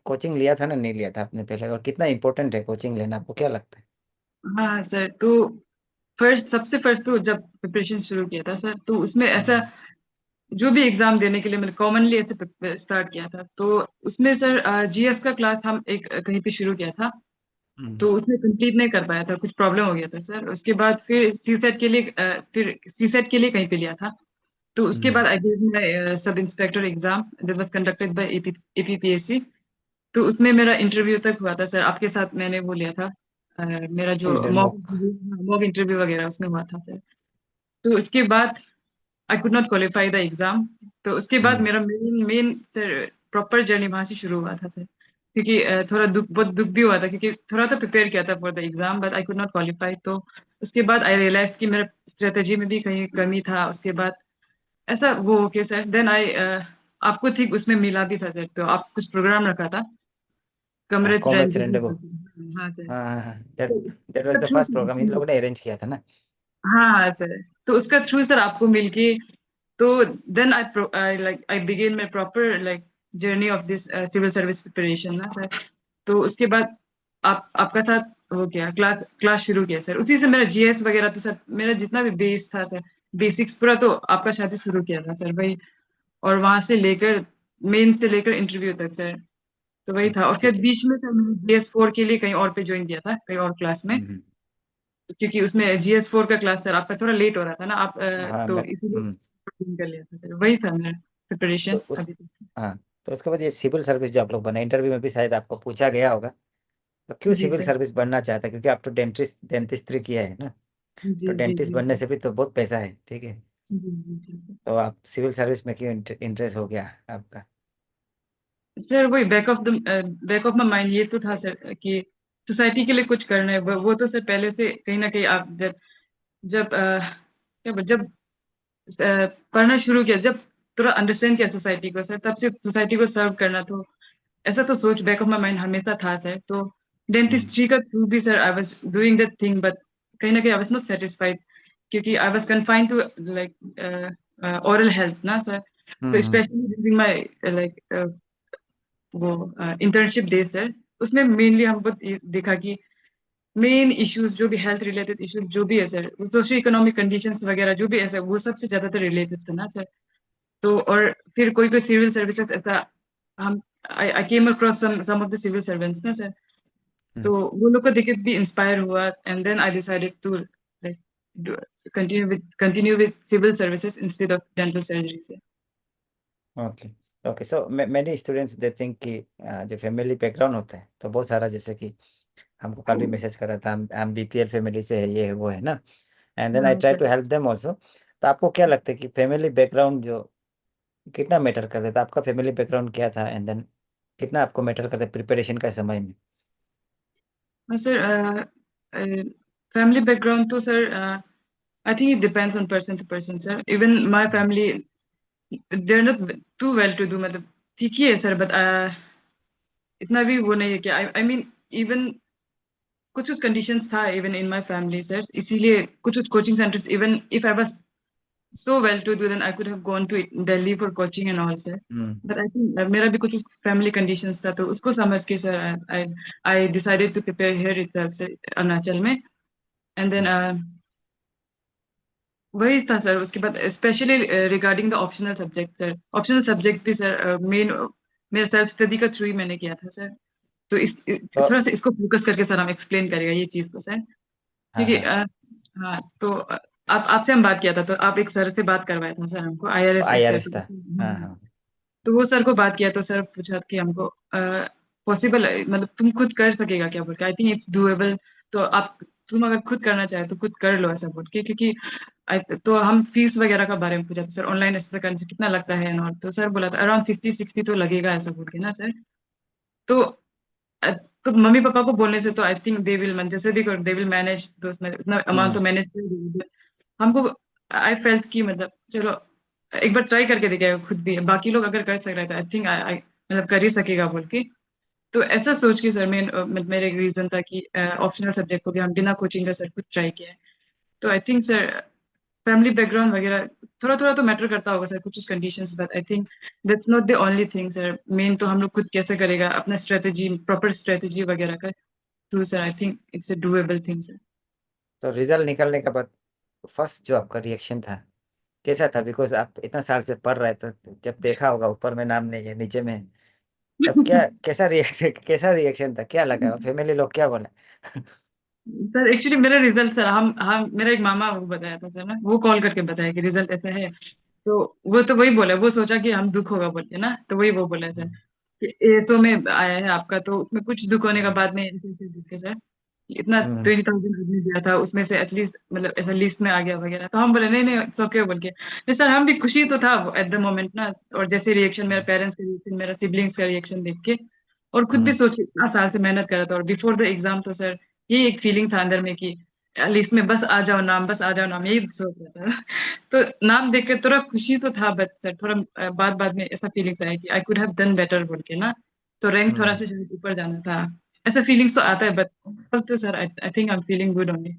Coaching लिया था ना, नहीं लिया था आपने पहले, और कितना इम्पोर्टेंट है कोचिंग लेना, आपको क्या लगता है? हाँ सर, तो सबसे फर्स्ट तो जब प्रिपरेशन शुरू किया था सर, तो उसमें ऐसा हम्म। जो भी एग्जाम देने के लिए मैंने कॉमनली ऐसे स्टार्ट किया था, तो उसमें सर जीएस का क्लास हम एक कहीं पे शुरू किया था। हम्म। तो उसमें कंप्लीट नहीं कर पाया था, कुछ प्रॉब्लम हो गया था सर। उसके बाद फिर सीसेट के लिए कहीं पे लिया था। तो उसके बाद hmm. I give my sub inspector exam that was conducted by APPSC. तो उसमें मेरा इंटरव्यू तक हुआ था सर, आपके साथ मैंने वो लिया था। मेरा जो inter mock mock. Mock interview वगैरह उसमें हुआ था सर। तो उसके बाद I could not qualify the exam. तो उसके बाद हम्म। मेरा main main sir proper journey वहां से शुरू हुआ था सर। क्योंकि थोड़ा बहुत दुख भी हुआ था, क्योंकि थोड़ा तो प्रिपेयर किया था for the exam, but I could not qualify. तो उसके बाद आई रियलाइज कि मेरा स्ट्रेटेजी में भी कहीं कमी था। उसके बाद ऐसा वो ओके सर, देन आई आपको ठीक उसमें मिला भी था सर, तो आप कुछ प्रोग्राम रखा था, हाँ, कमरेज कॉमर्स रेजिडेंट। रेंडेवू। हाँ सर। हाँ हाँ हाँ, दैट तो दैट वाज उसका द थ्रू फर्स्ट प्रोग्राम इन लोगों ने अरेंज किया था ना। हाँ हाँ सर, तो उसका थ्रू सर आपको मिलके, तो then I begin my proper journey of this civil service preparation ना सर। तो उसके बाद आपका था हो गया क्लास क्लास शुरू किया सर। उसी से मेरा जीएस वगैरह तो सर, मेरा जितना भी बेस था सर, बेसिक्स पूरा तो आपका शादी शुरू किया था सर भाई। और वहां से लेकर मेन से लेकर इंटरव्यू तक सर, तो वही था। और फिर ठीक है। बीच में सर मैंने जीएस 4 के लिए कहीं और पे ज्वाइन किया था, कहीं और क्लास में। हम्म। क्योंकि उसमें जीएस 4 का क्लास सर आपका थोड़ा लेट हो रहा था ना, आप हाँ तो मैं इसीलिए join कर लिया था सर। वही था मेरा तो प्रिपरेशन उस अभी तक। हाँ, तो उसके बाद ये सिविल सर्विस जो आप लोग बना, इंटरव्यू में भी शायद आपको पूछा गया होगा, तो क्यों जी सिविल सर। सर्विस बनना चाहता है? क्योंकि आप तो डेंटिस्ट्री किया है ना, तो जी जी डेंटिस्ट जी बनने से भी तो बहुत पैसा है, ठीक है। जी जी जी सर। तो आप सिविल सर्विस में क्यों इंटरेस्ट हो गया आपका? सर वही बैक ऑफ माई माइंड ये तो था सर कि सोसाइटी के लिए कुछ करना है। वो तो सर पहले से कहीं ना कहीं आप जब जब जब पढ़ना शुरू किया, जब थोड़ा अंडरस्टैंड किया सोसाइटी को सर, तब से सोसाइटी को सर्व करना, तो ऐसा तो सोच बैक ऑफ माई माइंड हमेशा था सर। तो हम्म। डेंटिस्ट्री का थ्रू भी sir I was doing that thing, but कहीं ना कहीं आई वाज नॉट सेटिस्फाइड, क्योंकि I was confined to oral health ना सर। तो हम्म। स्पेशली ड्यूरिंग माई वो इंटर्नशिप डे सर, उसमें मेनली हम बहुत देखा कि मेन इश्यूज जो भी हेल्थ रिलेटेड इश्यूज जो भी है सर, सोशियो इकोनॉमिक कंडीशंस वगैरह जो भी है सर, वो सबसे ज्यादातर रिलेटेड था ना सर। तो और फिर कोई कोई सिविल सर्विसेज ऐसा, हम I came across some of the civil servants ना सर। हम्म। तो वो लोग को देख के भी इंस्पायर हुआ, and then I decided to like continue with civil services instead of dental surgery से। Okay. Okay, so many students they think कि जो फैमिली बैकग्राउंड होता है तो बहुत सारा, जैसे कि हमको कल भी मैसेज कर रहा था, हम बीपीएल फैमिली से है, ये है वो है ना, एंड देन आई हाँ try to sir. Help them also. तो आपको क्या लगता है कि फैमिली बैकग्राउंड जो कितना मैटर कर देता है? आपका फैमिली बैकग्राउंड क्या था, एंड देन कितना आपको मैटर करता है प्रिपरेशन का समय में? हाँ सर, फैमिली बैकग्राउंड तो sir I think it depends on person to person sir. Even my hmm. Family they are not too well to do, मतलब ठीक ही है सर, बट इतना भी वो नहीं है कि आई मीन इवन कुछ कुछ कंडीशंस था even in my family sir, इसीलिए कुछ कुछ coaching centres, even if I was so well to do, then I could have gone to Delhi for coaching and all sir. Hmm. But I think मेरा भी कुछ family conditions था, तो उसको समझ के sir I decided to prepare here itself sir, Arunachal में। And then वही था सर। उसके बाद specially regarding the optional subject sir, optional subject भी सर मेन मेरा सेल्फ स्टडी का थ्रू ही मैंने किया था सर। तो तो थोड़ा सा इसको फोकस करके सर हम एक्सप्लेन करेगा ये चीज को सर। हाँ क्योंकि हाँ, हाँ, तो आप आपसे हम बात किया था, तो आप एक सर से बात करवाया था सर हमको, आईआरएस एक सर। आईआरएस था। हाँ हाँ। तो वो सर को बात किया, तो सर पूछा कि हमको पॉसिबल मतलब तुम खुद कर सकेगा क्या बोल के, आई थिंक इट्स डूएबल। तो आप तुम अगर खुद करना चाहे तो खुद कर लो ऐसा बोल के। क्योंकि तो हम फीस वगैरह का बारे में पूछा था सर, ऑनलाइन ऐसा करने से कितना लगता है और, तो सर बोला था अराउंड 50-60 तो लगेगा ऐसा बोल के ना सर। तो अ, तो मम्मी पापा को बोलने से तो आई थिंक दे विल जैसे भी कर दे विल मैनेज, तो उसमें इतना अमाउंट हम्म। तो मैनेज कर देंगे। हमको आई फेल्ट कि मतलब चलो एक बार ट्राई करके देखेगा खुद भी, बाकी लोग अगर कर सक रहे तो आई थिंक आई मतलब कर ही सकेगा बोल के। तो ऐसा सोच के सर मेरे एक रीजन था कि ऑप्शनल सब्जेक्ट को भी हम बिना कोचिंग का सर कुछ ट्राई किया है। तो I think sir family background वगैरह थोड़ा थोड़ा तो मैटर करता होगा सर, कुछ कुछ conditions, but I think that's not the only thing sir. Main तो हम लोग खुद कैसे करेगा अपना स्ट्रेटेजी, प्रॉपर स्ट्रेटेजी वगैरह का through sir, I think it's a doable thing sir. तो रिजल्ट निकलने के बाद फर्स्ट जो आपका रिएक्शन था कैसा था? बिकॉज आप इतना साल से पढ़ रहे, तो जब देखा होगा ऊपर में नाम नहीं है नीचे में है, तब क्या कैसा रिएक्शन था, क्या लगा, फैमिली लोग क्या बोला? सर एक्चुअली मेरा रिजल्ट सर, हम मेरा एक मामा वो बताया था सर ना, वो कॉल करके बताया कि रिजल्ट ऐसा है। तो वो तो वही बोला, वो सोचा कि हम दुख होगा बोल के ना, तो वही वो बोला सर हम्म, कि एसओ में आया है आपका, तो उसमें कुछ दुख होने का हम्म, बात नहीं है, ऐसे ऐसे दुख है सर। इतना हम्म, 20,000 आदमी दिया था उसमें से एटलीस्ट मतलब ऐसा लिस्ट में आ गया वगैरह, तो हम बोले नहीं नहीं इट्स ओके बोल के। नहीं सर, हम भी खुशी तो था एट द मोमेंट ना, और जैसे रिएक्शन मेरे पेरेंट्स का रिएक्शन, मेरा सिबलिंग्स का रिएक्शन देख के, और खुद भी हम्म, सोच के इतना साल से मेहनत कर रहा था, और बिफोर द एग्जाम तो सर ये एक फीलिंग था अंदर में कि लिस्ट में बस आ जाओ नाम, बस आ जाओ नाम, यही सोच रहा था। तो नाम देख के थोड़ा खुशी तो था, बट सर थोड़ा बाद बाद में ऐसा फीलिंग्स आया कि I could have done better बोल के ना, तो रैंक थोड़ा हम्म। सा शायद ऊपर जाना था। ऐसा फीलिंग्स तो आता है, बट तो sir I think I am feeling good only.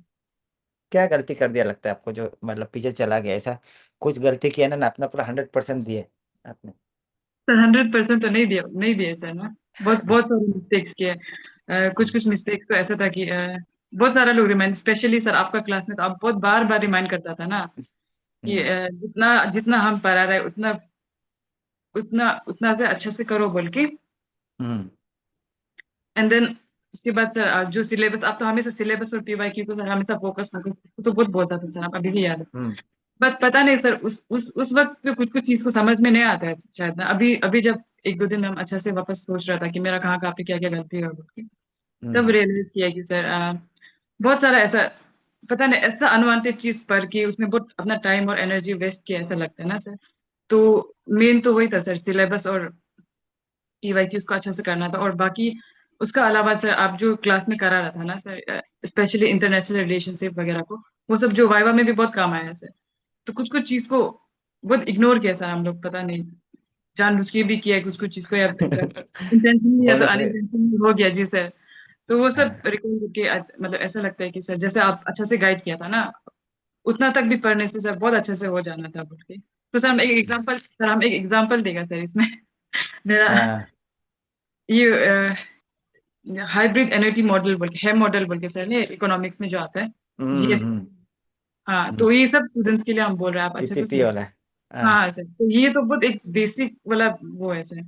क्या गलती कर दिया लगता है आपको, जो मतलब पीछे चला गया ऐसा? कुछ गलती किया ना, अपना पूरा 100% दिए आपने? सर 100% तो नहीं दिया, नहीं दिए सर ना, बहुत बहुत सारे मिस्टेक्स किए। कुछ हम्म, कुछ मिस्टेक्स तो ऐसा था कि बहुत सारा लोग रिमाइंड, स्पेशली सर आपका क्लास में तो आप बहुत बार बार रिमाइंड करता था ना कि हम्म, जितना जितना हम पढ़ा रहे उतना उतना उतना से अच्छे से करो बोल के। हम्म, एंड देन उसके बाद सर जो सिलेबस, आप तो हमेशा सिलेबस और पीवाईक्यू को सर हमेशा फोकस फोकस तो बहुत बोलता था सर, आप अभी भी याद है। हम्म, बट पता नहीं सर उस वक्त जो कुछ कुछ चीज को समझ में नहीं आता है शायद ना, अभी अभी जब एक दो दिन में हम अच्छा से वापस सोच रहा था कि मेरा कहाँ कहाँ पे क्या क्या गलती है बोल के, तब हम्म, रियलाइज किया कि सर बहुत सारा ऐसा, पता नहीं ऐसा अनवांटेड चीज पढ़ के उसमें बहुत अपना टाइम और एनर्जी वेस्ट किया, ऐसा लगता है ना सर। तो मेन तो वही था सर, सिलेबस और पीवाईक्यू उसको अच्छे से करना था, और बाकी उसका अलावा सर आप जो क्लास में करा रहा था ना सर, स्पेशली इंटरनेशनल रिलेशनशिप वगैरह को, वो सब जो वाइवा में भी बहुत काम आया है सर। तो कुछ कुछ चीज को बहुत इग्नोर किया सर हम लोग, पता नहीं जानबूझ के भी किया है कुछ कुछ चीज को, या इंटेंशनली या तो बोलने से। अनइंटेंशनली हो गया जी सर। तो वो सब हाँ, रिकॉल करके मतलब ऐसा लगता है कि सर जैसे आप अच्छा से गाइड किया था ना, उतना तक भी पढ़ने से सर बहुत अच्छे से हो जाना था बोल के। तो सर हम एक एग्जाम्पल देगा सर इसमें। मेरा हाँ, ये हाइब्रिड एनुटी मॉडल बोल के है, मॉडल बोल के सर ने इकोनॉमिक्स में जो आता है, हम्म, जीएस। हाँ हम्म, तो ये सब स्टूडेंट्स के लिए हम बोल रहे हैं, आप अच्छे से पीपीपी समझ। वाला। हाँ, हाँ सर, तो ये तो बहुत एक बेसिक वाला वो है सर।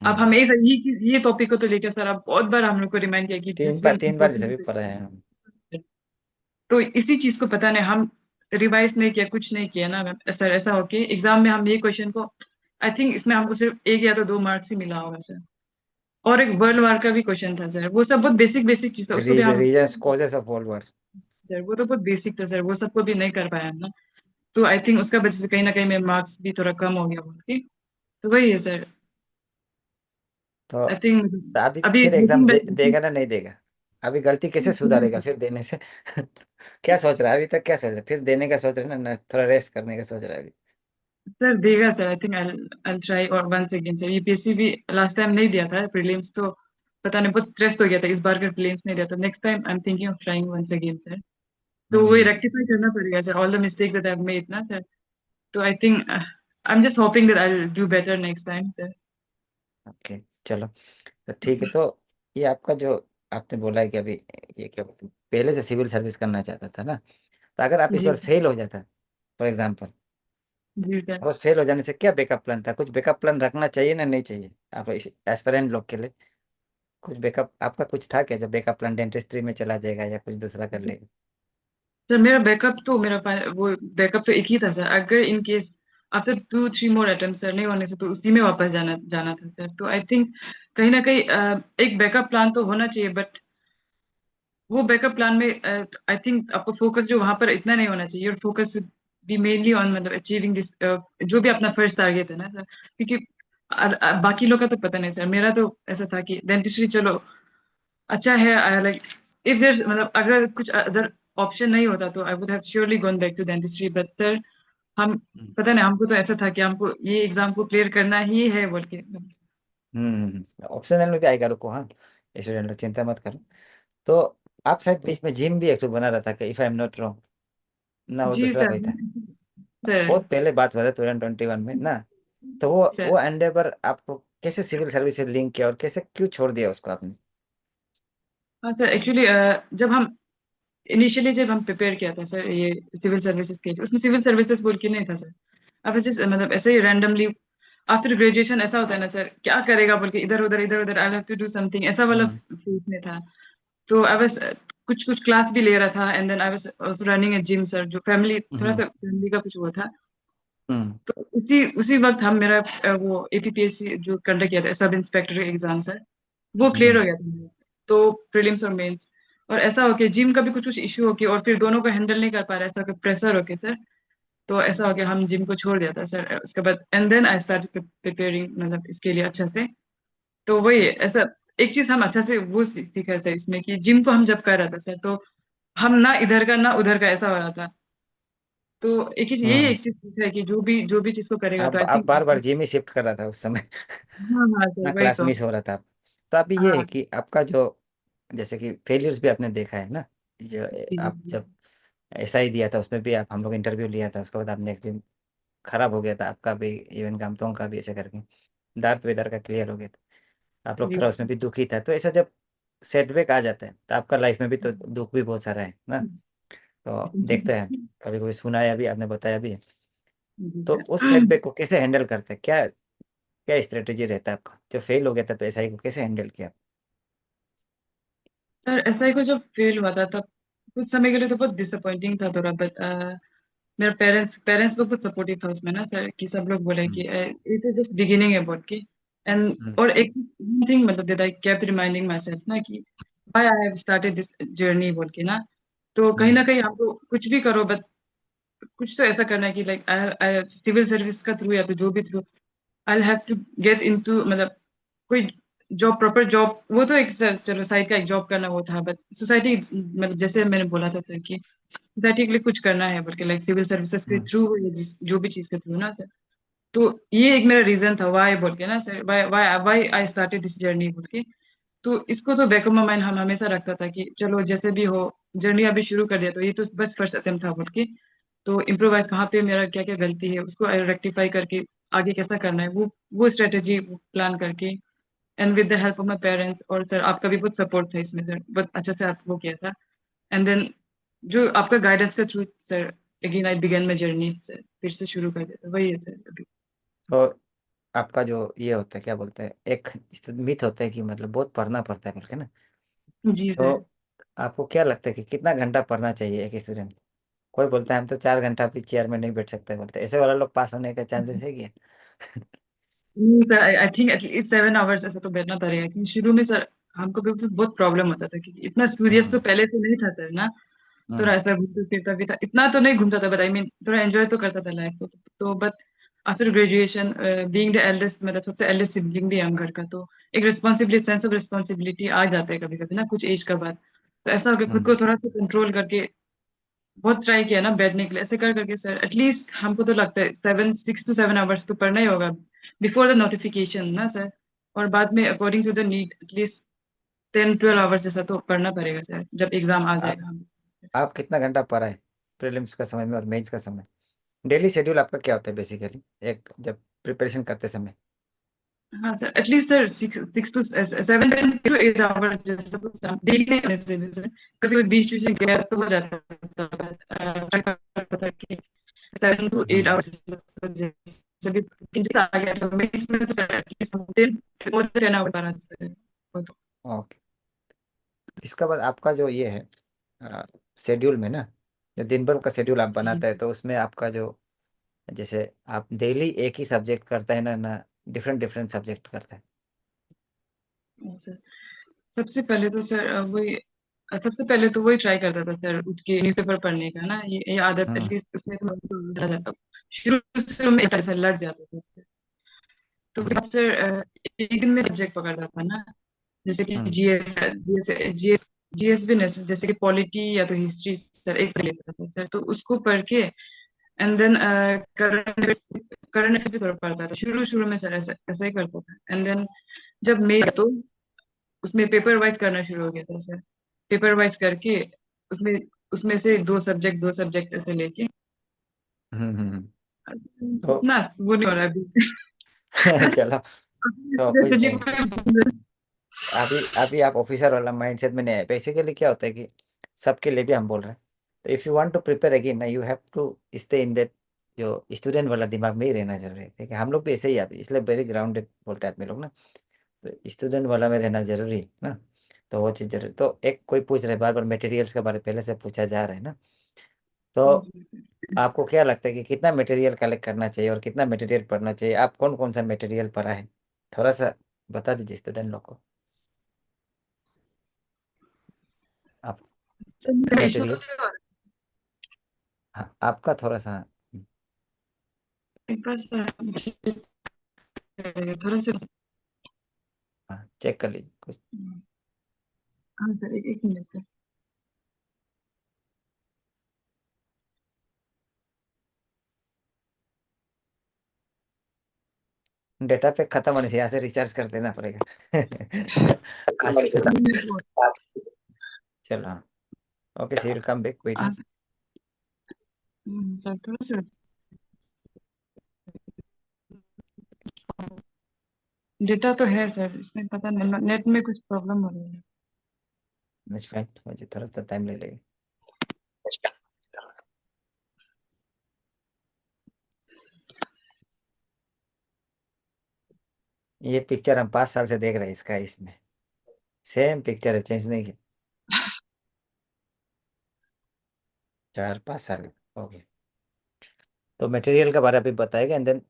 अब हम्म। हमें ये चीज ये टॉपिक को तो लेकर सर आप बहुत बार हम लोग को रिमाइंड किया कि दिस विल तीन बार जैसे भी पढ़े हैं हम। तो इसी चीज को पता नहीं हम रिवाइज नहीं किया, कुछ नहीं किया ना सर, ऐसा हो के एग्जाम में हम ये क्वेश्चन को, आई थिंक इसमें हमको सिर्फ एक या तो दो मार्क्स ही मिला होगा सर। और एक वर्ल्ड वार का भी क्वेश्चन था सर, वो सब बहुत बेसिक बेसिक चीज था, उसको भी हम, reason causes of world war. Sir वो तो बहुत बेसिक था सर, वो सबको भी नहीं कर पाया हम ना। तो आई थिंक उसका वजह से कहीं ना कहीं मेरे मार्क्स भी थोड़ा कम हो गया बोल के। तो वही है सर, तो आई थिंक अभी अभी फिर एग्जाम looking back, देगा ना नहीं देगा? अभी गलती कैसे सुधारेगा फिर देने से? क्या सोच रहा है अभी तक, क्या सोच रहा है, फिर देने का सोच रहा है ना, थोड़ा रेस्ट करने का सोच रहा है अभी? सर देगा sir, I think I try और वंस अगेन सर। यूपीएससी भी लास्ट टाइम नहीं दिया था प्रीलिम्स, तो पता नहीं बहुत स्ट्रेस हो गया था, इस बार का प्रीलिम्स नहीं दिया, तो next time I am thinking of trying once again sir. तो वही हम्म। रेक्टिफाई करना पड़ेगा sir, all the mistake that I have made ना सर। तो I think I am just hoping that I will do better next time sir. Okay, चलो, तो ठीक है। तो ये आपका जो आपने बोला है कि अभी ये क्या पहले से सिविल सर्विस करना चाहता था ना, तो अगर आप इस जी बार फेल हो जाता, फॉर एग्जाम्पल, जी सर। बस फेल हो जाने से क्या बैकअप प्लान था? कुछ बैकअप प्लान रखना चाहिए ना, नहीं चाहिए आप एस्पिरेंट लोग के लिए? कुछ बैकअप आपका कुछ था क्या, जब बैकअप प्लान डेंटिस्ट्री में चला जाएगा या कुछ दूसरा कर लेगा? सर मेरा बैकअप तो वो बैकअप तो एक ही था सर, अगर in case after 2 3 more attempt sir नहीं होने से, तो उसी में वापस जाना जाना था सर। तो आई थिंक कहीं ना कहीं एक बैकअप प्लान तो होना चाहिए, बट वो बैकअप प्लान में आई थिंक आपको फोकस जो वहां पर इतना नहीं होना चाहिए, और फोकस बी मेनली ऑन मतलब अचीविंग दिस, जो भी अपना फर्स्ट टारगेट है ना सर। क्योंकि बाकी लोग का तो पता नहीं सर, मेरा तो ऐसा था कि डेंटिस्ट्री चलो अच्छा है, लाइक इफ देयर मतलब अगर कुछ अदर ऑप्शन नहीं होता तो I would have surely gone back to dentistry, but sir हम, पता नहीं हमको तो ऐसा था कि हमको ये एग्जाम को क्लियर करना ही है बोल के। ऑप्शनल में भी आएगा, रुको, हाँ, स्टूडेंट लोग चिंता मत करो। तो आप शायद बीच में जिम भी एक बना रहा था, if I am not wrong, ना वो जी दूसरा सर, कोई था? सर। बहुत पहले बात हुआ था 2021 में ना। तो सर वो एंडेवर आपको कैसे सिविल सर्विस से लिंक किया और कैसे क्यों छोड़ दिया उसको आपने? हाँ सर, एक्चुअली जब हम इनिशियली जब हम प्रिपेयर किया था सर ये सिविल सर्विसेज के लिए, उसमें सिविल सर्विसेज बोल के नहीं था सर। अब ऐसे मतलब ऐसे ही रैंडमली आफ्टर ग्रेजुएशन ऐसा होता है ना सर, क्या करेगा बोल के इधर उधर I have to do something ऐसा वाला हम्म। फेज में था। तो आई वाज कुछ कुछ क्लास भी ले रहा था, and then I was also running a gym sir, जो फैमिली थोड़ा हम्म। सा फैमिली का कुछ हुआ था। हम्म। तो उसी उसी वक्त हम मेरा वो एपीपीएससी जो कंडक्ट किया था सब इंस्पेक्टर एग्जाम सर, वो क्लियर हम्म। हो गया था मेरा। तो प्रीलिम्स और मेंस, और ऐसा हो कि जिम का भी कुछ कुछ इशू हो के और फिर दोनों को हैंडल नहीं कर पा रहा, ऐसा कोई प्रेशर हो के सर। तो ऐसा हो गया हम जिम को छोड़ दिया था सर उसके बाद, and then I start preparing मतलब इसके लिए अच्छा से। तो वही ऐसा एक चीज हम अच्छा से वो सीखा सर इसमें कि जिम को हम जब कर रहा था सर, तो हम ना इधर का ना उधर का ऐसा हो रहा था। तो एक ही यही हम्म। एक चीज सीखा है कि जो भी चीज को करेगा तो आई आप थिंक। बार बार जिम ही शिफ्ट कर रहा था उस समय। हाँ हाँ सर ना वही क्लास तो। मिस हो रहा था आप। तो अभी ये है हाँ कि आपका जो जैसे कि फेलियर्स भी आपने देखा है ना, जो जी जी आप जी जब ऐसा ही दिया था उसमें भी आप हम लोग इंटरव्यू लिया था, उसके बाद आप नेक्स्ट दिन खराब हो गया था आपका भी, इवन कामतों का भी ऐसे करके दार्थ वेदर का क्लियर हो गया था। आप लोग जी थोड़ा उसमें भी दुखी था, तो ऐसा जब सेटबैक आ जाता है तो आपका लाइफ में भी तो दुख भी बहुत सारा है ना। तो देखते हैं, कभी कभी सुना है, अभी आपने बताया भी है। जी तो सर। उस सेटबैक को कैसे हैंडल करते हैं, क्या क्या स्ट्रेटेजी रहता है आपका? जो फेल हो गया था तो ऐसा ही को कैसे हैंडल किया? सर ऐसा ही कुछ जब फेल हुआ था तब कुछ समय के लिए तो बहुत डिसअपॉइंटिंग था थोड़ा, बट मेरा पेरेंट्स पेरेंट्स तो बहुत सपोर्टिव था उसमें ना सर, कि सब लोग बोले कि हम्म। इट इज जस्ट बिगिनिंग है बोल के। एंड हम्म। और एक थिंग मतलब that I kept reminding my self ना कि why I have started this journey बोल के ना। तो कहीं हम्म। ना कहीं हमको कुछ भी करो बट कुछ तो ऐसा करना है कि लाइक आई सिविल सर्विस का थ्रू या तो जो भी through I have to get into मतलब कोई जॉब, प्रॉपर जॉब। वो तो एक सर चलो साइड का एक जॉब करना वो था, बट सोसाइटी मतलब जैसे मैंने बोला था सर कि सोसाइटी के लिए कुछ करना है बल्कि लाइक सिविल सर्विसेज के हम्म। थ्रू या जिस जो भी चीज के थ्रू ना सर। तो ये एक मेरा रीजन था वाई बोल के ना sir, why why why I started this journey बोल के। तो इसको तो बैक ऑफ माई माइंड हम हमेशा रखता था कि चलो जैसे भी हो जर्नी अभी शुरू कर दिया, तो ये तो बस फर्स्ट अटेम्प्ट था बोल के। तो इम्प्रोवाइज कहाँ पे मेरा क्या क्या गलती है उसको रेक्टिफाई करके आगे कैसा करना है वो स्ट्रेटेजी प्लान करके, and with the help of my parents और सर आपका भी बहुत सपोर्ट था इसमें सर, बहुत अच्छा से आप वो किया था। एंड देन जो आपका गाइडेंस का through sir, again I begin my journey sir, फिर से शुरू कर दिया था वही है सर अभी। तो आपका जो ये होता है क्या बोलते हैं, एक मिथ होता है कि मतलब बहुत पढ़ना पड़ता है करके ना। जी तो सर। आपको क्या लगता है कि कितना घंटा पढ़ना चाहिए एक स्टूडेंट? कोई बोलता है हम तो 4 घंटा भी चेयर में नहीं बैठ सकते, बोलते हैं ऐसे वाला लोग पास होने का चांसेस है क्या? नहीं sir, I think at least 7 hours ऐसा तो बैठना पड़ेगा, क्योंकि शुरू में सर हमको भी बहुत प्रॉब्लम होता था क्योंकि इतना स्टूडियस तो हम्म। पहले से नहीं था सर ना। थोड़ा हम्म। ऐसा घूमता फिरता भी था, इतना तो नहीं घूमता था, बट आई मीन थोड़ा एंजॉय तो करता था लाइफ को। तो but after graduation being the eldest मतलब सबसे एल्डेस्ट सिबलिंग भी है हम घर का, तो एक रिस्पॉन्सिबिलिटी सेंस ऑफ रिस्पॉन्सिबिलिटी आ जाता है कभी कभी ना कुछ एज के बाद। तो ऐसा हो गया खुद को हम्म। थोड़ा सा कंट्रोल करके बहुत ट्राई किया ना बैठने के लिए, ऐसे कर करके सर एटलीस्ट हमको तो लगता है 6 to 7 आवर्स तो पढ़ना ही होगा बिफोर द नोटिफिकेशन ना सर। और बाद में according to the need at least 10-12 hours जैसा तो पढ़ना पड़ेगा सर जब एग्जाम आ आप जाएगा हम। आप कितना घंटा पढ़ाए प्रीलिम्स का समय में और मेंस का समय? डेली शेड्यूल आपका क्या होता है बेसिकली, एक जब प्रिपरेशन करते समय? हाँ sir at least sir 6 to 7 to 8 hours जैसा कुछ डेली नहीं करने से भी सर, कभी कभी बीच बीच में गैप तो हो जाता था, try करता था कि 7 to 8 हम्म। आवर्स जैसे भी किसी आ गया तो मैं इसमें तो सर एटलीस्ट 10 आवर पढ़ा सर वो तो। ओके। इसका बाद आपका जो ये है शेड्यूल में ना, जो दिन भर का शेड्यूल आप जी बनाते हैं तो उसमें आपका जो जैसे आप डेली एक ही सब्जेक्ट करते हैं ना डिफरेंट डिफरेंट सब्जेक्ट करते हैं? सर सबसे पहले तो सर सबसे पहले तो वही ट्राई करता था सर, उठ के न्यूज़पेपर पढ़ने का ना, ये आदत हम्म। एटलीस्ट उसमें तो आ जाता। शुरू शुरू में ऐसा लग जाता था सर। तो फिर हम्म। सर एक दिन में सब्जेक्ट पकड़ता था ना, जैसे कि हम्म। जीएस जीएस जीएस जीएस भी नहीं सर, जैसे कि पॉलिटी या तो हिस्ट्री सर एक से लेता था सर, तो उसको पढ़ के and then current current affair भी थोड़ा पढ़ता था शुरू शुरू में सर, ऐसा ऐसा ही करता था। एंड देन जब मेरा तो उसमें पेपर वाइज करना शुरू हो गया था सर, पेपर वाइज करके उसमें उसमें से दो सब्जेक्ट ऐसे लेके हम्म। तो ना वो नहीं हो रहा अभी। चलो, तो कुछ जैसे जी नहीं। अभी अभी आप ऑफिसर वाला माइंडसेट में नहीं है। बेसिकली क्या होता है कि सबके लिए भी हम बोल रहे हैं, तो if you want to prepare again ना, you have to stay in that, जो स्टूडेंट वाला दिमाग में ही रहना जरूरी है। ठीक है, हम लोग भी ऐसे ही आप इसलिए वेरी ग्राउंडेड बोलते हैं आदमी लोग ना, तो स्टूडेंट वाला में रहना जरूरी है ना। तो वो चीज़ जरूरी। तो एक कोई पूछ रहे बार बार मटेरियल्स के बारे में, पहले से पूछा जा रहा है ना, तो आपको क्या लगता है कि कितना मटेरियल कलेक्ट करना चाहिए और कितना मटेरियल पढ़ना चाहिए? आप कौन कौन सा मटेरियल पढ़ा है, थोड़ा सा बता दीजिए स्टूडेंट लोग को, आप इशू तो मटेरियल्स। नहीं हो रहा। हाँ, आपका थोड़ा सा। एक बार सर मुझे थोड़ा सा। हाँ, चेक कर लीजिए कुछ। हाँ सर, एक मिनट सर। डेटा पैक खत्म होने से यहाँ से रिचार्ज कर देना पड़ेगा। आज के लिए। चलो हाँ। Okay, she will come back, wait. हाँ सर थोड़ा सा डेटा तो है सर, इसमें पता नहीं नेट में कुछ प्रॉब्लम हो रही है। इट्स फाइन, मुझे थोड़ा सा टाइम ले लेगा। ये पिक्चर हम 5 साल से देख रहे हैं इसका, इसमें सेम पिक्चर है, चेंज नहीं किया। 4-5 साल। ओके, तो मटेरियल के बारे में भी बताएगा, एंड देन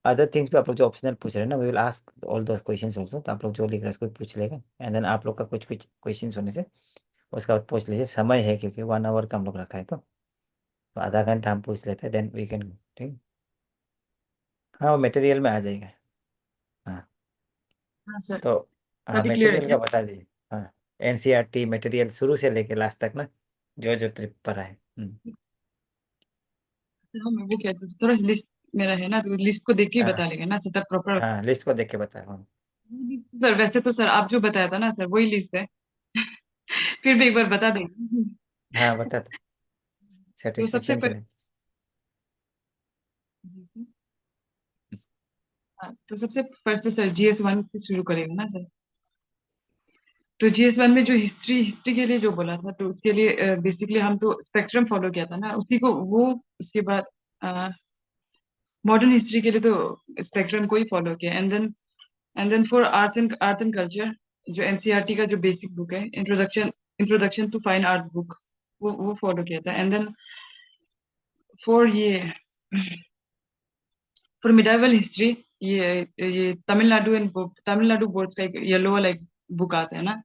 अदर थिंग्स भी आप लोग जो ऑप्शनल पूछ रहे हैं ना, we will ask all those questions also. तो आप लोग जो लिख रहे हैं उसको पूछ लेगा, एंड देन आप लोग का कुछ कुछ क्वेश्चंस होने से उसका बाद पूछ लीजिए। समय है क्योंकि 1 आवर का हम लोग रखा है, तो आधा घंटा हम पूछ लेते हैं, देन वी कैन। ठीक। हाँ, वो मटेरियल में आ जाएगा। हाँ, हाँ सर, तो हाँ, सभी क्लियर है मटेरियल क्या? का बता दीजिए। हाँ, एनसीईआरटी मटेरियल शुरू से लेके लास्ट तक ना, जो जो प्रिपेयर है। हाँ मैं वो कहती हूँ थोड़ा लिस्ट मेरा है ना, तो लिस्ट को देख के ही हाँ बता लेगा ना सर प्रॉपर। हाँ, लिस्ट को देख के बता। हाँ सर वैसे तो सर आप जो बताया था ना सर वही लिस्ट है। फिर भी एक बार बता देंगे। हाँ, बता दो, तो सबसे सेटिस्फेक्शन पहले करें। हाँ, तो सबसे फर्स्ट तो सर GS1 से शुरू करेंगे ना सर। तो GS1 में जो हिस्ट्री हिस्ट्री के लिए जो बोला था, तो उसके लिए बेसिकली हम तो स्पेक्ट्रम फॉलो किया था ना उसी को वो। उसके बाद मॉडर्न हिस्ट्री के लिए तो स्पेक्ट्रम को ही फॉलो किया। And then for art and culture, जो एनसीईआरटी का जो बेसिक बुक है, introduction introduction to fine art book, वो फॉलो किया था। एंड देन फॉर ये फॉर मिडाइवल हिस्ट्री, ये तमिलनाडु बोर्ड्स का एक येलो वाला एक बुक आता है ना,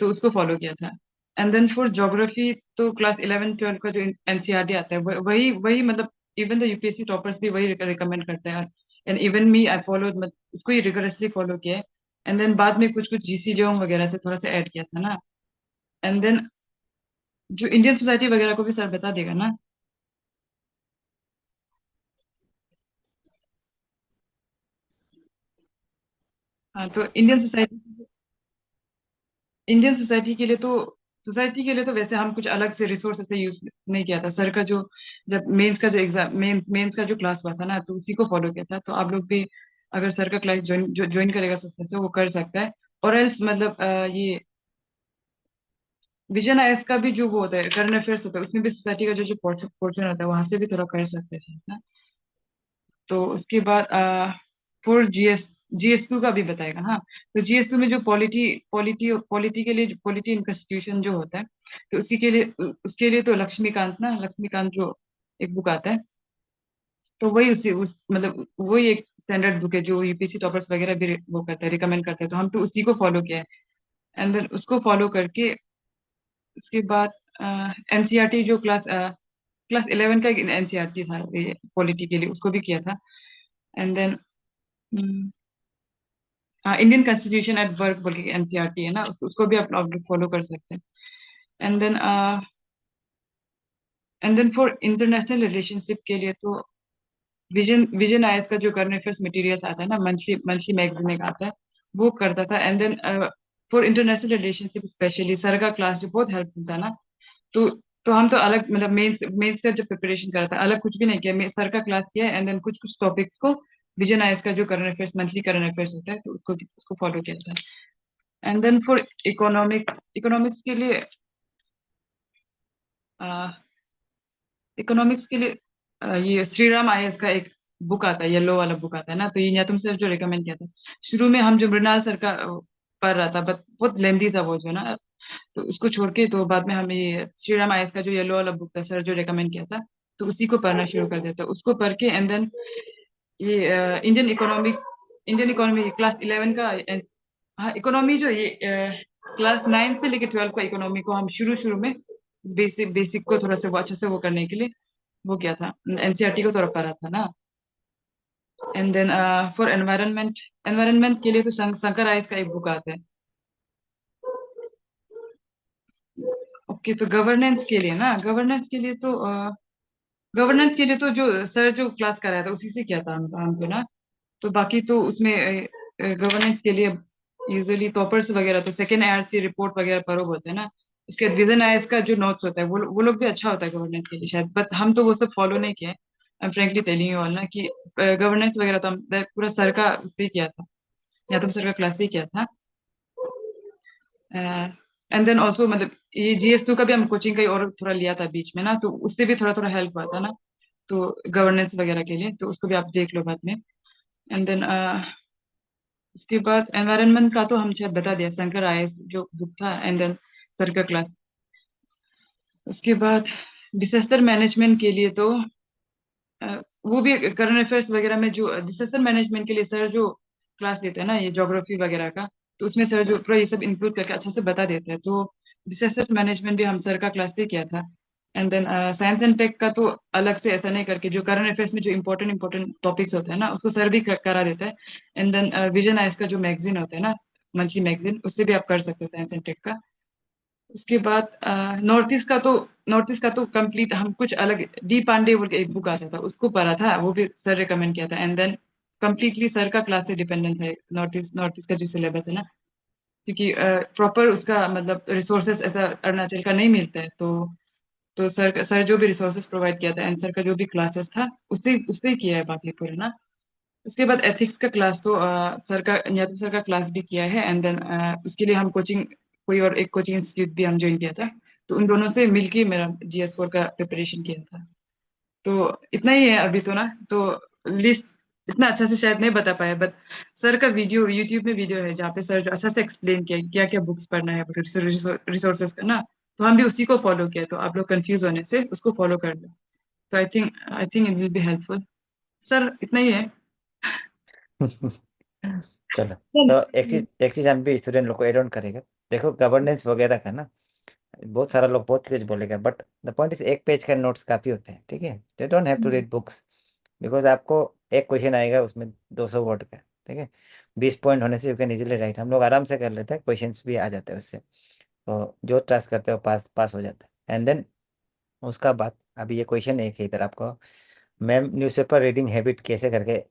तो उसको फॉलो किया था। एंड देन फॉर ज्योग्राफी, तो क्लास 11 12 का जो एनसीईआरटी आता है वही वही मतलब इवन द यूपीएससी टॉपर्स भी वही रिकमेंड करते हैं। And even me I follow, मतलब उसको ही रिगोरसली फॉलो किया है। एंड देन बाद में कुछ कुछ जीसी लियोंग वगैरह से थोड़ा सा ऐड किया था ना। एंड देन जो इंडियन सोसाइटी वगैरह को भी सर बता देगा ना। हाँ तो इंडियन सोसाइटी के लिए तो वैसे हम कुछ अलग से रिसोर्स ऐसे यूज नहीं किया था सर का जो, जब मेंस का जो एग्जाम मेंस का जो क्लास हुआ था ना, तो उसी को फॉलो किया था। तो आप लोग भी अगर सर का क्लास ज्वाइन करेगा सोचने से वो कर सकता है। और एल्स मतलब ये विजन आईएएस का भी जो वो होता है करंट अफेयर्स होता है, उसमें भी सोसाइटी का जो जो पोर्शन होता है वहां से भी थोड़ा कर सकते हैं शायद ना। तो उसके बाद फोर जीएस टू का भी बताएगा। हाँ, तो जीएस टू में जो पॉलिटी पॉलिटी पॉलिटी के लिए पॉलिटी इन कॉन्स्टिट्यूशन जो होता है, तो उसके लिए तो लक्ष्मीकांत जो एक बुक आता है, तो वही उसी उस मतलब वही एक स्टैंडर्ड बुक है जो यूपीएससी टॉपर्स वगैरह भी वो करते हैं, रिकमेंड करते हैं। तो हम तो उसी को फॉलो किया है। एंड देन उसको फॉलो करके उसके बाद एनसीईआरटी जो क्लास 11 का एक एनसीईआरटी था पॉलिटी के लिए, उसको भी किया था। And then Indian constitution at work बोल के एनसीईआरटी है ना, उसको भी आप फॉलो कर सकते हैं। And then for international relationship के लिए तो विजन आईएएस का जो करंट अफेयर्स मटेरियल्स आता है ना, मंथली मंथली मैगजीन एक आता है, वो करता था। And then for international relationship specially sir का क्लास जो बहुत हेल्पफुल था ना, तो तो हम तो अलग मतलब मेंस मेंस का जब प्रिपरेशन करा था अलग कुछ भी नहीं किया, सर का क्लास किया एंड देन कुछ कुछ टॉपिक्स को विजन आईएस का जो current affairs monthly current affairs होता है तो उसको फॉलो किया था। And then for economics, economics के लिए इकोनॉमिक्स के लिए ये श्री राम आईएएस का एक बुक आता है, येलो वाला बुक आता है ना, तो ये नियतम सर जो रिकमेंड किया था। शुरू में हम जो मृणाल सर का पढ़ रहा था बट बहुत लेंदी था वो जो ना, तो उसको छोड़ के तो बाद में हमें ये श्री राम आईएएस का जो येलो वाला बुक था सर जो रिकमेंड किया था, तो उसी को पढ़ना शुरू कर दिया था। उसको पढ़ के एंड देन ये इंडियन इकोनॉमी क्लास 11 का हाँ इकोनॉमी जो ये क्लास 9 से लेके 12 का इकोनॉमी को हम शुरू शुरू में बेसिक बेसिक को थोड़ा सा वो अच्छे से वो करने के लिए वो किया था, एनसीईआरटी को थोड़ा पढ़ा था ना। And then for environment, environment के लिए तो शंकर आइस का एक बुक आता है। ओके तो गवर्नेंस के लिए ना, गवर्नेंस के लिए तो जो सर जो क्लास कराया था उसी से किया था हम तो ना। तो बाकी तो उसमें गवर्नेंस के लिए यूजुअली टॉपर्स वगैरह तो सेकेंड आईआरसी रिपोर्ट वगैरह पढ़ो बोलते हैं ना। उसके बाद विजन आईएएस का जो नोट्स होता है वो लोग भी अच्छा होता है गवर्नेंस के लिए शायद, बट हम तो वो सब फॉलो नहीं किए। I am frankly telling you all ना कि गवर्नेंस वगैरह तो हम पूरा सर का उससे ही किया था, या तो सर का क्लास से ही किया था। एंड देन ऑल्सो मतलब ये जीएस2 का भी हम कोचिंग का ही और थोड़ा लिया था बीच में ना, तो उससे भी थोड़ा थोड़ा हेल्प हुआ था ना, तो गवर्नेंस वगैरह के लिए तो उसको भी आप देख लो बाद में। एंड देन उसके बाद एनवायरनमेंट का तो हम शायद बता दिया, शंकर आईएएस जो बुक था एंड देन सर का क्लास। उसके बाद डिसास्टर मैनेजमेंट के लिए तो वो भी करंट अफेयर्स वगैरह में जो डिसास्टर मैनेजमेंट के लिए सर जो क्लास लेते हैं ना ये ज्योग्राफी वगैरह का, तो उसमें सर जो पूरा ये सब इंक्लूड करके अच्छा से बता देते हैं, तो डिसास्टर मैनेजमेंट भी हम सर का क्लास से किया था। And then science and tech का तो अलग से ऐसा नहीं करके जो करंट अफेयर्स में जो इंपॉर्टेंट इंपॉर्टेंट टॉपिक्स होते हैं ना उसको सर भी करा देता है। एंड देन विजन आइस का जो मैगजीन होता है ना, मंथली मैगजीन, उससे भी आप कर सकते हैं साइंस एंड टेक का। उसके बाद नॉर्थ ईस्ट का तो कंप्लीट हम कुछ अलग डी पांडे बोल के एक बुक आता था उसको पढ़ा था, वो भी सर रिकमेंड किया था। एंड देन कंप्लीटली सर का क्लास से डिपेंडेंट है नॉर्थ ईस्ट का जो सिलेबस है ना, क्योंकि प्रॉपर उसका मतलब रिसोर्सेस ऐसा अरुणाचल का नहीं मिलता है, तो सर जो भी रिसोर्सेस प्रोवाइड किया था एंड सर का जो भी क्लासेस था उससे उससे ही किया है बाकी पूरा ना। उसके बाद एथिक्स का क्लास तो सर का यादव सर का क्लास भी किया है। एंड देन उसके लिए हम कोचिंग कोई और एक कोचिंग इंस्टीट्यूट भी हम ज्वाइन किया था, तो उन दोनों से मिलके मेरा जीएस4 का प्रिपरेशन किया था। तो इतना ही है अभी तो ना, तो लिस्ट इतना अच्छा से शायद नहीं बता पाया, बट सर का वीडियो यूट्यूब में वीडियो है जहाँ पे सर जो अच्छा से एक्सप्लेन किया क्या क्या बुक्स पढ़ना है रिसोर्सेज का ना, तो हम भी उसी को फॉलो किया, तो आप लोग कंफ्यूज होने से उसको फॉलो कर लो। तो I think it will be helpful. Sir इतना ही है। चलो, तो एक चीज हम भी स्टूडेंट लोग को एड ऑन करेगा। देखो गवर्नेंस वगैरह का ना, बहुत सारा लोग बहुत कुछ बोलेगा, बट द पॉइंट इज एक पेज का नोट्स काफी होते हैं, ठीक है। They don't have to read books, because आपको एक क्वेश्चन आएगा उसमें 200 वर्ड का, ठीक है। 20 पॉइंट होने से यू कैन इजीली राइट, हम लोग आराम से कर लेते हैं, क्वेश्चंस भी आ जाते हैं उससे। तो जो ट्रस्ट करते हो पास पास हो जाता है। एंड देन उसका बाद अभी ये क्वेश्चन एक है इधर आपको, मैम न्यूज़पेपर रीडिंग हैबिट कैसे करके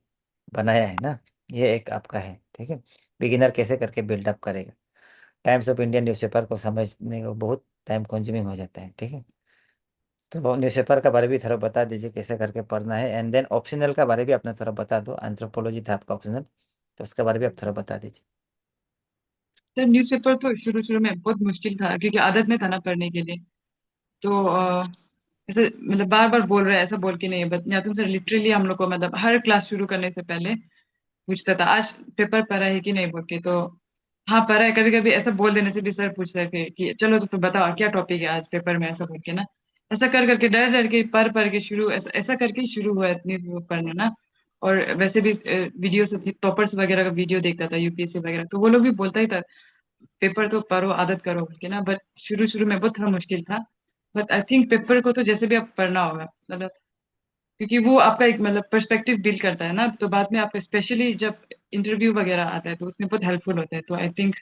बनाया है ना, ये एक आपका है, ठीक है। बिगिनर कैसे करके बिल्डअप करेगा। टाइम्स ऑफ इंडिया न्यूज़पेपर को समझने को बहुत टाइम कंज्यूमिंग हो जाता है, ठीक है। तो वो न्यूज़पेपर का बारे भी थोड़ा बता दीजिए कैसे करके पढ़ना है। एंड देन ऑप्शनल का बारे भी अपना थोड़ा बता दो, एंथ्रोपोलॉजी था आपका ऑप्शनल, तो उसके बारे भी आप थोड़ा बता दीजिए। सर न्यूज़पेपर तो शुरू शुरू में बहुत मुश्किल था क्योंकि आदत में था ना पढ़ने के लिए, तो ऐसे मतलब बार बार बोल रहे हैं ऐसा बोल के नहीं है, बट यातुम सर लिटरली हम लोग को मतलब हर क्लास शुरू करने से पहले पूछता था आज पेपर पढ़ा है कि नहीं बोल के, तो हाँ पढ़ा है, कभी कभी ऐसा बोल देने से भी सर पूछते थे कि चलो तो बताओ क्या टॉपिक है आज पेपर में, ऐसा बोल के ना। ऐसा कर करके डर डर के पढ़ पढ़ के शुरू ऐसा ऐसा करके ही शुरू हुआ इतनी वो पढ़ना ना। और वैसे भी वीडियो से टॉपर्स वगैरह का वीडियो देखता था यूपीएससी वगैरह, तो वो लोग भी बोलता ही था पेपर तो पढ़ो आदत करो बोल के ना, बट शुरू शुरू में बहुत थोड़ा मुश्किल था। बट आई थिंक पेपर को तो जैसे भी आप पढ़ना होगा मतलब, क्योंकि वो आपका एक मतलब पर्सपेक्टिव बिल्ड करता है ना, तो बाद में आपका स्पेशली जब इंटरव्यू वगैरह आता है तो उसमें बहुत हेल्पफुल होता है। तो आई थिंक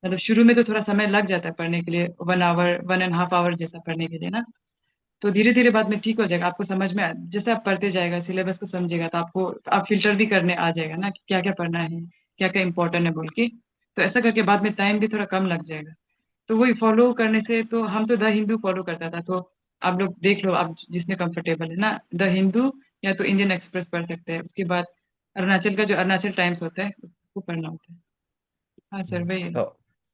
मतलब शुरू में तो थोड़ा समय लग जाता है पढ़ने के लिए, 1 आवर 1.5 आवर जैसा पढ़ने के लिए ना, तो धीरे धीरे बाद में ठीक हो जाएगा, आपको समझ में जैसे आप पढ़ते जाएगा सिलेबस को समझेगा तो आपको आप फिल्टर भी करने आ जाएगा ना कि क्या क्या पढ़ना है, क्या क्या इंपॉर्टेंट है बोल के। तो ऐसा करके बाद में टाइम भी थोड़ा कम लग जाएगा। तो वही फॉलो करने से, तो हम तो द हिंदू फॉलो करता था, तो आप लोग देख लो, आप जिसमें कंफर्टेबल है ना, द हिंदू या तो इंडियन एक्सप्रेस पढ़ सकते हैं। उसके बाद अरुणाचल का जो अरुणाचल टाइम्स होता है उसको पढ़ना होता है। हाँ सर वही है। तो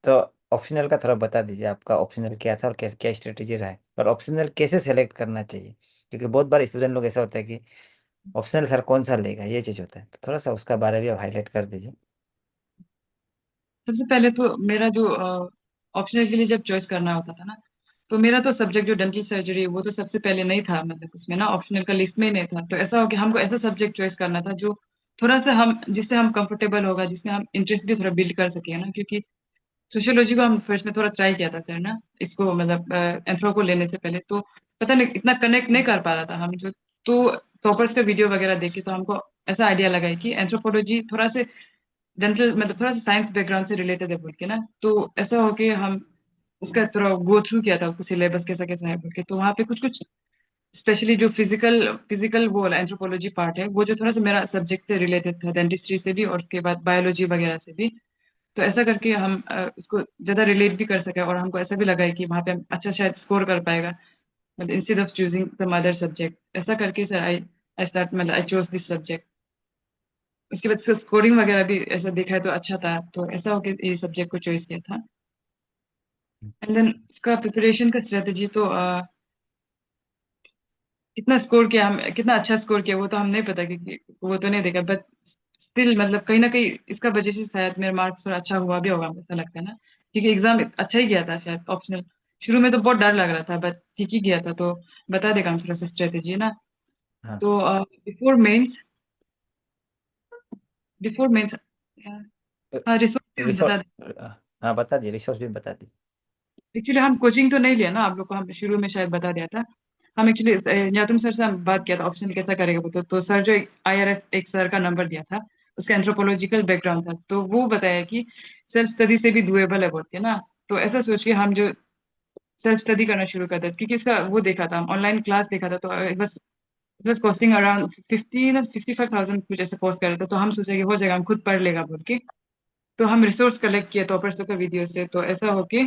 तो ऑप्शनल का थोड़ा बता दीजिए, आपका ऑप्शनल क्या था और कैसे क्या स्ट्रेटेजी रहा है, और ऑप्शनल कैसे सेलेक्ट करना चाहिए, क्योंकि बहुत बार स्टूडेंट लोग ऐसा होता है कि ऑप्शनल सर कौन सा लेगा, ये चीज़ होता है, तो थोड़ा सा उसका बारे में हाईलाइट कर दीजिए। सबसे पहले तो मेरा जो ऑप्शनल के लिए जब चॉइस करना होता था ना, तो मेरा तो सब्जेक्ट जो डेंटल सर्जरी वो तो सबसे पहले नहीं था, मतलब उसमें ना ऑप्शनल का लिस्ट में ही नहीं था। तो ऐसा हो कि हमको ऐसा सब्जेक्ट चॉइस करना था जो थोड़ा सा हम जिससे हम कंफर्टेबल होगा, जिसमें हम इंटरेस्ट भी थोड़ा बिल्ड कर सके ना। क्योंकि सोशियोलॉजी को हम फर्स्ट में थोड़ा ट्राई किया था सर ना, इसको मतलब एंथ्रो को लेने से पहले तो पता नहीं इतना कनेक्ट नहीं कर पा रहा था हम जो। तो टॉपर्स का वीडियो वगैरह देख के तो हमको ऐसा आइडिया लगा है कि एंथ्रोपोलॉजी थोड़ा से डेंटल मतलब थोड़ा सा साइंस बैकग्राउंड से रिलेटेड है बोल के ना। तो ऐसा हो के हम उसका थोड़ा गो थ्रू किया था, उसका सिलेबस कैसा कैसा है बोल के। तो वहाँ पे कुछ कुछ स्पेशली जो फिजिकल फिजिकल वो वाला एंथ्रोपोलॉजी पार्ट है, वो जो थोड़ा सा मेरा सब्जेक्ट से रिलेटेड था, डेंटिस्ट्री से भी और उसके बाद बायोलॉजी वगैरह से भी। तो ऐसा करके हम उसको ज्यादा रिलेट भी कर सके, और हमको ऐसा भी लगा है कि वहाँ पे हम अच्छा शायद स्कोर कर पाएगा, मतलब instead of choosing some other subject. ऐसा करके सर आई आई स्टार्ट मतलब आई चोज दिस सब्जेक्ट। उसके बाद इसका स्कोरिंग वगैरह भी ऐसा देखा है तो अच्छा था, तो ऐसा होकर ये सब्जेक्ट को चॉइस किया था। एंड देन इसका प्रिपरेशन का स्ट्रेटेजी तो कितना स्कोर किया हम, कितना अच्छा स्कोर किया वो तो हम नहीं पता, क्योंकि वो तो नहीं देखा। बट स्टिल मतलब कहीं ना कहीं इसका वजह से शायद मेरा मार्क्स थोड़ा अच्छा हुआ भी होगा, ऐसा लगता है ना। क्योंकि एग्जाम अच्छा ही गया था शायद ऑप्शनल। शुरू में तो बहुत डर लग रहा था बट ठीक ही गया था। तो बता देगा हम थोड़ा सा स्ट्रेटेजी ना। हाँ। तो बिफोर मेंस, बिफोर मेंस हाँ रिसोर्स बता। रिसोर्ट, हाँ बता दीजिए, रिसोर्स भी बता दीजिए। एक्चुअली हम कोचिंग तो नहीं लिया ना आप लोग को, हम शुरू में शायद बता दिया था। हम एक्चुअली यातुम सर से हम बात किया था ऑप्शन कैसा करेगा वो। तो सर जो IRS एक सर का नंबर दिया था, उसका एंथ्रोपोलॉजिकल बैकग्राउंड था, तो वो बताया कि सेल्फ स्टडी से भी डुएबल है बोल के ना। तो ऐसा सोच के हम जो सेल्फ स्टडी करना शुरू कर दिया, क्योंकि इसका वो देखा था, हम ऑनलाइन क्लास देखा था। तो बस बस कॉस्टिंग अराउंड 55,000 कुछ ऐसे कॉस्ट कर रहा था। तो हम सोचे कि हो जाएगा, हम खुद पढ़ लेगा बोल के। तो हम रिसोर्स कलेक्ट किए टॉपर्स का वीडियो से। तो ऐसा होके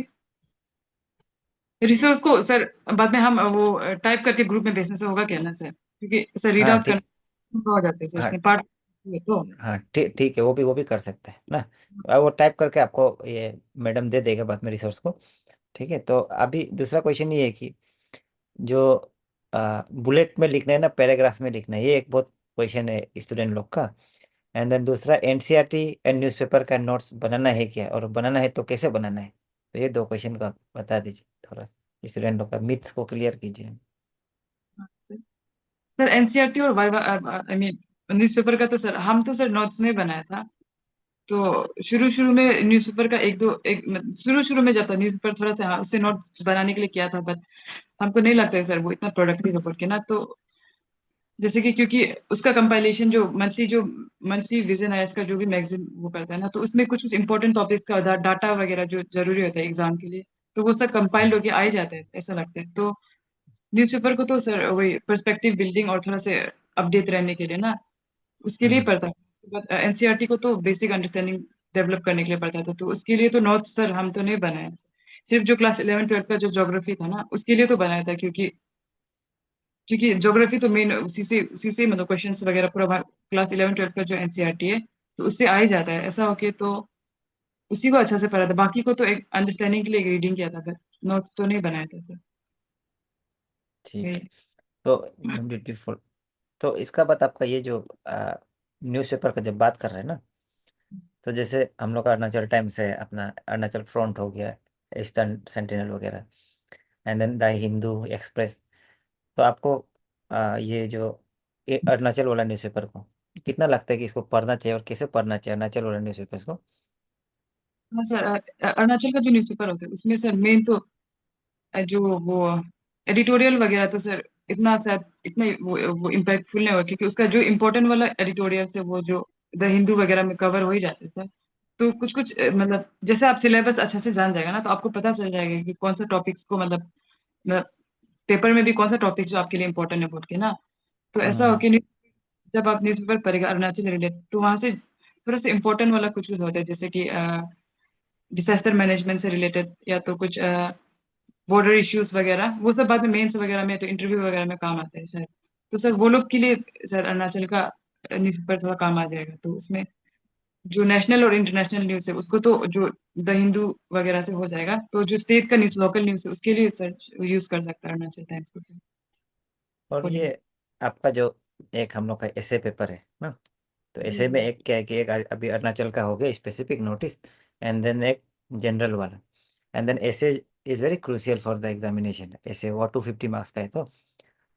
रिसोर्स को सर बाद में हम वो टाइप करके ग्रुप में भेजने से होगा क्या ना सर, क्योंकि सर रीड हाँ आउट ठीक। करना हो जाते हैं सर हाँ उसमें पार्ट तो। हाँ ठीक ठीक है, वो भी कर सकते हैं ना। वो टाइप करके आपको ये मैडम दे देगा बाद में रिसोर्स को। ठीक है, तो अभी दूसरा क्वेश्चन ये है कि जो बुलेट में लिखना है ना, पैराग्राफ में लिखना है, ये एक बहुत क्वेश्चन है स्टूडेंट लोग का। एंड देन दूसरा एनसीईआरटी एंड न्यूज़पेपर का नोट्स बनाना है क्या, और बनाना है तो कैसे बनाना है, तो ये दो क्वेश्चन का बता दीजिए थोड़ा सा, स्टूडेंट लोग का मिथ्स को क्लियर कीजिए। सर एनसीईआरटी और वाइवा आई मीन न्यूज़पेपर का तो सर हम तो सर नोट्स नहीं बनाया था। तो शुरू शुरू में न्यूज़पेपर का शुरू शुरू में जब था न्यूज़पेपर थोड़ा सा हाँ, उससे नोट्स बनाने के लिए किया था। बट हमको नहीं लगता है सर वो इतना प्रोडक्टिव है बोल के ना। तो जैसे कि क्योंकि उसका कंपाइलेशन जो मंथली विजन है इसका, जो भी मैगजीन वो करता है ना, तो उसमें कुछ कुछ इंपॉर्टेंट टॉपिक का डाटा वगैरह जो जरूरी होता है एग्जाम के लिए, तो वो सब कंपाइल्ड होके आ ही जाता है ऐसा लगता है। तो न्यूज़पेपर को तो सर वही पर्सपेक्टिव बिल्डिंग और थोड़ा से अपडेट रहने के लिए ना, उसके लिए हम्म। पढ़ता है। उसके बाद एनसीईआरटी को तो बेसिक अंडरस्टैंडिंग डेवलप करने के लिए पढ़ता था। तो उसके लिए तो नोट्स सर हम तो नहीं बनाए। सिर्फ जो क्लास 11 12 का जो ज्योग्राफी था ना उसके लिए तो बनाया था, क्योंकि क्योंकि ज्योग्राफी तो मेन उसी से मतलब क्वेश्चंस वगैरह पूरा क्लास 11 12 का जो एनसीईआरटी है तो उससे आ ही जाता है। ऐसा होके तो उसी को अच्छा से पढ़ा था, बाकी को तो एक अंडरस्टैंडिंग के लिए रीडिंग किया था, बस नोट्स तो नहीं बनाया था सर। ठीक है, यही। तो ब्यूटीफुल। तो इसका बाद आपका ये जो न्यूज़पेपर का जब बात कर रहे हैं ना, तो जैसे हम लोग का अरुणाचल टाइम्स है, अपना अरुणाचल फ्रंट हो गया, ईस्टर्न सेंटिनल वगैरह, and then the Hindu express. तो आपको ये जो ये अरुणाचल वाला न्यूज़पेपर को कितना लगता है कि इसको पढ़ना चाहिए, और कैसे पढ़ना चाहिए अरुणाचल वाला न्यूज़पेपर को? हाँ सर अरुणाचल का जो न्यूज़पेपर होता है उसमें सर मेन तो जो वो एडिटोरियल वगैरह तो सर इतना शायद इतना वो इम्पैक्टफुल नहीं हुआ, क्योंकि उसका जो इम्पोर्टेंट वाला एडिटोरियल से वो जो द हिंदू वगैरह में कवर हो ही जाते थे। तो कुछ कुछ मतलब जैसे आप सिलेबस अच्छे से जान जाएगा ना, तो आपको पता चल जाएगा कि कौन सा टॉपिक्स को मतलब पेपर में भी कौन सा टॉपिक जो आपके लिए इम्पोर्टेंट है बोल के ना। तो ऐसा हो हम्म। कि जब आप न्यूज़पेपर पढ़ेगा अरुणाचल रिलेटेड, तो वहां से थोड़ा सा इम्पोर्टेंट वाला कुछ कुछ होता है, जैसे कि डिजास्टर मैनेजमेंट से रिलेटेड, या तो कुछ बॉर्डर इश्यूज वगैरह, वो सब बाद में मेंस वगैरह में, तो इंटरव्यू वगैरह में काम आते हैं सर। तो सर वो लोग के लिए सर अरुणाचल का न्यूज़पेपर थोड़ा काम आ जाएगा। तो उसमें जो नेशनल और इंटरनेशनल न्यूज़ है उसको तो जो द हिंदू वगैरह से हो जाएगा, तो जो स्टेट का न्यूज़, लोकल न्यूज़ है, उसके लिए सर यूज कर सकता है अरुणाचल टाइम्स को सर। और ये आपका जो एक हम लोग का ऐसे पेपर है ना, तो जी ऐसे में जी। एक क्या है कि एक अभी अरुणाचल का हो गया स्पेसिफिक नोटिस, एंड देन एक जनरल वाला, एंड देन ऐसे is very crucial for the examination. ऐसे वो 250 मार्क्स का है।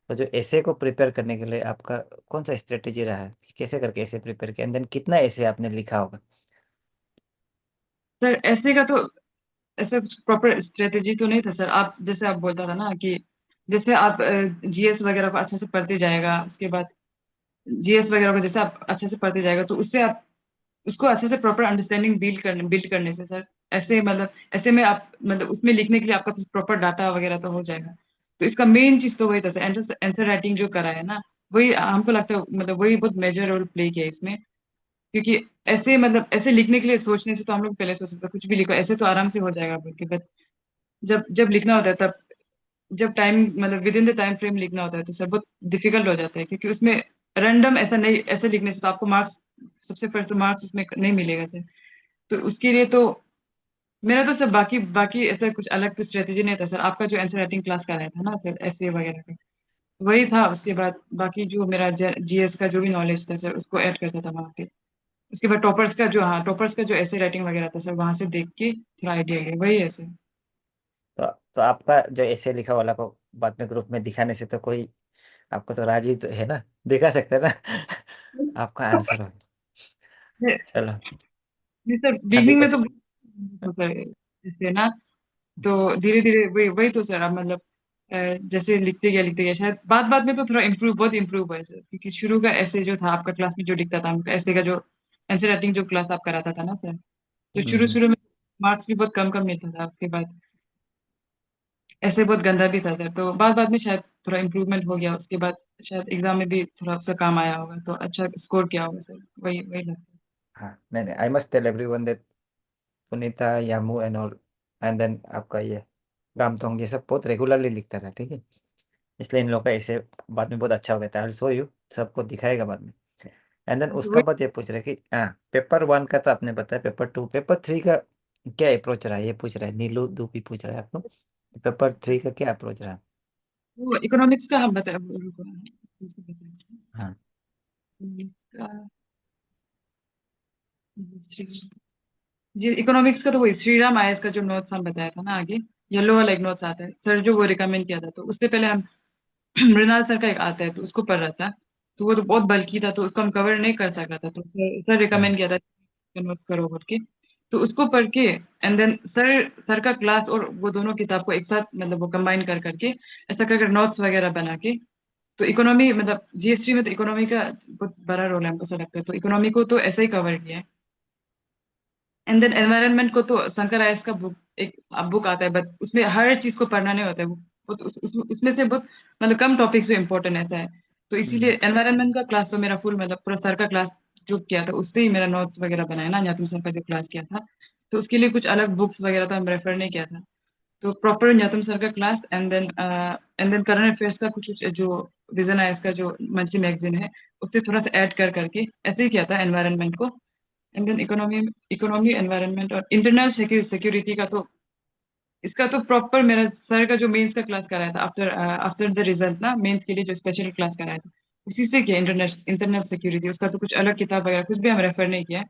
तो जो ऐसे को प्रिपेयर करने के लिए आपका कौन सा स्ट्रेटेजी रहा है कि कैसे करके ऐसे प्रिपेयर किया, एंड देन कितना ऐसे आपने लिखा होगा? सर ऐसे का तो ऐसा कुछ प्रॉपर स्ट्रेटेजी तो नहीं था सर। आप जैसे आप बोलता था ना कि जैसे आप जीएस वगैरह को अच्छे से पढ़ते जाएगा, उसके बाद जीएस वगैरह को जैसे आप अच्छे से पढ़ते जाएगा, तो उससे आप उसको अच्छे से प्रॉपर अंडरस्टैंडिंग बिल्ड करने से सर, ऐसे मतलब ऐसे में आप मतलब उसमें लिखने के लिए आपका प्रॉपर डाटा वगैरह तो हो जाएगा। तो इसका मेन चीज तो वही था सर, आंसर आंसर राइटिंग जो करा है ना, वही हमको लगता है मतलब वही बहुत मेजर रोल प्ले किया है इसमें। क्योंकि ऐसे मतलब ऐसे लिखने के लिए सोचने से तो हम लोग पहले सोच सकते हैं कुछ भी लिखो ऐसे तो आराम से हो जाएगा बोल के, बट जब जब लिखना होता है तब, जब टाइम मतलब with in the time frame लिखना होता है तो सर बहुत डिफिकल्ट हो जाता है। क्योंकि उसमें रैंडम ऐसा नहीं, ऐसे लिखने से तो आपको मार्क्स, सबसे पहले तो मार्क्स उसमें नहीं मिलेगा सर। तो उसके लिए तो मेरा तो सर बाकी बाकी ऐसा कुछ अलग तो स्ट्रेटेजी नहीं था सर। आपका जो आंसर राइटिंग क्लास का रहा था ना सर, ऐसे वगैरह का, वही था। उसके बाद बाकी जो मेरा जीएस का जो भी नॉलेज था सर, उसको ऐड करता था वहाँ पे। उसके बाद टॉपर्स का जो, हाँ टॉपर्स का जो ऐसे राइटिंग वगैरह था सर, वहां से देख के थोड़ा आइडिया गया, वही है सर। तो आपका जो ऐसे लिखा वाला को बाद में ग्रुप में दिखाने से तो कोई आपको तो राजी तो है ना, दिखा सकते हैं ना आपका आंसर हो। चलो। नहीं सर, अभी बिगनिंग में ऐसे तो सर जैसे ना, तो धीरे धीरे वही वही तो सर अब मतलब जैसे लिखते गया शायद बाद बाद में तो थोड़ा इम्प्रूव, बहुत इम्प्रूव हुआ है सर। क्योंकि शुरू का ऐसे जो था आपका क्लास में जो दिखता था हमको, ऐसे का जो आंसर राइटिंग जो क्लास आप कराता था ना सर, तो शुरू हम्म। शुरू में मार्क्स भी बहुत कम कम मिलता था। उसके बाद ऐसे बहुत गंदा भी था सर, तो बाद बाद में शायद थोड़ा इम्प्रूवमेंट हो गया। उसके बाद शायद एग्जाम में भी थोड़ा सा काम आया होगा, तो अच्छा स्कोर किया होगा सर, वही वही लगता हाँ, नहीं नहीं, I must tell everyone that Punita, Yamu and all, and then आपका ये गामतोंग, ये सब बहुत रेगुलरली लिखता था, ठीक है। इसलिए इन लोगों का ऐसे बाद में बहुत अच्छा हो गया था। आई शो यू, सबको दिखाएगा बाद में। एंड देन है। तो उसका वही बाद ये पूछ रहे कि हाँ, पेपर वन का तो आपने बताया, पेपर टू, पेपर थ्री का क्या अप्रोच रहा है, ये पूछ रहा है नीलू दूपी, पूछ रहा है आपको पेपर थ्री का क्या अप्रोच रहा है? वो इकोनॉमिक्स का हम बताए, रुको, मुझे बताइए। हाँ। इकोनॉमिक्स का जी, इकोनॉमिक्स का तो वही श्रीराम आयस का जो नोट्स हम बताया था ना आगे, येलो वाला एक नोट्स आता है सर, जो वो रिकमेंड किया था। तो उससे पहले हम मृणाल सर का एक आता है, तो उसको पढ़ रहा था। तो वो तो बहुत बल्कि था, तो उसको हम कवर नहीं कर सका था। तो सर हाँ। रिकमेंड किया था नोट्स करो बोल के। तो उसको पढ़ के एंड देन सर सर का क्लास और वो दोनों किताब को एक साथ मतलब वो कंबाइन कर करके ऐसा कर नोट्स वगैरह बना के, तो इकोनॉमी मतलब जीएसटी में तो इकोनॉमी का बहुत बड़ा रोल है हमको ऐसा लगता है। तो इकोनॉमी को तो ऐसा ही कवर किया है। एंड देन एनवायरनमेंट को तो शंकर आयस का बुक, एक बुक आता है, बट उसमें हर चीज को पढ़ना नहीं होता है। वो तो उसमें से बहुत मतलब कम टॉपिक जो इम्पोर्टेंट रहता है। तो इसीलिए हम्म। एनवायरनमेंट का क्लास तो मेरा फुल मतलब पूरा सर का क्लास जो किया था उससे ही मेरा नोट्स वगैरह बनाया ना, या तुम सर का जो क्लास किया था। तो उसके लिए कुछ अलग बुक्स वगैरह तो हम रेफर नहीं किया था। तो प्रॉपर न्यातम सर का class and then current affairs का कुछ कुछ जो विजन है इसका जो मंथली मैगजीन है, उससे थोड़ा सा ऐड कर करके ऐसे ही किया था एनवायरनमेंट को। And then economy, economy environment और इंटरनल सिक्योरिटी का तो इसका तो प्रॉपर मेरा सर का जो मेंस का क्लास कराया था आफ्टर आफ्टर द रिजल्ट ना, मेंस के लिए जो स्पेशल क्लास कराया था, उसी से किया। इंटरनेशनल इंटरनल सिक्योरिटी उसका तो कुछ अलग किताब वगैरह कुछ भी हम रेफर नहीं किया।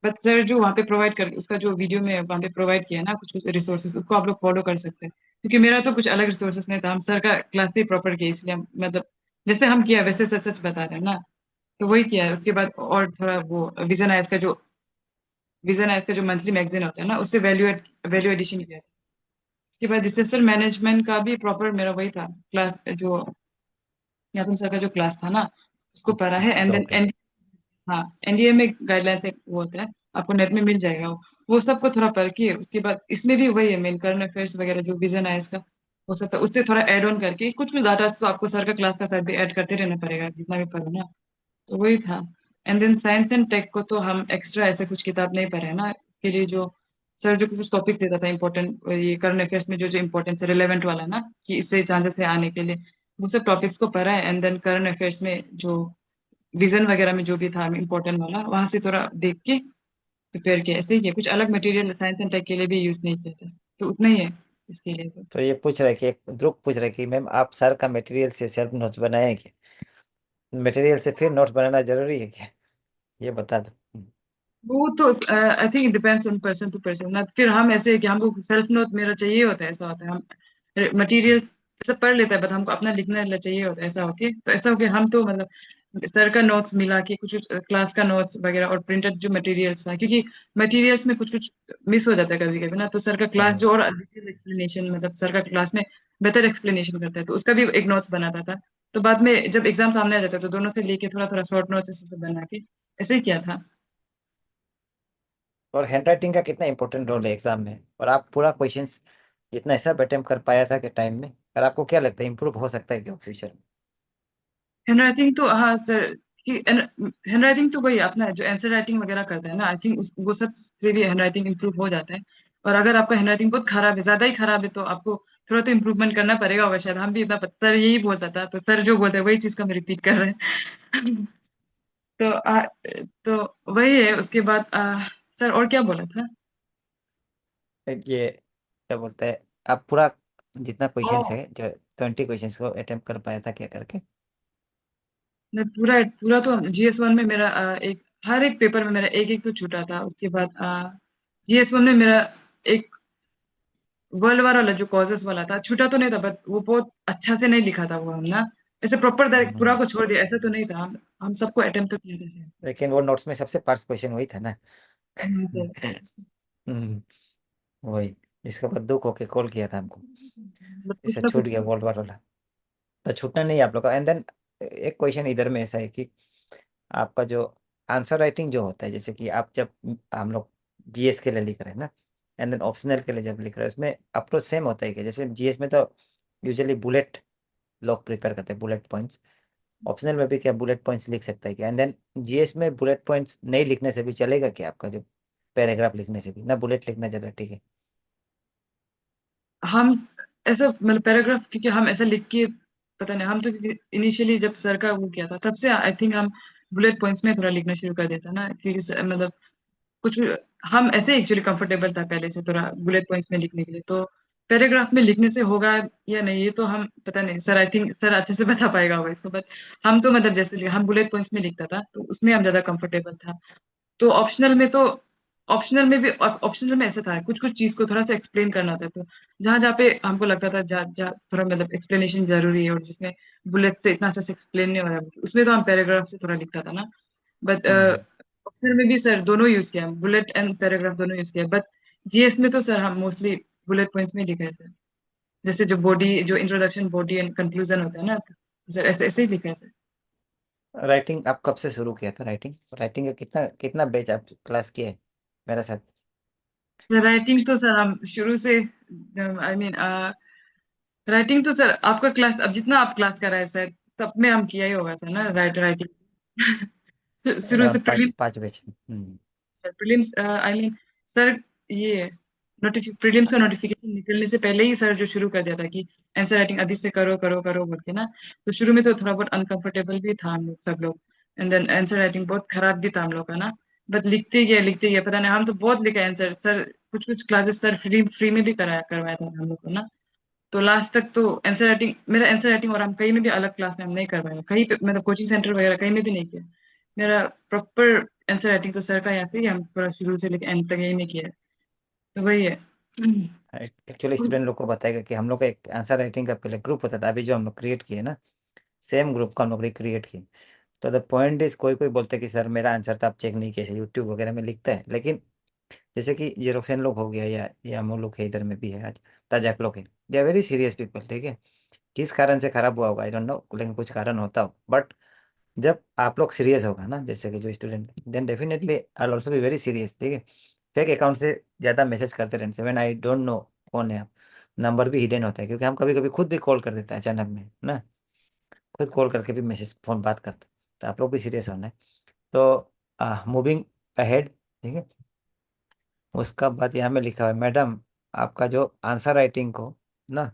बट सर जो वहाँ पे प्रोवाइड कर उसका जो वीडियो में वहाँ पे प्रोवाइड किया है ना कुछ कुछ रिसोर्सेज, उसको आप लोग फॉलो कर सकते हैं। क्योंकि मेरा तो कुछ अलग रिसोर्सेज नहीं था, हम सर का क्लास से प्रॉपर किया, इसलिए मतलब जैसे हम किया वैसे सच सच बता रहे हैं ना। तो वही किया है। उसके बाद और थोड़ा वो विजन है इसका जो मंथली मैगजीन होता है ना, उससे वैल्यू एडिशन किया है। उसके बाद डिजास्टर मैनेजमेंट का भी प्रॉपर मेरा वही था क्लास जो यातुम सर का जो क्लास था ना, उसको पढ़ा है। एंड दो देन पेज हाँ, एनडीए में गाइडलाइंस एक वो होता है, आपको नेट में मिल जाएगा वो सबको थोड़ा पढ़ के उसके बाद इसमें भी वही है मेन करंट अफेयर्स वगैरह जो विजन है इसका, हो सकता है उससे थोड़ा ऐड ऑन करके कुछ कुछ डाटा तो आपको सर का क्लास का साथ भी ऐड करते रहना पड़ेगा जितना भी पढ़ो ना। तो वही था। And then science and tech को तो हम एक्स्ट्रा ऐसे कुछ किताब नहीं पढ़े हैं ना, उसके लिए जो सर जो कुछ टॉपिक देता था इंपॉर्टेंट, ये करंट अफेयर्स में जो जो इंपॉर्टेंस है रिलेवेंट वाला ना, कि इससे चांसेस है आने के लिए, वो सब टॉपिक्स को पढ़ा है। एंड देन करंट अफेयर्स में जो विजन वगैरह में जो भी था इंपॉर्टेंट वाला, वहां से थोड़ा देख के प्रिपेयर किया। ऐसे ही किया, कुछ अलग मटेरियल साइंस एंड टेक के लिए भी यूज नहीं किया था। तो उतना ही है इसके लिए तो। तो ये पूछ रहे कि एक ध्रुव पूछ रहे कि मैम आप सर का मटेरियल से सेल्फ नोट्स बनाए हैं क्या? मटेरियल से फिर नोट्स बनाना जरूरी है क्या? ये बता दो। वो तो I think depends on person to person ना। फिर हम ऐसे है कि हमको सेल्फ नोट मेरा चाहिए होता है, ऐसा होता है। हम मटेरियल ऐसा पढ़ लेता है, बट हमको अपना लिखना चाहिए होता है, ऐसा होके तो ऐसा होके हम तो मतलब सर का नोट्स मिला के कुछ क्लास का नोट्स वगैरह और प्रिंटेड जो मटेरियल्स था, क्योंकि मटेरियल्स में कुछ कुछ मिस हो जाता है कभी कभी ना, तो सर का क्लास हम्म। जो और डिटेल एक्सप्लेनेशन, मतलब सर का क्लास में बेहतर एक्सप्लेनेशन करता है, तो उसका भी एक नोट्स बनाता था। तो बाद में जब एग्जाम सामने आ जाता है तो दोनों से लेके थोड़ा थोड़ा शॉर्ट नोट्स ऐसे से बना के ऐसे ही किया था। और हैंडराइटिंग का कितना इंपॉर्टेंट रोल है एग्जाम में? और आप पूरा क्वेश्चंस जितना सब अटेम्प्ट कर पाया था कि टाइम में, और आपको क्या लगता है इम्प्रूव हो सकता है क्या फ्यूचर में? हैंडराइटिंग तो हाँ सर, कि हैंडराइटिंग तो वही अपना जो आंसर राइटिंग वगैरह करता है ना, आई थिंक वो सब से भी हैंडराइटिंग इंप्रूव हो जाता है। और अगर आपका हैंडराइटिंग बहुत खराब है, ज्यादा ही खराब है, तो आपको थोड़ा तो इम्प्रूवमेंट करना पड़ेगा होगा शायद। हम भी इतना सर यही बोलता था, तो सर जो बोलते हैं वही चीज का हम रिपीट कर रहे हैं। तो तो वही है। उसके बाद सर और क्या बोला था? ये क्या बोलते हैं, आप पूरा जितना क्वेश्चंस ओ, है जो 20 क्वेश्चंस को अटेम्प्ट कर पाया था क्या करके? मैं पूरा पूरा तो GS1 में मेरा एक हर एक पेपर में मेरा एक एक तो छूटा था। उसके बाद GS1 में मेरा एक वर्ल्ड वार वाला जो कॉजेस वाला था छूटा तो नहीं था, बट वो बहुत अच्छा से नहीं लिखा था वो हम ना। ऐसे प्रॉपर डायरेक्ट पूरा हम्म। को छोड़ दिया ऐसा तो नहीं था। हम सबको अटेम्प्ट तो किया था। लेकिन वो नोट्स में सबसे पास क्वेश्चन वही था ना। हाँ सर। हम्म, वही। इसका बाद दुख होके कॉल किया था हमको। मतलब इससे कुछ ना छूट कुछ गया वर्ल्ड वार वाला। तो छूटना नहीं है आप लोग का। एंड देन एक क्वेश्चन इधर में ऐसा है कि आपका जो आंसर राइटिंग जो होता है, जैसे कि आप जब हम लोग जीएस के लिए लिख रहे हैं ना, एंड देन ऑप्शनल के लिए जब लिख रहे हैं, उसमें अप्रोच सेम होता है कि जैसे जीएस में तो यूजुअली बुलेट लोग प्रिपेयर करते हैं, बुलेट पॉइंट्स। ऑप्शनल में भी क्या बुलेट पॉइंट्स लिख सकता है क्या? एंड देन जीएस में बुलेट पॉइंट्स नहीं लिखने से भी चलेगा क्या आपका, जो पैराग्राफ लिखने से भी ना बुलेट लिखना ज़्यादा ठीक है? हम ऐसा मतलब पैराग्राफ, क्योंकि हम ऐसा लिख के पता नहीं, हम तो इनिशियली जब सर का वो किया था तब से आई थिंक हम बुलेट पॉइंट्स में थोड़ा लिखना शुरू कर देता ना, क्योंकि मतलब कुछ हम ऐसे एक्चुअली कंफर्टेबल था पहले से थोड़ा बुलेट पॉइंट्स में लिखने के लिए। तो पैराग्राफ में लिखने से होगा या नहीं ये तो हम पता नहीं, सर आई थिंक सर अच्छे से बता पाएगा होगा इसको। बट हम तो मतलब जैसे हम बुलेट पॉइंट्स में लिखता था तो उसमें हम ज्यादा कंफर्टेबल था। तो ऑप्शनल में ऐसा था कुछ कुछ चीज को थोड़ा सा एक्सप्लेन करना था, तो जहाँ जहाँ पे हमको लगता था जहाँ जहाँ थोड़ा मतलब एक्सप्लेनेशन जरूरी है और जिसमें बुलेट से इतना अच्छे से एक्सप्लेन नहीं हो रहा है, उसमें तो हम पैराग्राफ से थोड़ा लिखता था ना। But hmm. ऑप्शनल में भी सर दोनों यूज किया, बुलेट एंड पैराग्राफ दोनों यूज किया। बट GS में तो सर हम मोस्टली बुलेट पॉइंट्स में लिखा है सर। जैसे जो बॉडी जो इंट्रोडक्शन बॉडी एंड कंक्लूजन होता है ना, तो सर ऐसे ऐसे ही लिखा है सर। राइटिंग आप कब से शुरू किया था? राइटिंग राइटिंग का कितना कितना बैच आप क्लास किए मेरे साथ? राइटिंग तो सर हम शुरू से आई मीन राइटिंग तो सर आपका क्लास अब जितना आप क्लास कर रहे हैं सर, सब में हम किया ही होगा सर ना राइटिंग। शुरू से अराउंड पाँच पाँच batch. Hmm. Sir prelims I mean sir ये प्रीलिम्स का नोटिफिकेशन निकलने से पहले ही सर जो शुरू कर दिया था कि आंसर राइटिंग अभी से करो करो करो बोल के ना। तो शुरू में तो थोड़ा बहुत अनकंफर्टेबल भी था हम लोग सब लोग। एंड देन आंसर राइटिंग बहुत खराब भी था हम लोग का ना। बट लिखते गए पता नहीं, हम तो बहुत लिखे आंसर सर। कुछ कुछ क्लासेस सर फ्री फ्री में भी कराया करवाया था हम लोग को ना। तो लास्ट तक तो आंसर राइटिंग मेरा आंसर राइटिंग और हम कहीं में भी अलग क्लास में हम नहीं करवाए कहीं पे, मतलब कोचिंग सेंटर वगैरह कहीं में भी नहीं किया। मेरा प्रॉपर आंसर राइटिंग तो सर का यहाँ से ही हम पूरा शुरू से लेकर एंड तक यही में किया है। तो वही है। एक्चुअली स्टूडेंट लोग को बताएगा कि हम लोग का एक आंसर राइटिंग का पहले ग्रुप होता था, अभी जो हम लोग क्रिएट किए ना, सेम ग्रुप का हम लोग क्रिएट किए। तो द पॉइंट इज, कोई कोई बोलते हैं कि सर मेरा आंसर तो आप चेक नहीं किए, यूट्यूब वगैरह में लिखता है, लेकिन जैसे कि जेरोक्सेन लोग हो गया या हम लोग है, इधर में भी है आज ताजाक लोग है, they are very serious people, ठीक है। किस कारण से खराब हुआ होगा आई डोंट नो, लेकिन कुछ कारण होता हो। बट जब आप लोग सीरियस होगा ना, जैसे कि जो student, then definitely I also be very serious, ठीक है। फेक अकाउंट से ज़्यादा मैसेज करते रहने से, व्हेन आई डोंट नो कौन है आप, नंबर भी हिडन होता है, क्योंकि हम कभी कभी खुद भी कॉल कर देते हैं अचानक में ना, खुद कॉल करके भी मैसेज फोन बात करते हैं। तो आप लोग भी सीरियस होना है। तो मूविंग अहेड, ठीक है, उसका बाद यहाँ में लिखा हुआ है, मैडम आपका जो आंसर राइटिंग को ना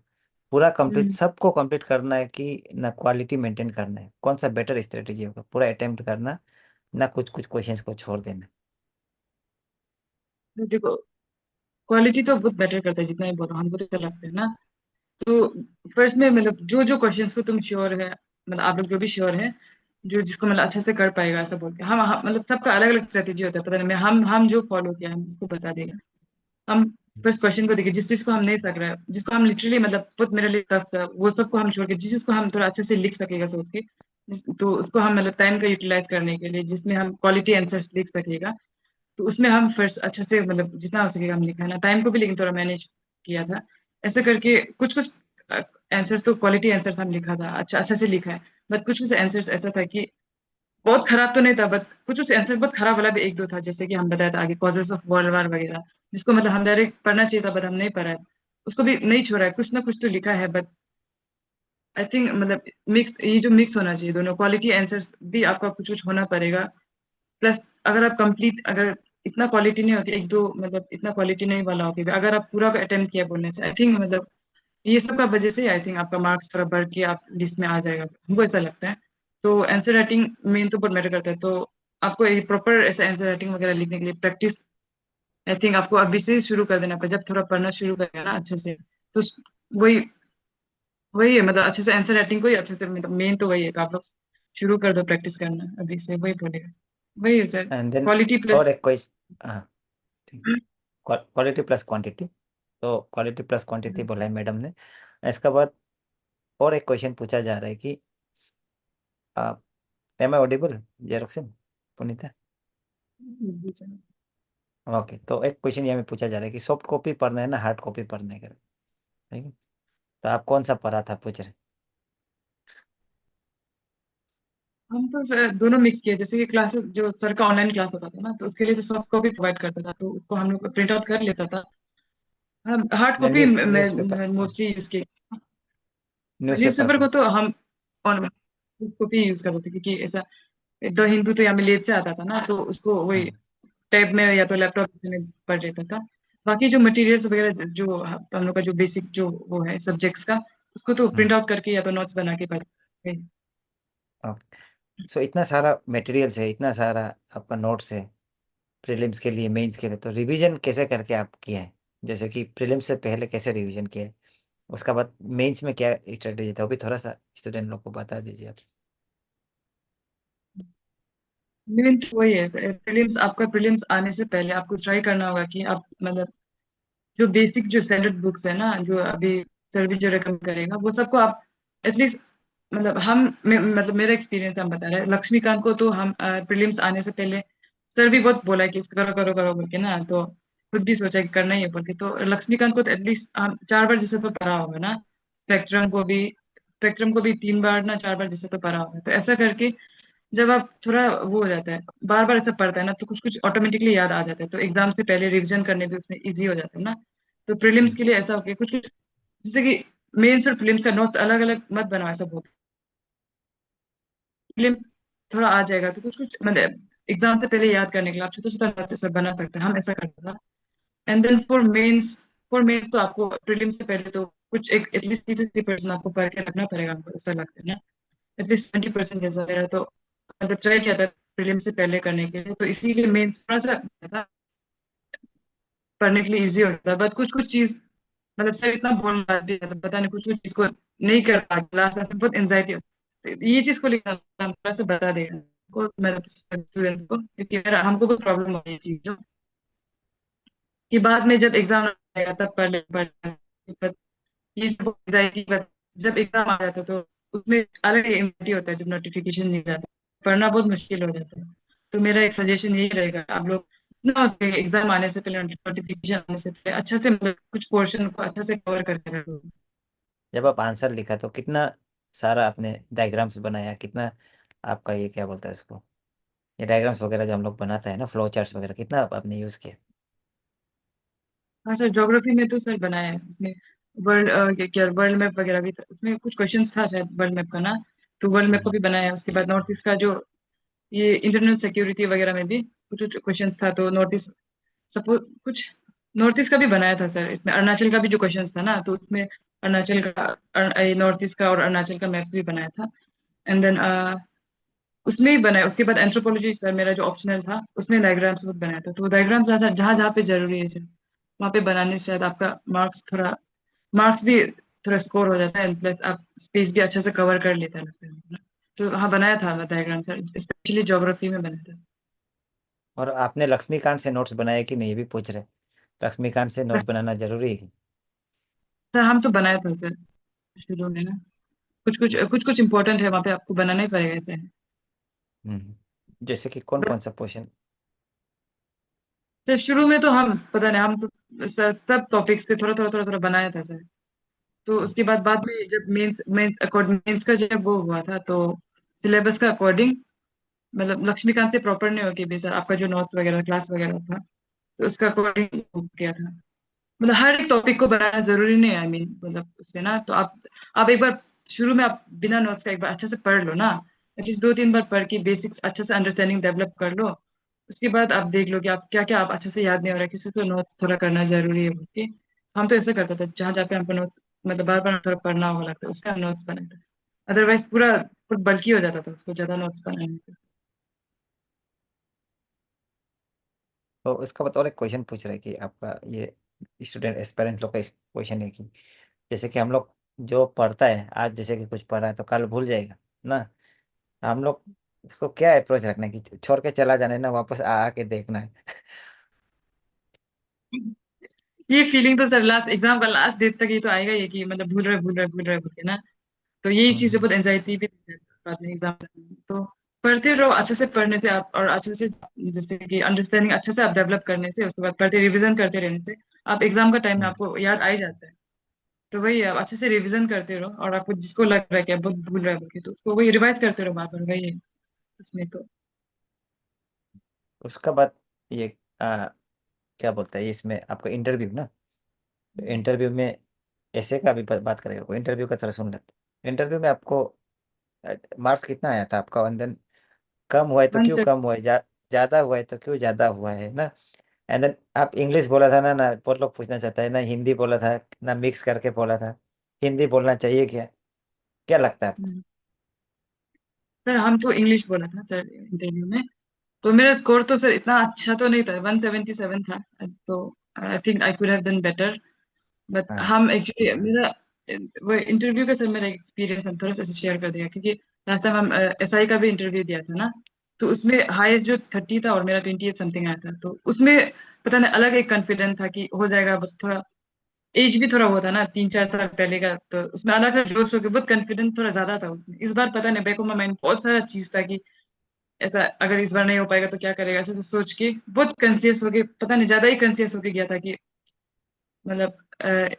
पूरा कंप्लीट, हम्म। सबको कंप्लीट करना है कि ना क्वालिटी मेंटेन करना है, कौन सा बेटर स्ट्रेटेजी होगा, पूरा अटेम्प्ट करना, ना कुछ कुछ क्वेश्चंस को छोड़ देना। तो देखो, क्वालिटी तो बहुत बेटर करता है, जितना ही बोलो हमको तो ऐसा लगता है ना। तो फर्स्ट में मतलब जो जो क्वेश्चंस को तुम श्योर है, मतलब आप लोग जो भी श्योर है, जो जिसको मतलब अच्छे से कर पाएगा ऐसा बोलते हैं मतलब सबका अलग अलग स्ट्रेटेजी होता है, पता नहीं मैं हम जो फॉलो किया हम उसको बता देगा। हम फर्स्ट क्वेश्चन को देखिए, जिस चीज को हम नहीं सक रहे हैं, जिसको हम लिटरली मतलब बहुत मेरे लिए टफ था, वो सबको हम छोड़ के जिस चीज को हम थोड़ा अच्छे से लिख सकेगा सोच के, तो उसको हम मतलब टाइम का यूटिलाइज करने के लिए जिसमें हम क्वालिटी आंसर्स लिख सकेगा, तो उसमें हम फर्स्ट अच्छे से मतलब जितना हो सकेगा हम लिखा है ना, टाइम को भी लेकिन थोड़ा मैनेज किया था। ऐसे करके कुछ कुछ आंसर्स तो क्वालिटी आंसर्स हम लिखा था, अच्छा अच्छा से लिखा है। बट कुछ कुछ आंसर्स ऐसा था कि बहुत खराब तो नहीं था, बट कुछ कुछ आंसर बहुत खराब वाला भी एक दो था, जैसे कि हम बताया था आगे कॉजेस ऑफ वर्ल्ड वार वगैरह, जिसको मतलब हम डायरेक्ट पढ़ना चाहिए था बट हम नहीं पढ़ा है, उसको भी नहीं छोड़ा है, कुछ ना कुछ तो लिखा है। बट आई थिंक मतलब मिक्स, ये जो मिक्स होना चाहिए दोनों क्वालिटी आंसर्स भी आपका कुछ कुछ होना पड़ेगा, प्लस अगर आप कंप्लीट, अगर इतना क्वालिटी नहीं होती एक दो मतलब इतना क्वालिटी नहीं वाला होगी, अगर आप पूरा अटेम्प्ट किया बोलने से, आई थिंक मतलब ये सब का वजह से आई थिंक आपका मार्क्स थोड़ा बढ़ के आप लिस्ट में आ जाएगा, हमको ऐसा लगता है। तो आंसर राइटिंग मेन तो बहुत मैटर करता है, तो आपको ये प्रॉपर ऐसे आंसर राइटिंग वगैरह लिखने के लिए प्रैक्टिस आई थिंक आपको अभी से ही शुरू कर देना पड़ेगा, जब थोड़ा पढ़ना शुरू करेगा ना अच्छे से, तो वही वही है मतलब अच्छे से आंसर राइटिंग को ही अच्छे से मतलब मेन तो वही है, तो आप लोग शुरू कर दो प्रैक्टिस करना अभी से, वही बोलेगा। वही है sir, and then quality plus. और एक क्वेश्चन, हाँ, क्वालिटी प्लस क्वांटिटी, तो क्वालिटी प्लस क्वांटिटी बोला है मैडम ने। इसके बाद और एक क्वेश्चन पूछा जा रहा है कि एम आई ऑडिबल, जेरोक्सिन, पुनीता? ओके, तो एक क्वेश्चन ये में पूछा जा रहा है कि सॉफ्ट कॉपी पढ़ना है ना हार्ड कॉपी पढ़ना है क्या? ठीक है, तो आप कौन सा पढ़ा था पूछ रहे? हम तो सर दोनों मिक्स किए, जैसे कि क्लासेस जो सर का ऑनलाइन क्लास होता था ना, तो उसके लिए तो सॉफ्ट कॉपी प्रोवाइड करता था, तो उसको हम लोग प्रिंट आउट कर लेता था। हम हार्ड या कॉपी न्यूज़पेपर? मोस्टली यूज किए। न्यूज़पेपर न्यूज़पेपर को कौन सा? तो हम ऑन कॉपी यूज करते थे, क्योंकि ऐसा द हिंदू तो यहाँ में लेट से आता था ना, तो उसको वही हम्म। टैब में या तो लैपटॉप में पढ़ लेता था। बाकी जो मटेरियल्स वगैरह जो तो हम लोग का जो बेसिक जो वो है सब्जेक्ट्स का, उसको तो प्रिंट हम्म। आउट करके या तो नोट्स बना के पढ़ते थे। ओके, सो इतना सारा मटेरियल्स है, इतना सारा आपका नोट्स है प्रीलिम्स के लिए, मेंस के लिए, तो रिवीजन कैसे करके आप किया है? जैसे कि प्रीलिम्स से पहले कैसे रिवीजन किया है, उसका बाद मेंस में क्या स्ट्रेटेजी था, वो भी थोड़ा सा स्टूडेंट लोग को बता दीजिए आप। मेन तो वही है, प्रीलिम्स आपका प्रीलिम्स आने से पहले आपको ट्राई करना होगा कि आप मतलब जो बेसिक जो स्टैंडर्ड बुक्स है ना, जो अभी सर भी जो रेकमेंड करेगा वो सबको आप एटलीस्ट मतलब मतलब मेरा एक्सपीरियंस हम बता रहे हैं, लक्ष्मीकांत को तो हम प्रीलिम्स आने से पहले सर भी बहुत बोला है कि इसको करो करो करो बोल के ना, तो खुद भी सोचा कि करना ही है बोल के, तो लक्ष्मीकांत को तो एटलीस्ट हम 4 बार जैसे तो पढ़ा होगा ना, स्पेक्ट्रम को भी 3 बार ना 4 बार जैसे तो पढ़ा होगा, तो ऐसा करके जब आप थोड़ा वो हो जाता है, बार बार ऐसा पढ़ता है ना, तो कुछ कुछ ऑटोमेटिकली याद आ जाता है, तो एग्जाम से पहले रिवीजन करने भी उसमें इजी हो जाता है ना। तो प्रीलिम्स हम्म। के लिए ऐसा हो गया कुछ कुछ, जैसे कि मेंस और प्रीलिम्स का नोट्स अलग अलग मत बनवा, ऐसा बहुत प्रीलिम्स थोड़ा आ जाएगा तो कुछ कुछ मतलब एग्जाम से पहले याद करने के लिए आप छोटा छोटा नोट्स ऐसा बना सकते हैं, हम ऐसा करते था। एंड देन फॉर मेंस तो आपको प्रीलिम्स से पहले तो कुछ एक एटलीस्ट 30-40% आपको पढ़ के रखना पड़ेगा, हमको ऐसा लगता है ना, एटलीस्ट 20% जैसा मेरा तो मतलब ट्राई किया था प्रीलिम से पहले करने के लिए, तो इसीलिए मेंस थोड़ा सा था, पढ़ने के लिए इजी होता है, बट कुछ कुछ चीज मतलब सर इतना बोल रहा दिया था, पता नहीं कुछ कुछ चीज को नहीं कर पाया, लास्ट में बहुत एंजाइटी होती है। तो ये चीज को लेकर हम थोड़ा सा बता देगा को मतलब स्टूडेंट्स को, क्योंकि मेरा हमको भी प्रॉब्लम हो रही चीज जो कि बाद में जब एग्जाम आएगा तब पढ़ ले, ये जो एंजाइटी, जब एग्जाम आ जाता है तो उसमें अलग एंजाइटी होता है, जब नोटिफिकेशन नहीं जाता पढ़ना बहुत मुश्किल हो जाता है। तो मेरा एक सजेशन यही रहेगा, आप लोग जितना हो सके एग्जाम आने से पहले, नोटिफिकेशन आने से पहले अच्छा से मतलब कुछ पोर्शन को अच्छा से कवर करके रखो। जब आप आंसर लिखा तो कितना सारा आपने डायग्राम्स बनाया, कितना आपका ये क्या बोलता है इसको, ये डायग्राम्स वगैरह जो हम लोग बनाते हैं ना, फ्लो चार्ट्स वगैरह, कितना आपने यूज़ किया? हाँ सर, ज्योग्राफी में तो सर बनाया है उसमें, क्या वर्ल्ड मैप वगैरह भी था उसमें, कुछ क्वेश्चंस था शायद वर्ल्ड मैप का ना, तो वर्ल्ड मैप को हम्म। भी बनाया है। उसके बाद नॉर्थ ईस्ट का जो ये इंटरनल सिक्योरिटी वगैरह में भी कुछ कुछ क्वेश्चंस था, तो नॉर्थ ईस्ट सपोज कुछ नॉर्थ ईस्ट का भी बनाया था सर, इसमें अरुणाचल का भी जो क्वेश्चन था ना, तो उसमें अरुणाचल का, नॉर्थ ईस्ट का और अरुणाचल का मैप भी बनाया था। एंड देन उसमें ही बनाया। उसके बाद एंथ्रोपोलॉजी सर मेरा जो ऑप्शनल था, उसमें डायग्राम्स बहुत बनाया था। तो डायग्राम्स जहाँ जहाँ पे जरूरी है सर, वहाँ पे बनाने से शायद आपका मार्क्स भी थोड़ा स्कोर हो जाता है, प्लस आप स्पेस भी अच्छे से कवर कर लेता है लगता है ना। तो हाँ, बनाया था डायग्राम सर, स्पेशली ज्योग्राफी में बनाया था। और आपने लक्ष्मीकांत से नोट्स बनाए कि नहीं, ये भी पूछ रहे। लक्ष्मीकांत से नोट्स बनाना जरूरी है। सर हम तो बनाया था सर शुरू में ना, कुछ कुछ इंपॉर्टेंट है वहाँ पे, आपको बनाना ही पड़ेगा ऐसे। जैसे कि कौन कौन सा क्वेश्चन? सर शुरू में तो हम पता नहीं, हम तो सर सब टॉपिक से थोड़ा थोड़ा बनाया था सर। तो उसके बाद में जब मेंस का जब वो हुआ था, तो सिलेबस का अकॉर्डिंग, मतलब लक्ष्मीकांत से प्रॉपर नहीं हो कि भी सर आपका जो नोट्स वगैरह क्लास वगैरह था, तो उसका अकॉर्डिंग हो गया था। मतलब हर एक टॉपिक को बनाना जरूरी नहीं है, आई मीन मतलब उससे ना, तो आप एक बार शुरू में आप बिना नोट्स का एक बार अच्छे से पढ़ लो ना, एटलीस्ट 2-3 बार पढ़ के बेसिक्स अच्छे से अंडरस्टैंडिंग डेवलप कर लो। उसके बाद आप देख लो कि आप क्या क्या आप अच्छे से याद नहीं हो रहा है, किसी को नोट्स थोड़ा करना जरूरी है बोल के। हम तो ऐसे करते थे, जहाँ जहाँ पे हमको नोट्स मतलब बार बार थोड़ा पढ़ना होगा लगता है, उससे हम नोट्स बनाते। अदरवाइज पूरा पूरा बल्कि हो जाता था उसको ज्यादा नोट्स बनाने से। तो इसका बताओ, एक क्वेश्चन पूछ रहे कि आपका ये स्टूडेंट एस्पेरेंट लोग का क्वेश्चन है कि जैसे कि हम लोग जो पढ़ता है आज, जैसे कि कुछ पढ़ा है तो कल भूल जाएगा ना। हम लोग उसको क्या अप्रोच रखना है कि छोड़ के चला जाना है ना, वापस आ आके देखना है। ये फीलिंग तो सर लास्ट एग्जाम का लास्ट डेट तक ही तो आएगा, ये कि मतलब भूल रहे बोल के ना। तो यही चीज हम्म। बहुत एंजाइटी भी देती है बाद में एग्जाम। तो पढ़ते रहो अच्छे से, पढ़ने से आप और अच्छे से जैसे कि अंडरस्टैंडिंग अच्छे से आप डेवलप करने से, उसके बाद पढ़ते रिवीजन करते रहने से आप एग्जाम का टाइम में हम्म। आपको याद आ ही जाता है। तो वही आप अच्छे से रिवीजन करते रहो, और आपको जिसको लग रहा है कि आप बहुत भूल रहे हो बोल के, तो उसको वही रिवाइज करते रहो बार बार, वही है इसमें तो। उसका बाद ये क्या बोलता है, ये इसमें आपका इंटरव्यू ना। तो इंटरव्यू में ऐसे का भी बात करेगा, इंटरव्यू का तरह सुन लेते। इंटरव्यू में आपको मार्क्स कितना आया था आपका, और देन कम हुआ है तो हाँ क्यों सर। कम हुआ है, ज्यादा हुआ है तो क्यों ज्यादा हुआ है ना। एंड देन आप इंग्लिश बोला था ना, ना बहुत लोग पूछना चाहता है ना, हिंदी बोला था ना, मिक्स करके बोला था। हिंदी बोलना चाहिए क्या, क्या लगता है आपको? सर हम तो इंग्लिश बोला था सर इंटरव्यू में। तो मेरा स्कोर तो सर इतना अच्छा तो नहीं था, 177 था। तो I think I could have done better. But हाँ। हम एक्चुअली मेरा वो इंटरव्यू का सर मेरा एक्सपीरियंस हम थोड़ा सा शेयर कर दिया, क्योंकि लास्ट टाइम हम एसआई का भी इंटरव्यू दिया था ना। तो उसमें हाईएस्ट जो 30 था और मेरा 28 समथिंग आया था। तो उसमें पता नहीं अलग एक कॉन्फिडेंस था कि हो जाएगा, बट थोड़ा एज भी थोड़ा वो था ना, 3-4 साल पहले का, तो उसमें अलग था जोश हो के, बहुत कॉन्फिडेंस थोड़ा ज्यादा था उसमें। इस बार पता नहीं बैक ऑफ माई माइंड बहुत सारा चीज था कि ऐसा अगर इस बार नहीं हो पाएगा तो क्या करेगा, ऐसे ऐसे सोच के बहुत कंसियस हो गए, पता नहीं ज्यादा ही कंसियस होके गया था कि मतलब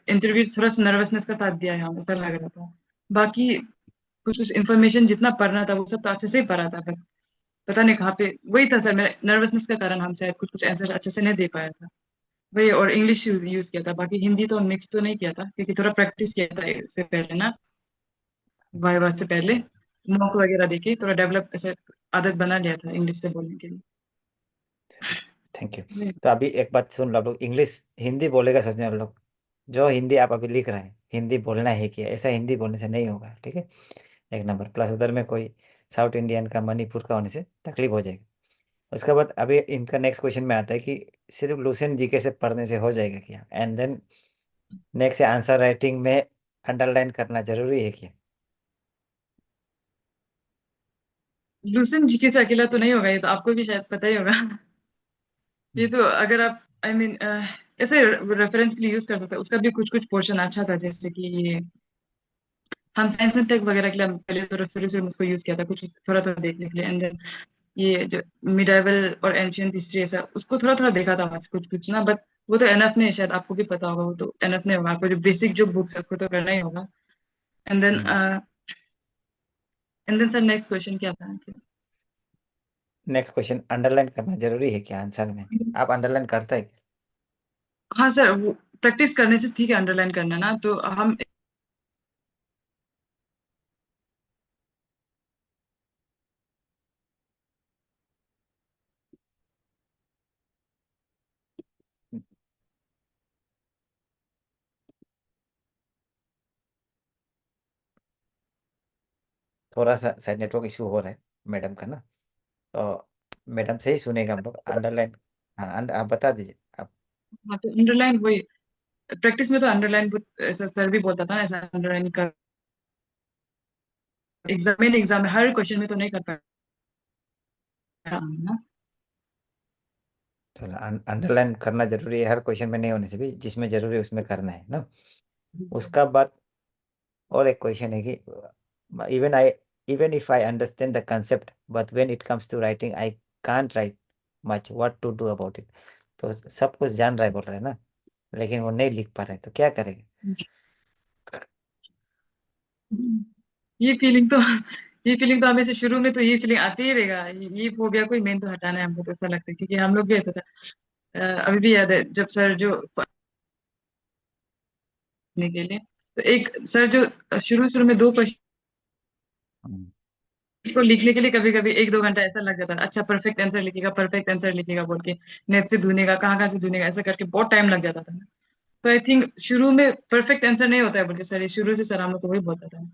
इंटरव्यू थोड़ा सा नर्वसनेस का साथ दिया है, हम ऐसा लग रहा था। बाकी कुछ कुछ इन्फॉर्मेशन जितना पढ़ना था वो सब तो अच्छे से ही पढ़ा था, बट पता नहीं कहाँ पे वही था सर, मेरे नर्वसनेस का कारण हम शायद कुछ कुछ आंसर अच्छे से नहीं दे पाया था। वही, और इंग्लिश यूज किया था, बाकी हिंदी तो मिक्स तो नहीं किया था, क्योंकि थोड़ा प्रैक्टिस किया था इससे पहले ना, वाइवा से पहले अच्छा। मॉक वगैरह देके थोड़ा डेवलप ऐसे आदत बना लिया था इंग्लिश से बोलने के थैंक यू। लिए। तो अभी एक बात सुन लो, आप लोग इंग्लिश हिंदी बोलेगा सोचने वाले लोग, जो हिंदी आप अभी लिख रहे हैं हिंदी बोलना है कि ऐसा हिंदी बोलने से नहीं होगा, ठीक है। एक नंबर प्लस उधर में कोई साउथ इंडियन का, मणिपुर का होने से तकलीफ हो जाएगी। उसके बाद अभी इनका नेक्स्ट क्वेश्चन में आता है कि सिर्फ लूसेंट जीके से पढ़ने से हो जाएगा क्या, एंड देन नेक्स्ट है आंसर राइटिंग में अंडरलाइन करना जरूरी है क्या? लूसेंट जीके से अकेला तो नहीं होगा, ये तो आपको भी शायद पता ही होगा। ये तो अगर आप आई मीन ऐसे रेफरेंस के लिए यूज कर सकते हैं, उसका भी कुछ कुछ पोर्शन अच्छा था, जैसे कि ये हम साइंस एंड टेक वगैरह के लिए हम पहले तो शुरू से उसको यूज किया था कुछ थोड़ा थोड़ा देखने के लिए। एंड देन ये जो मिडाइवल और एंशियंट हिस्ट्री ऐसा उसको थोड़ा थोड़ा देखा था वहां से कुछ कुछ ना, बट वो तो एनएफ नहीं है, शायद आपको भी पता होगा, वो तो एनएफ नहीं होगा, आपको जो बेसिक जो बुक्स है उसको तो करना ही होगा। And then sir next question क्या था आपसे? नेक्स्ट क्वेश्चन, अंडरलाइन करना जरूरी है क्या आंसर में? आप अंडरलाइन करते हैं? हाँ सर, वो प्रैक्टिस करने से ठीक है अंडरलाइन करना ना, तो हम थोड़ा सा शायद नेटवर्क इशू हो रहा है मैडम का ना, तो मैडम से ही सुनेगा हम लोग अंडरलाइन। हाँ, आप बता दीजिए आप। हाँ तो अंडरलाइन वही, प्रैक्टिस में तो अंडरलाइन ऐसा सर भी बोलता था ना, ऐसा अंडरलाइन कर, एग्जाम में हर क्वेश्चन में तो नहीं कर पाया ना। तो अंडरलाइन करना जरूरी है, हर क्वेश्चन में नहीं होने से भी जिसमें जरूरी है उसमें करना है ना। उसका बाद और एक क्वेश्चन है कि even I even if I understand the concept but when it comes to writing I can't write much, what to do about it. तो सब कुछ जान रहा है बोल रहा है ना, लेकिन वो नहीं लिख पा रहे, तो क्या करेंगे? ये फीलिंग तो ये फीलिंग तो हमें से शुरू में तो ये फीलिंग आती ही रहेगा, ये फोबिया को ही मेन तो हटाना है हमको, तो ऐसा लगता है क्योंकि हम लोग भी ऐसा था। अभी भी याद है जब सर जो पढ़ने के लिए, तो एक सर जो शुरू शुरू में दो क्वेश्चन हम्म, को लिखने के लिए कभी कभी 1-2 घंटा ऐसा लग जाता है, अच्छा परफेक्ट आंसर लिखेगा, परफेक्ट आंसर लिखेगा बोल के नेट से ढूंढेगा, कहाँ कहाँ से ढूंढेगा, ऐसा करके बहुत टाइम लग जाता था। तो आई थिंक शुरू में परफेक्ट आंसर नहीं होता है बोल के सर, ये शुरू से सर हम लोग को वही बोलता था।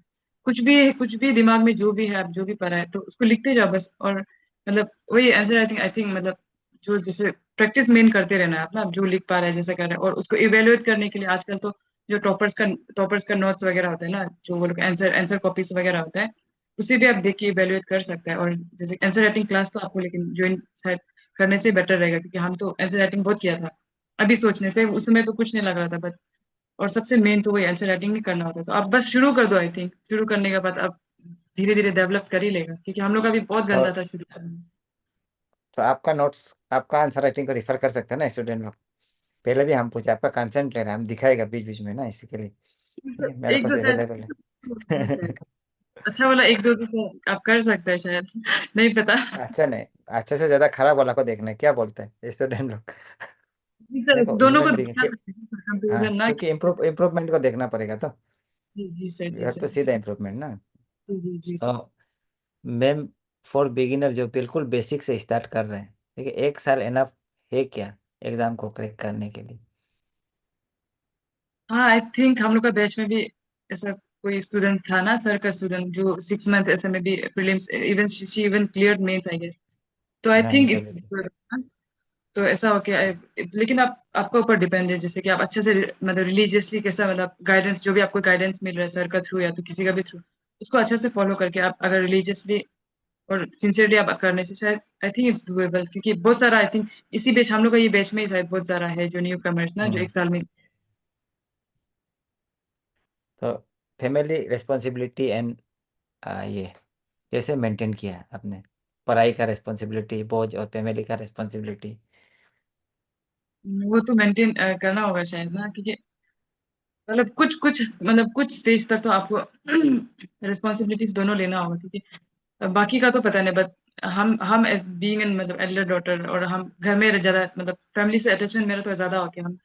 कुछ भी दिमाग में जो भी है, आप जो भी पढ़ा है तो उसको लिखते जाओ बस, और मतलब वही आंसर आई थिंक मतलब जो जैसे प्रैक्टिस मेन करते रहना है अपना, आप जो लिख पा रहे हैं जैसे कर रहे हैं, और उसको इवेलुएट करने के लिए आजकल तो जो टॉपर्स का नोट्स वगैरह होता है ना, जो वो लोग आंसर आंसर कॉपीज वगैरह होता है, उसे भी आप देख के इवेलुएट कर सकते हैं। और जैसे आंसर राइटिंग क्लास तो आपको लेकिन ज्वाइन शायद करने से बेटर रहेगा, क्योंकि हम तो आंसर राइटिंग बहुत किया था अभी सोचने से, उस समय तो कुछ नहीं लग रहा था बट, और सबसे मेन तो वही आंसर राइटिंग ही करना होता है। तो आप बस शुरू कर दो, आई थिंक शुरू करने के बाद आप धीरे धीरे डेवलप कर ही लेगा, क्योंकि हम लोग का भी बहुत गंदा और था शुरू करने तो आपका नोट्स, आपका आंसर राइटिंग को रिफर कर सकते हैं ना स्टूडेंट लोग। पहले भी हम पूछे, आपका कंसेंट ले रहे हैं, हम दिखाएगा बीच बीच में ना, इसी के लिए ठीक में। है, मेरे एक पास दो शायद अवेलेबल हाँ है। शायद, अच्छा वाला एक दो भी शायद आप कर सकते हैं शायद, नहीं पता। अच्छा नहीं, अच्छे से ज्यादा खराब वाला को देखना है, क्या बोलते हैं स्टूडेंट लोग। जी सर, देखो दोनों को ह्यूमन बीइंग दिखा के, सकते हैं सर, हाँ कंपेरिजन ना क्योंकि इम्प्रूवमेंट को देखना पड़ेगा, तो जी जी सर, यू जी have to sir, see the improvement ना। जी जी जी सर। तो मैम, फॉर बिगिनर जो बिल्कुल बेसिक से स्टार्ट कर रहे हैं, ठीक है, एक साल एनफ है क्या एग्जाम को क्रैक करने के लिए? हाँ आई थिंक हम लोग का बैच में भी ऐसा कोई स्टूडेंट था ना, सर का स्टूडेंट जो 6 मंथ ऐसे में भी prelims, even she even clear mains I guess. तो आई नहीं थिंक चलो इट्स, ठीक। तो ऐसा हो क्या लेकिन आप आपका ऊपर डिपेंड है, जैसे कि आप अच्छे से मतलब रिलीजियसली कैसा, मतलब गाइडेंस जो भी आपको गाइडेंस मिल रहा है सर का थ्रू या तो किसी का भी थ्रू, उसको अच्छे से फॉलो करके आप अगर रिलीजियसली और सिंसियरली आप करने से शायद आई थिंक इट्स डूएबल, क्योंकि बहुत सारा आई थिंक इसी बैच हम लोग का ये बैच में ही शायद बहुत सारा है जो न्यू कमर्स ना, जो हम्म, एक साल में। तो फैमिली रिस्पॉन्सिबिलिटी एंड ये कैसे मेंटेन किया है आपने, पढ़ाई का रिस्पॉन्सिबिलिटी बोझ और फैमिली का रिस्पॉन्सिबिलिटी? वो तो मेंटेन करना होगा शायद ना, क्योंकि मतलब कुछ कुछ मतलब कुछ स्टेज तक तो आपको रिस्पॉन्सिबिलिटीज दोनों लेना होगा, क्योंकि बाकी का तो पता नहीं, बट हम एज बीइंग एन मतलब एल्डर डॉटर, और हम घर में ज्यादा मतलब फैमिली से अटैचमेंट मेरा तो ज्यादा हो गया, हम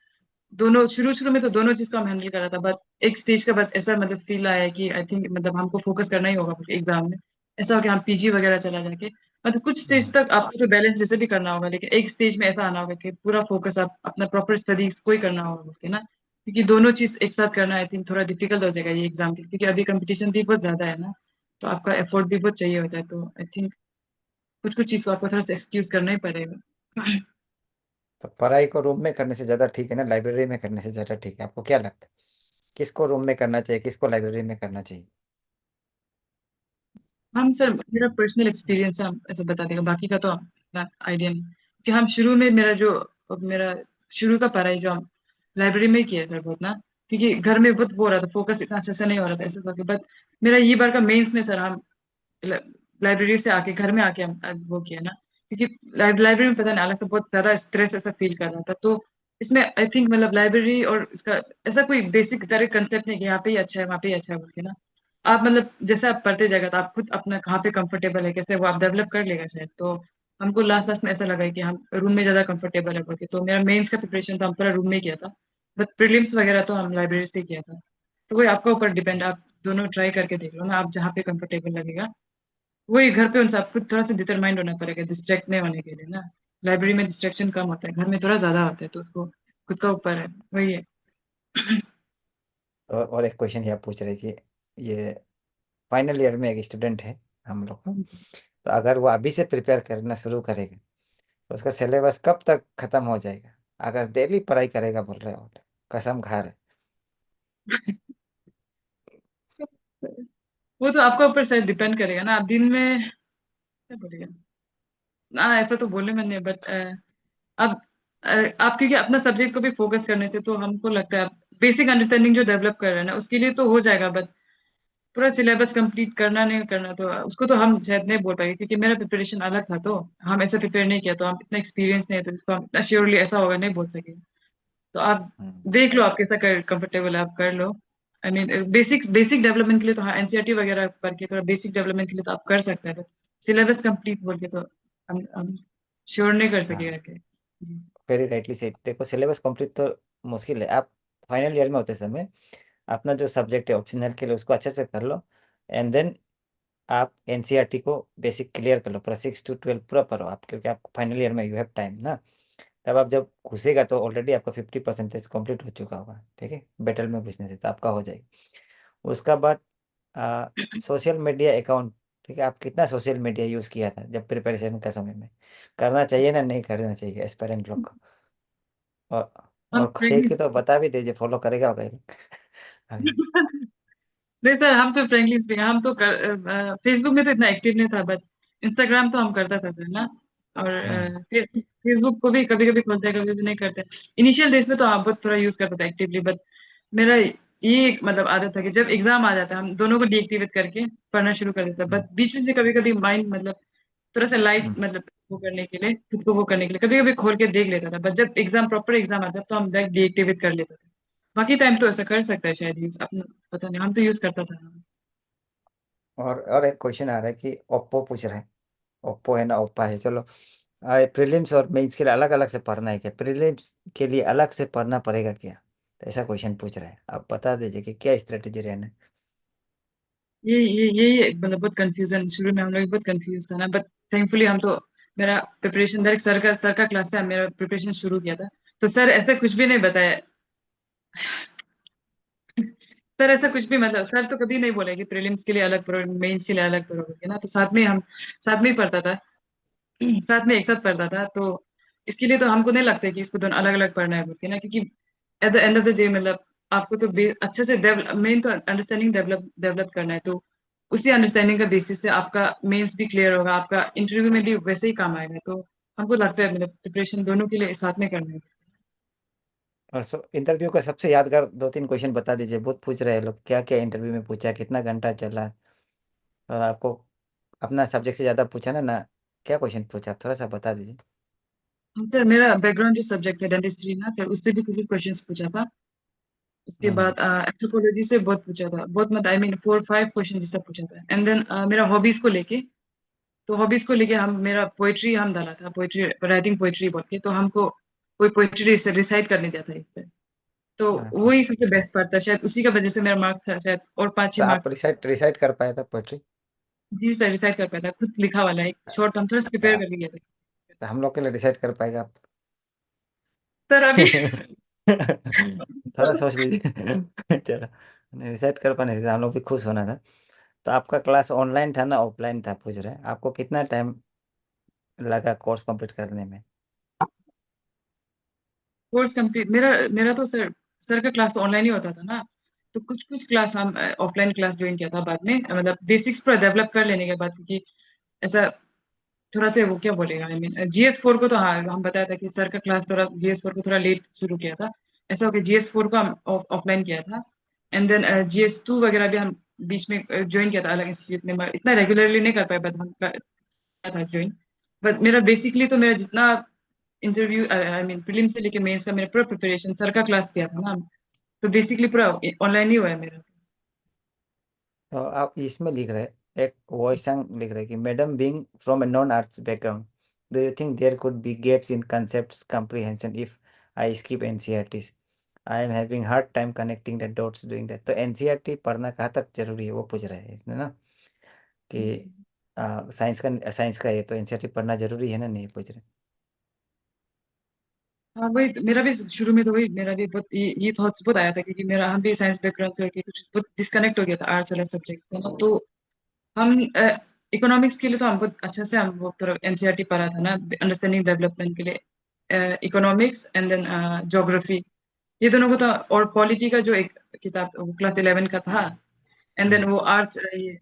दोनों शुरू शुरू में तो दोनों चीज को हम हैंडल कर रहा था, बट एक स्टेज के बाद ऐसा मतलब फील आया कि आई थिंक मतलब हमको फोकस करना ही होगा एग्जाम में। ऐसा हो कि हम पीजी वगैरह चला जाके, मतलब कुछ स्टेज हम्म, तक आपको तो बैलेंस जैसे भी करना होगा, लेकिन एक स्टेज में ऐसा आना होगा कि पूरा फोकस आप अपना प्रॉपर स्टडीज को ही करना होगा बोल के ना, क्योंकि दोनों चीज एक साथ करना आई थिंक थोड़ा डिफिकल्ट हो जाएगा ये एग्जाम के, क्योंकि अभी कंपटीशन भी बहुत ज्यादा है ना, तो आपका एफर्ट भी बहुत चाहिए होता है, तो आई थिंक कुछ कुछ चीज को आपको थोड़ा सा एक्सक्यूज करना ही पड़ेगा। तो पढ़ाई को रूम में करने से ज़्यादा ठीक है ना लाइब्रेरी में करने से ज़्यादा ठीक है, आपको क्या लगता है? किसको रूम में करना चाहिए, किसको लाइब्रेरी में करना चाहिए? हम सर मेरा पर्सनल एक्सपीरियंस है, हम ऐसे बता देगा, बाकी का तो आइडिया नहीं, कि हम शुरू में मेरा शुरू का पढ़ाई जो हम लाइब्रेरी में ही किया है सर बहुत ना, क्योंकि घर में बहुत वो हो रहा था, फोकस इतना अच्छे से नहीं हो रहा था ऐसे करके, बट मेरा ये बार का मेंस में सर हम लाइब्रेरी से आके घर में आके हम वो किया ना, क्योंकि लाइब्रेरी में पता नहीं अलग से बहुत ज्यादा स्ट्रेस ऐसा फील कर रहा था, तो इसमें आई थिंक मतलब लाइब्रेरी और इसका ऐसा कोई बेसिक तरह कंसेप्ट नहीं कि यहाँ पे ही अच्छा है वहाँ पे ही अच्छा है बोल के ना, आप मतलब जैसे आप पढ़ते जाएगा तो आप खुद अपना कहाँ पे कंफर्टेबल है कैसे वो आप डेवलप कर लेगा शायद, तो हमको लास्ट लास्ट में ऐसा लगा कि हम रूम में ज्यादा कंफर्टेबल है बोल के, तो मेरा मेंस का प्रिपरेशन तो हम पूरा रूम में ही किया था, बट प्रीलिम्स वगैरह तो हम लाइब्रेरी से ही किया था। तो वही आपका ऊपर डिपेंड, आप दोनों ट्राई करके देख लो ना, आप जहाँ पे कंफर्टेबल लगेगा वही घर पे उनसे आपको थोड़ा सा डिटरमाइंड होना पड़ेगा डिस्ट्रैक्ट नहीं होने के लिए ना, लाइब्रेरी में डिस्ट्रैक्शन कम होता है, घर में थोड़ा ज्यादा होता है, तो उसको खुद का ऊपर है वही है। और एक क्वेश्चन ये आप पूछ रहे कि ये फाइनल ईयर में एक स्टूडेंट है हम लोग का। तो अगर वो अभी से प्रिपेयर करना शुरू करेगा तो उसका सिलेबस कब तक खत्म हो जाएगा, अगर डेली पढ़ाई करेगा बोल रहे हो, कसम खा रहे। वो तो आपके ऊपर शायद डिपेंड करेगा ना, आप दिन में क्या बोलेगा ना, ऐसा तो बोलने में नहीं, बट अब आप क्योंकि अपना सब्जेक्ट को भी फोकस करने थे, तो हमको लगता है बेसिक अंडरस्टैंडिंग जो डेवलप कर रहे हैं ना उसके लिए तो हो जाएगा, बट पूरा सिलेबस कंप्लीट करना नहीं करना तो उसको तो हम शायद नहीं बोल पाएंगे, क्योंकि मेरा प्रिपरेशन अलग था, तो हम ऐसा प्रिपेयर नहीं किया, तो हम इतना एक्सपीरियंस नहीं है, तो इसको हम इतना श्योरली ऐसा होगा नहीं बोल सकेंगे। तो आप हम्म। देख लो, आप कैसा कर कंफर्टेबल आप कर लो। I mean basic basic development के लिए तो हाँ एनसीईआरटी वगैरह पढ़ के थोड़ा बेसिक डेवलपमेंट के लिए तो आप कर सकते हैं, सिलेबस कंप्लीट बोल के तो हम श्योर नहीं कर हाँ, सकेगा कि जी। Very rightly said. देखो सिलेबस कंप्लीट तो मुश्किल है। आप फाइनल ईयर में होते समय अपना जो सब्जेक्ट है ऑप्शनल के लिए उसको अच्छे से कर लो, एंड देन आप एनसीईआरटी को बेसिक क्लियर कर लो, पूरा 6 to 12 पूरा पढ़ो आप, क्योंकि आप फाइनल ईयर में यू हैव टाइम ना। तब आप जब घुसेगा तो ऑलरेडी आपका 50% कंप्लीट हो चुका होगा, ठीक है, बैटल में घुसने से तो आपका हो जाएगा। उसका बाद सोशल मीडिया अकाउंट, ठीक है, आप कितना सोशल मीडिया यूज़ किया था जब प्रिपरेशन का समय में, करना चाहिए ना नहीं करना चाहिए एस्पायरेंट लोग को। और हम और है फ्रेंकली कि तो बता भी दीजिए, फॉलो करेगा होगा ये लोग। अभी। नहीं सर, हम तो फ्रेंकली स्पीकिंग हम तो फेसबुक में तो इतना एक्टिव नहीं था, बट इंस्टाग्राम तो हम करता था सर ना। और हम्म। फेसबुक को भी कभी कभी खोलते हैं, कभी कभी नहीं करते। इनिशियल डेज में तो आप बहुत थोड़ा यूज करता था एक्टिवली, बट मेरा ये एक मतलब आदत था कि जब एग्जाम आ जाता है हम दोनों को डीएक्टिवेट करके पढ़ना शुरू कर देता, हम्म। बट बीच में से कभी कभी माइंड मतलब थोड़ा सा लाइट हम्म। मतलब वो करने के लिए, खुद को वो करने के लिए कभी कभी खोल के देख लेता था, बट जब एग्जाम प्रॉपर एग्जाम आता तो हम डीएक्टिवेट कर लेते थे। बाकी टाइम तो ऐसा कर सकता है शायद यूज अपना, पता नहीं, हम तो यूज करता था। और एक क्वेश्चन आ रहा है कि ओप्पो पूछ रहा है, ओप्पो है ना ओप्पा है, चलो प्रीलिम्स और मेंस के लिए अलग अलग से पढ़ना है क्या, प्रीलिम्स के लिए अलग से पढ़ना पड़ेगा क्या, तो ऐसा क्वेश्चन पूछ रहा है, आप बता दीजिए कि क्या स्ट्रेटेजी रहना है। ये मतलब बहुत कंफ्यूजन, शुरू में हम लोग बहुत कंफ्यूज था ना, बट थैंकफुली हम तो मेरा प्रिपरेशन डायरेक्ट सर का क्लास से मेरा प्रिपरेशन शुरू किया था, तो सर ऐसा कुछ भी नहीं बताया। सर ऐसा कुछ भी मतलब सर तो कभी नहीं बोला कि प्रीलिम्स के लिए अलग पढ़ो मेंस के लिए अलग पढ़ो करके ना, तो साथ में ही पढ़ता था। साथ में एक साथ पढ़ता था, तो इसके लिए तो हमको नहीं लगता कि इसको दोनों अलग अलग पढ़ना है बोल के ना, क्योंकि at the end of the day मतलब आपको तो अच्छे से मेन तो अंडरस्टैंडिंग डेवलप डेवलप करना है, तो उसी अंडरस्टैंडिंग का बेसिस से आपका मेंस भी क्लियर होगा, आपका इंटरव्यू में भी वैसे ही काम आएगा, तो हमको लगता है मतलब प्रिपरेशन दोनों के लिए साथ में करना है। और इंटरव्यू का सबसे यादगार 2-3 क्वेश्चन बता दीजिए, बहुत पूछ रहे हैं लोग, क्या क्या इंटरव्यू में पूछा, कितना घंटा चला, और आपको अपना सब्जेक्ट से ज़्यादा पूछा ना ना, क्या क्वेश्चन पूछा आप थोड़ा सा बता दीजिए। सर मेरा बैकग्राउंड जो सब्जेक्ट है डेंटिस्ट्री ना सर, उससे भी कुछ क्वेश्चंस पूछा था। उसके हम्म। बाद एंथ्रोपोलॉजी से बहुत पूछा था, बहुत मतलब आई मीन 4 5 क्वेश्चन जैसा पूछा था, एंड देन मेरा हॉबीज को लेके, तो हॉबीज को लेके हम मेरा पोइट्री हम डाला था, पोइट्री राइटिंग पोइट्री बोल के, तो हमको कोई पोइट्री रिसाइट करने दिया था इससे, तो ओके। वही सबसे बेस्ट पार्ट था शायद, उसी का वजह से मेरा मार्क्स था शायद, और पाँच तो छह आप मार्क्स। रिसाइट रिसाइट कर पाए था पोएट्री। जी सर, रिसाइट कर पाया था, खुद लिखा वाला एक शॉर्ट हम थोड़ा सा प्रिपेयर कर लिया था। तो हम लोग के लिए रिसाइट कर पाएगा आप। सर अभी थोड़ा सोच लीजिए। चलो, रिसाइट कर पाने से हम लोग भी खुश होना था। तो आपका क्लास ऑनलाइन था ना ऑफलाइन था पूछ रहे हैं, आपको कितना टाइम लगा कोर्स कंप्लीट करने में। कोर्स कंप्लीट मेरा मेरा तो सर का क्लास तो ऑनलाइन ही होता था ना, तो कुछ कुछ क्लास हम ऑफलाइन क्लास ज्वाइन किया था बाद में, मतलब बेसिक्स पर डेवलप कर लेने के बाद, क्योंकि ऐसा थोड़ा से वो क्या बोलेगा, आई मीन जीएस 4 को तो हाँ हम बताया था कि सर का क्लास थोड़ा जीएस 4 को थोड़ा लेट शुरू किया था, ऐसा हो कि जीएस 4 को हम ऑफलाइन किया था, एंड देन जीएस 2 वगैरह भी हम बीच में ज्वाइन किया था अलग इंस्टीट्यूट में, मगर इतना रेगुलरली नहीं कर पाए, बट हम किया था ज्वाइन। बट मेरा बेसिकली तो मेरा जितना इंटरव्यू आई मीन प्रीलिम से लेके मेंस का मेरा पूरा प्रिपरेशन सर का क्लास किया था ना, तो बेसिकली पूरा ऑनलाइन ही हुआ है मेरा। तो आप इसमें लिख रहे हैं, एक वॉइस लिख रहे हैं कि madam being from a non arts background, do you think there could be gaps in concepts comprehension if I skip NCERTs? I am having hard time connecting the dots doing that. तो NCERT पढ़ना कहाँ तक जरूरी है वो पूछ रहे हैं इसमें ना, कि साइंस का ये तो एनसीईआरटी पढ़ना जरूरी है ना, नहीं पूछ रहे। हाँ वही मेरा भी शुरू में तो वही मेरा भी बहुत ये थॉट्स बहुत आया था, क्योंकि मेरा हम भी साइंस बैकग्राउंड से होके कुछ बहुत डिस्कनेक्ट हो गया था आर्ट्स वाला सब्जेक्ट से ना, तो हम इकोनॉमिक्स के लिए तो हमको अच्छा से हम वो थोड़ा एनसीईआरटी पढ़ा था ना, अंडरस्टैंडिंग डेवलपमेंट के लिए, इकोनॉमिक्स एंड देन ज्योग्राफी, ये दोनों को तो। और पॉलिटी का जो एक किताब वो क्लास 11 का था। एंड देन हम्म। वो आर्ट्स, ये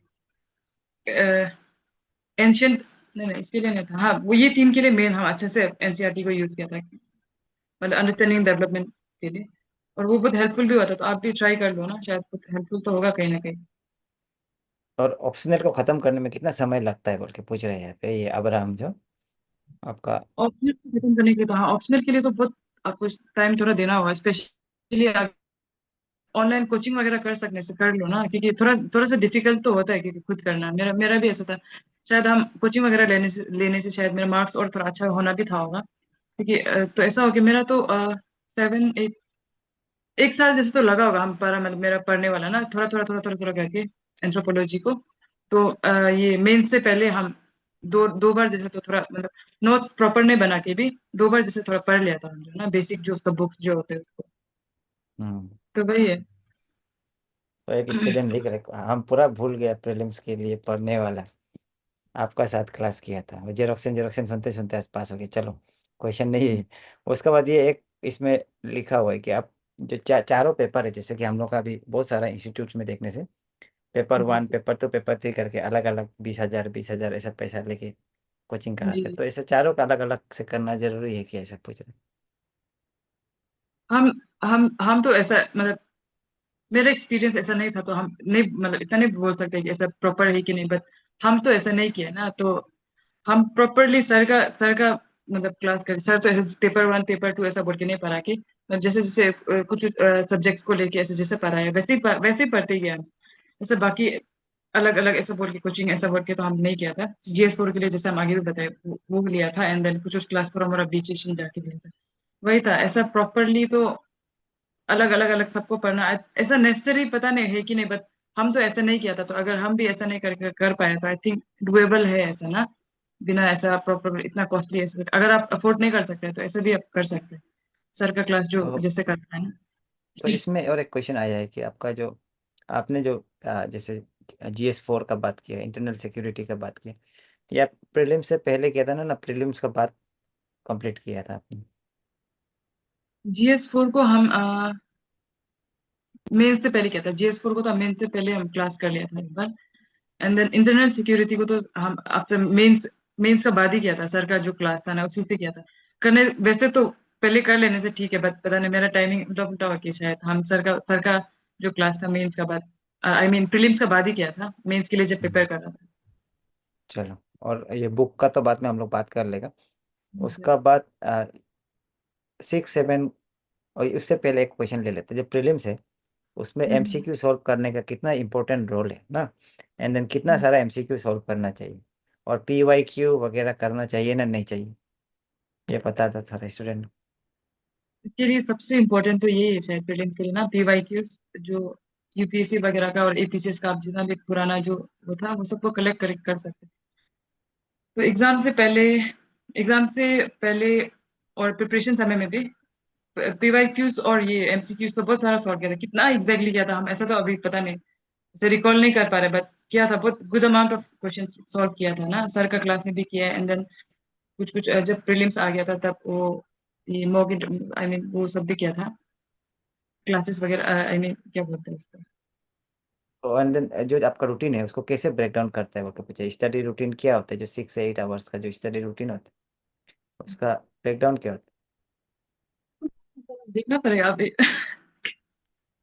एंशियंट, नहीं नहीं इसके लिए नहीं था, हाँ वो ये तीन के लिए मेन हम अच्छे से एनसीईआरटी को यूज किया था, मतलब अंडरस्टैंडिंग डेवलपमेंट के लिए। और वो बहुत हेल्पफुल भी हुआ था, तो आप भी ट्राई कर लो ना, शायद बहुत हेल्पफुल तो होगा कहीं ना कहीं। और ऑप्शनल को खत्म करने में कितना समय लगता है बोल के पूछ रहे हैं यहाँ पे ये अब्राहम जो आपका। ऑप्शनल खत्म करने के लिए तो हाँ, ऑप्शनल के लिए तो बहुत आपको टाइम थोड़ा देना होगा, स्पेशली आप ऑनलाइन कोचिंग वगैरह कर सकने से कर लो ना, क्योंकि थोड़ा थोड़ा सा डिफिकल्ट तो होता है, क्योंकि खुद करना, मेरा मेरा भी ऐसा था। शायद हम कोचिंग वगैरह लेने से शायद मेरा मार्क्स और थोड़ा अच्छा होना भी था होगा, क्योंकि तो ऐसा हो कि मेरा तो 7 8 एक साल जैसे तो लगा होगा, हम पढ़ा मतलब मेरा पढ़ने वाला ना, थोड़ा थोड़ा करके एंथ्रोपोलॉजी को। तो ये मेन से पहले हम दो दो बार जैसे तो थोड़ा मतलब नोट्स प्रॉपर नहीं बना के भी दो बार जैसे थोड़ा पढ़ लिया था हमने ना, बेसिक जो उसका बुक्स जो होते हैं उसको। हम्म। तो वही है। तो एक स्टूडेंट लिख रहे हम पूरा भूल गया प्रीलिम्स के लिए पढ़ने वाला। आपका साथ क्लास किया था वो जेरोक्सन जेरोक्सन सुनते सुनते आज पास हो गए चलो। क्वेश्चन नहीं है। उसके बाद ये एक इसमें लिखा हुआ है कि आप जो चारों पेपर है जैसे कि हम लोग का भी बहुत सारा इंस्टीट्यूट्स में देखने से paper G one paper two paper three करके अलग अलग 20,000 20,000 ऐसा पैसा लेके कोचिंग कराते हैं जी। तो ऐसे चारों का अलग अलग से करना जरूरी है कि ऐसा पूछ रहे हम हम तो ऐसा मतलब मेरा एक्सपीरियंस ऐसा नहीं था, तो हम नहीं मतलब इतना नहीं बोल सकते कि ऐसा प्रॉपर है कि नहीं, बट हम तो ऐसा नहीं किया ना, तो हम प्रॉपरली सर का मतलब क्लास कर सर तो ऐसे पेपर वन पेपर टू ऐसा बोल के नहीं पढ़ा के, मतलब जैसे जैसे कुछ सब्जेक्ट्स को लेके ऐसे जैसे पढ़ा है वैसे ही पढ़ते गए हम। जैसे बाकी अलग अलग ऐसा बोल के कोचिंग ऐसा बोल के तो हम नहीं किया था। जीएस 4 के लिए जैसे हम आगे भी बताए वो लिया था, एंड देन कुछ क्लास थोड़ा मोड़ा बीच बीच में जाके लिया था। वही था, ऐसा प्रॉपरली तो अलग अलग अलग सबको पढ़ना ऐसा नेसेसरी पता नहीं है कि नहीं, बट हम तो ऐसा नहीं किया था, तो अगर हम भी ऐसा नहीं कर पाए तो आई थिंक डुएबल है ऐसा ना, बिना ऐसा प्रॉपर इतना कॉस्टली ऐसे अगर आप अफोर्ड नहीं कर सकते तो ऐसे भी आप कर सकते हैं, सर का क्लास जो तो जैसे करता है ना। तो इसमें और एक क्वेश्चन आया है कि आपका जो आपने जो जैसे GS4 का बात किया इंटरनल सिक्योरिटी का बात किया या प्रीलिम्स से पहले किया था ना प्रीलिम्स का बात कंप्लीट किया था आपने। जीएस 4 को हम मेन से पहले किया था, जीएस 4 को तो मेन से पहले हम क्लास कर लिया था एक बार। एंड देन इंटरनल सिक्योरिटी को तो हम आपसे मेंस मेंस का बाद ही किया था, सर का जो क्लास था ना उसी से किया था। करने वैसे तो पहले कर लेने से ठीक है, बट पता नहीं मेरा टाइमिंग उल्टा उल्टा हो गया, शायद हम सर का जो क्लास था मेंस का बाद, आई मीन प्रीलिम्स का बाद ही किया था, मेंस के लिए जब प्रिपेयर हम्म। कर रहा था। चलो और ये बुक का तो बाद में हम लोग बात कर लेगा। जी। उसका बाद 6 7 और उससे पहले एक क्वेश्चन ले लेते हैं जो प्रीलिम्स है उसमें हम्म, MCQ सॉल्व करने का कितना इंपॉर्टेंट रोल है ना। एंड देन कितना हम्म। सारा MCQ सॉल्व करना चाहिए और PYQ वगैरह करना चाहिए ना नहीं चाहिए ये पता था थोड़ा स्टूडेंट। इसके लिए सबसे इम्पोर्टेंट तो यही है शायद प्रीलिम्स के लिए ना, पीवाईक्यूज जो यूपीएससी वगैरह का और एपीसीएस का, आप जितना भी पुराना जो वो था वो सबको कलेक्ट कर सकते हैं। तो एग्जाम से पहले और प्रिपरेशन समय में भी पीवाईक्यूज और ये एमसीक्यूज तो बहुत सारा सॉल्व किया था, कितना एग्जैक्टली किया था हम ऐसा तो अभी पता नहीं, ऐसे रिकॉल नहीं कर पा रहे, बट किया था, बहुत good amount of question solve किया था ना, सर का क्लास में भी किया है। एंड देन कुछ कुछ जब प्रीलिम्स आ गया था तब वो ये मॉक आई मीन वो सब भी किया था, क्लासेस वगैरह, आई मीन क्या बोलते हैं उसको। तो एंड देन जो आपका रूटीन है उसको कैसे ब्रेक डाउन करता है वो तो पूछे स्टडी रूटीन क्या होता है जो 6 से 8 आवर्स का जो स्टडी रूटीन होता है उसका ब्रेक डाउन क्या होता देखना पड़ेगा अभी। है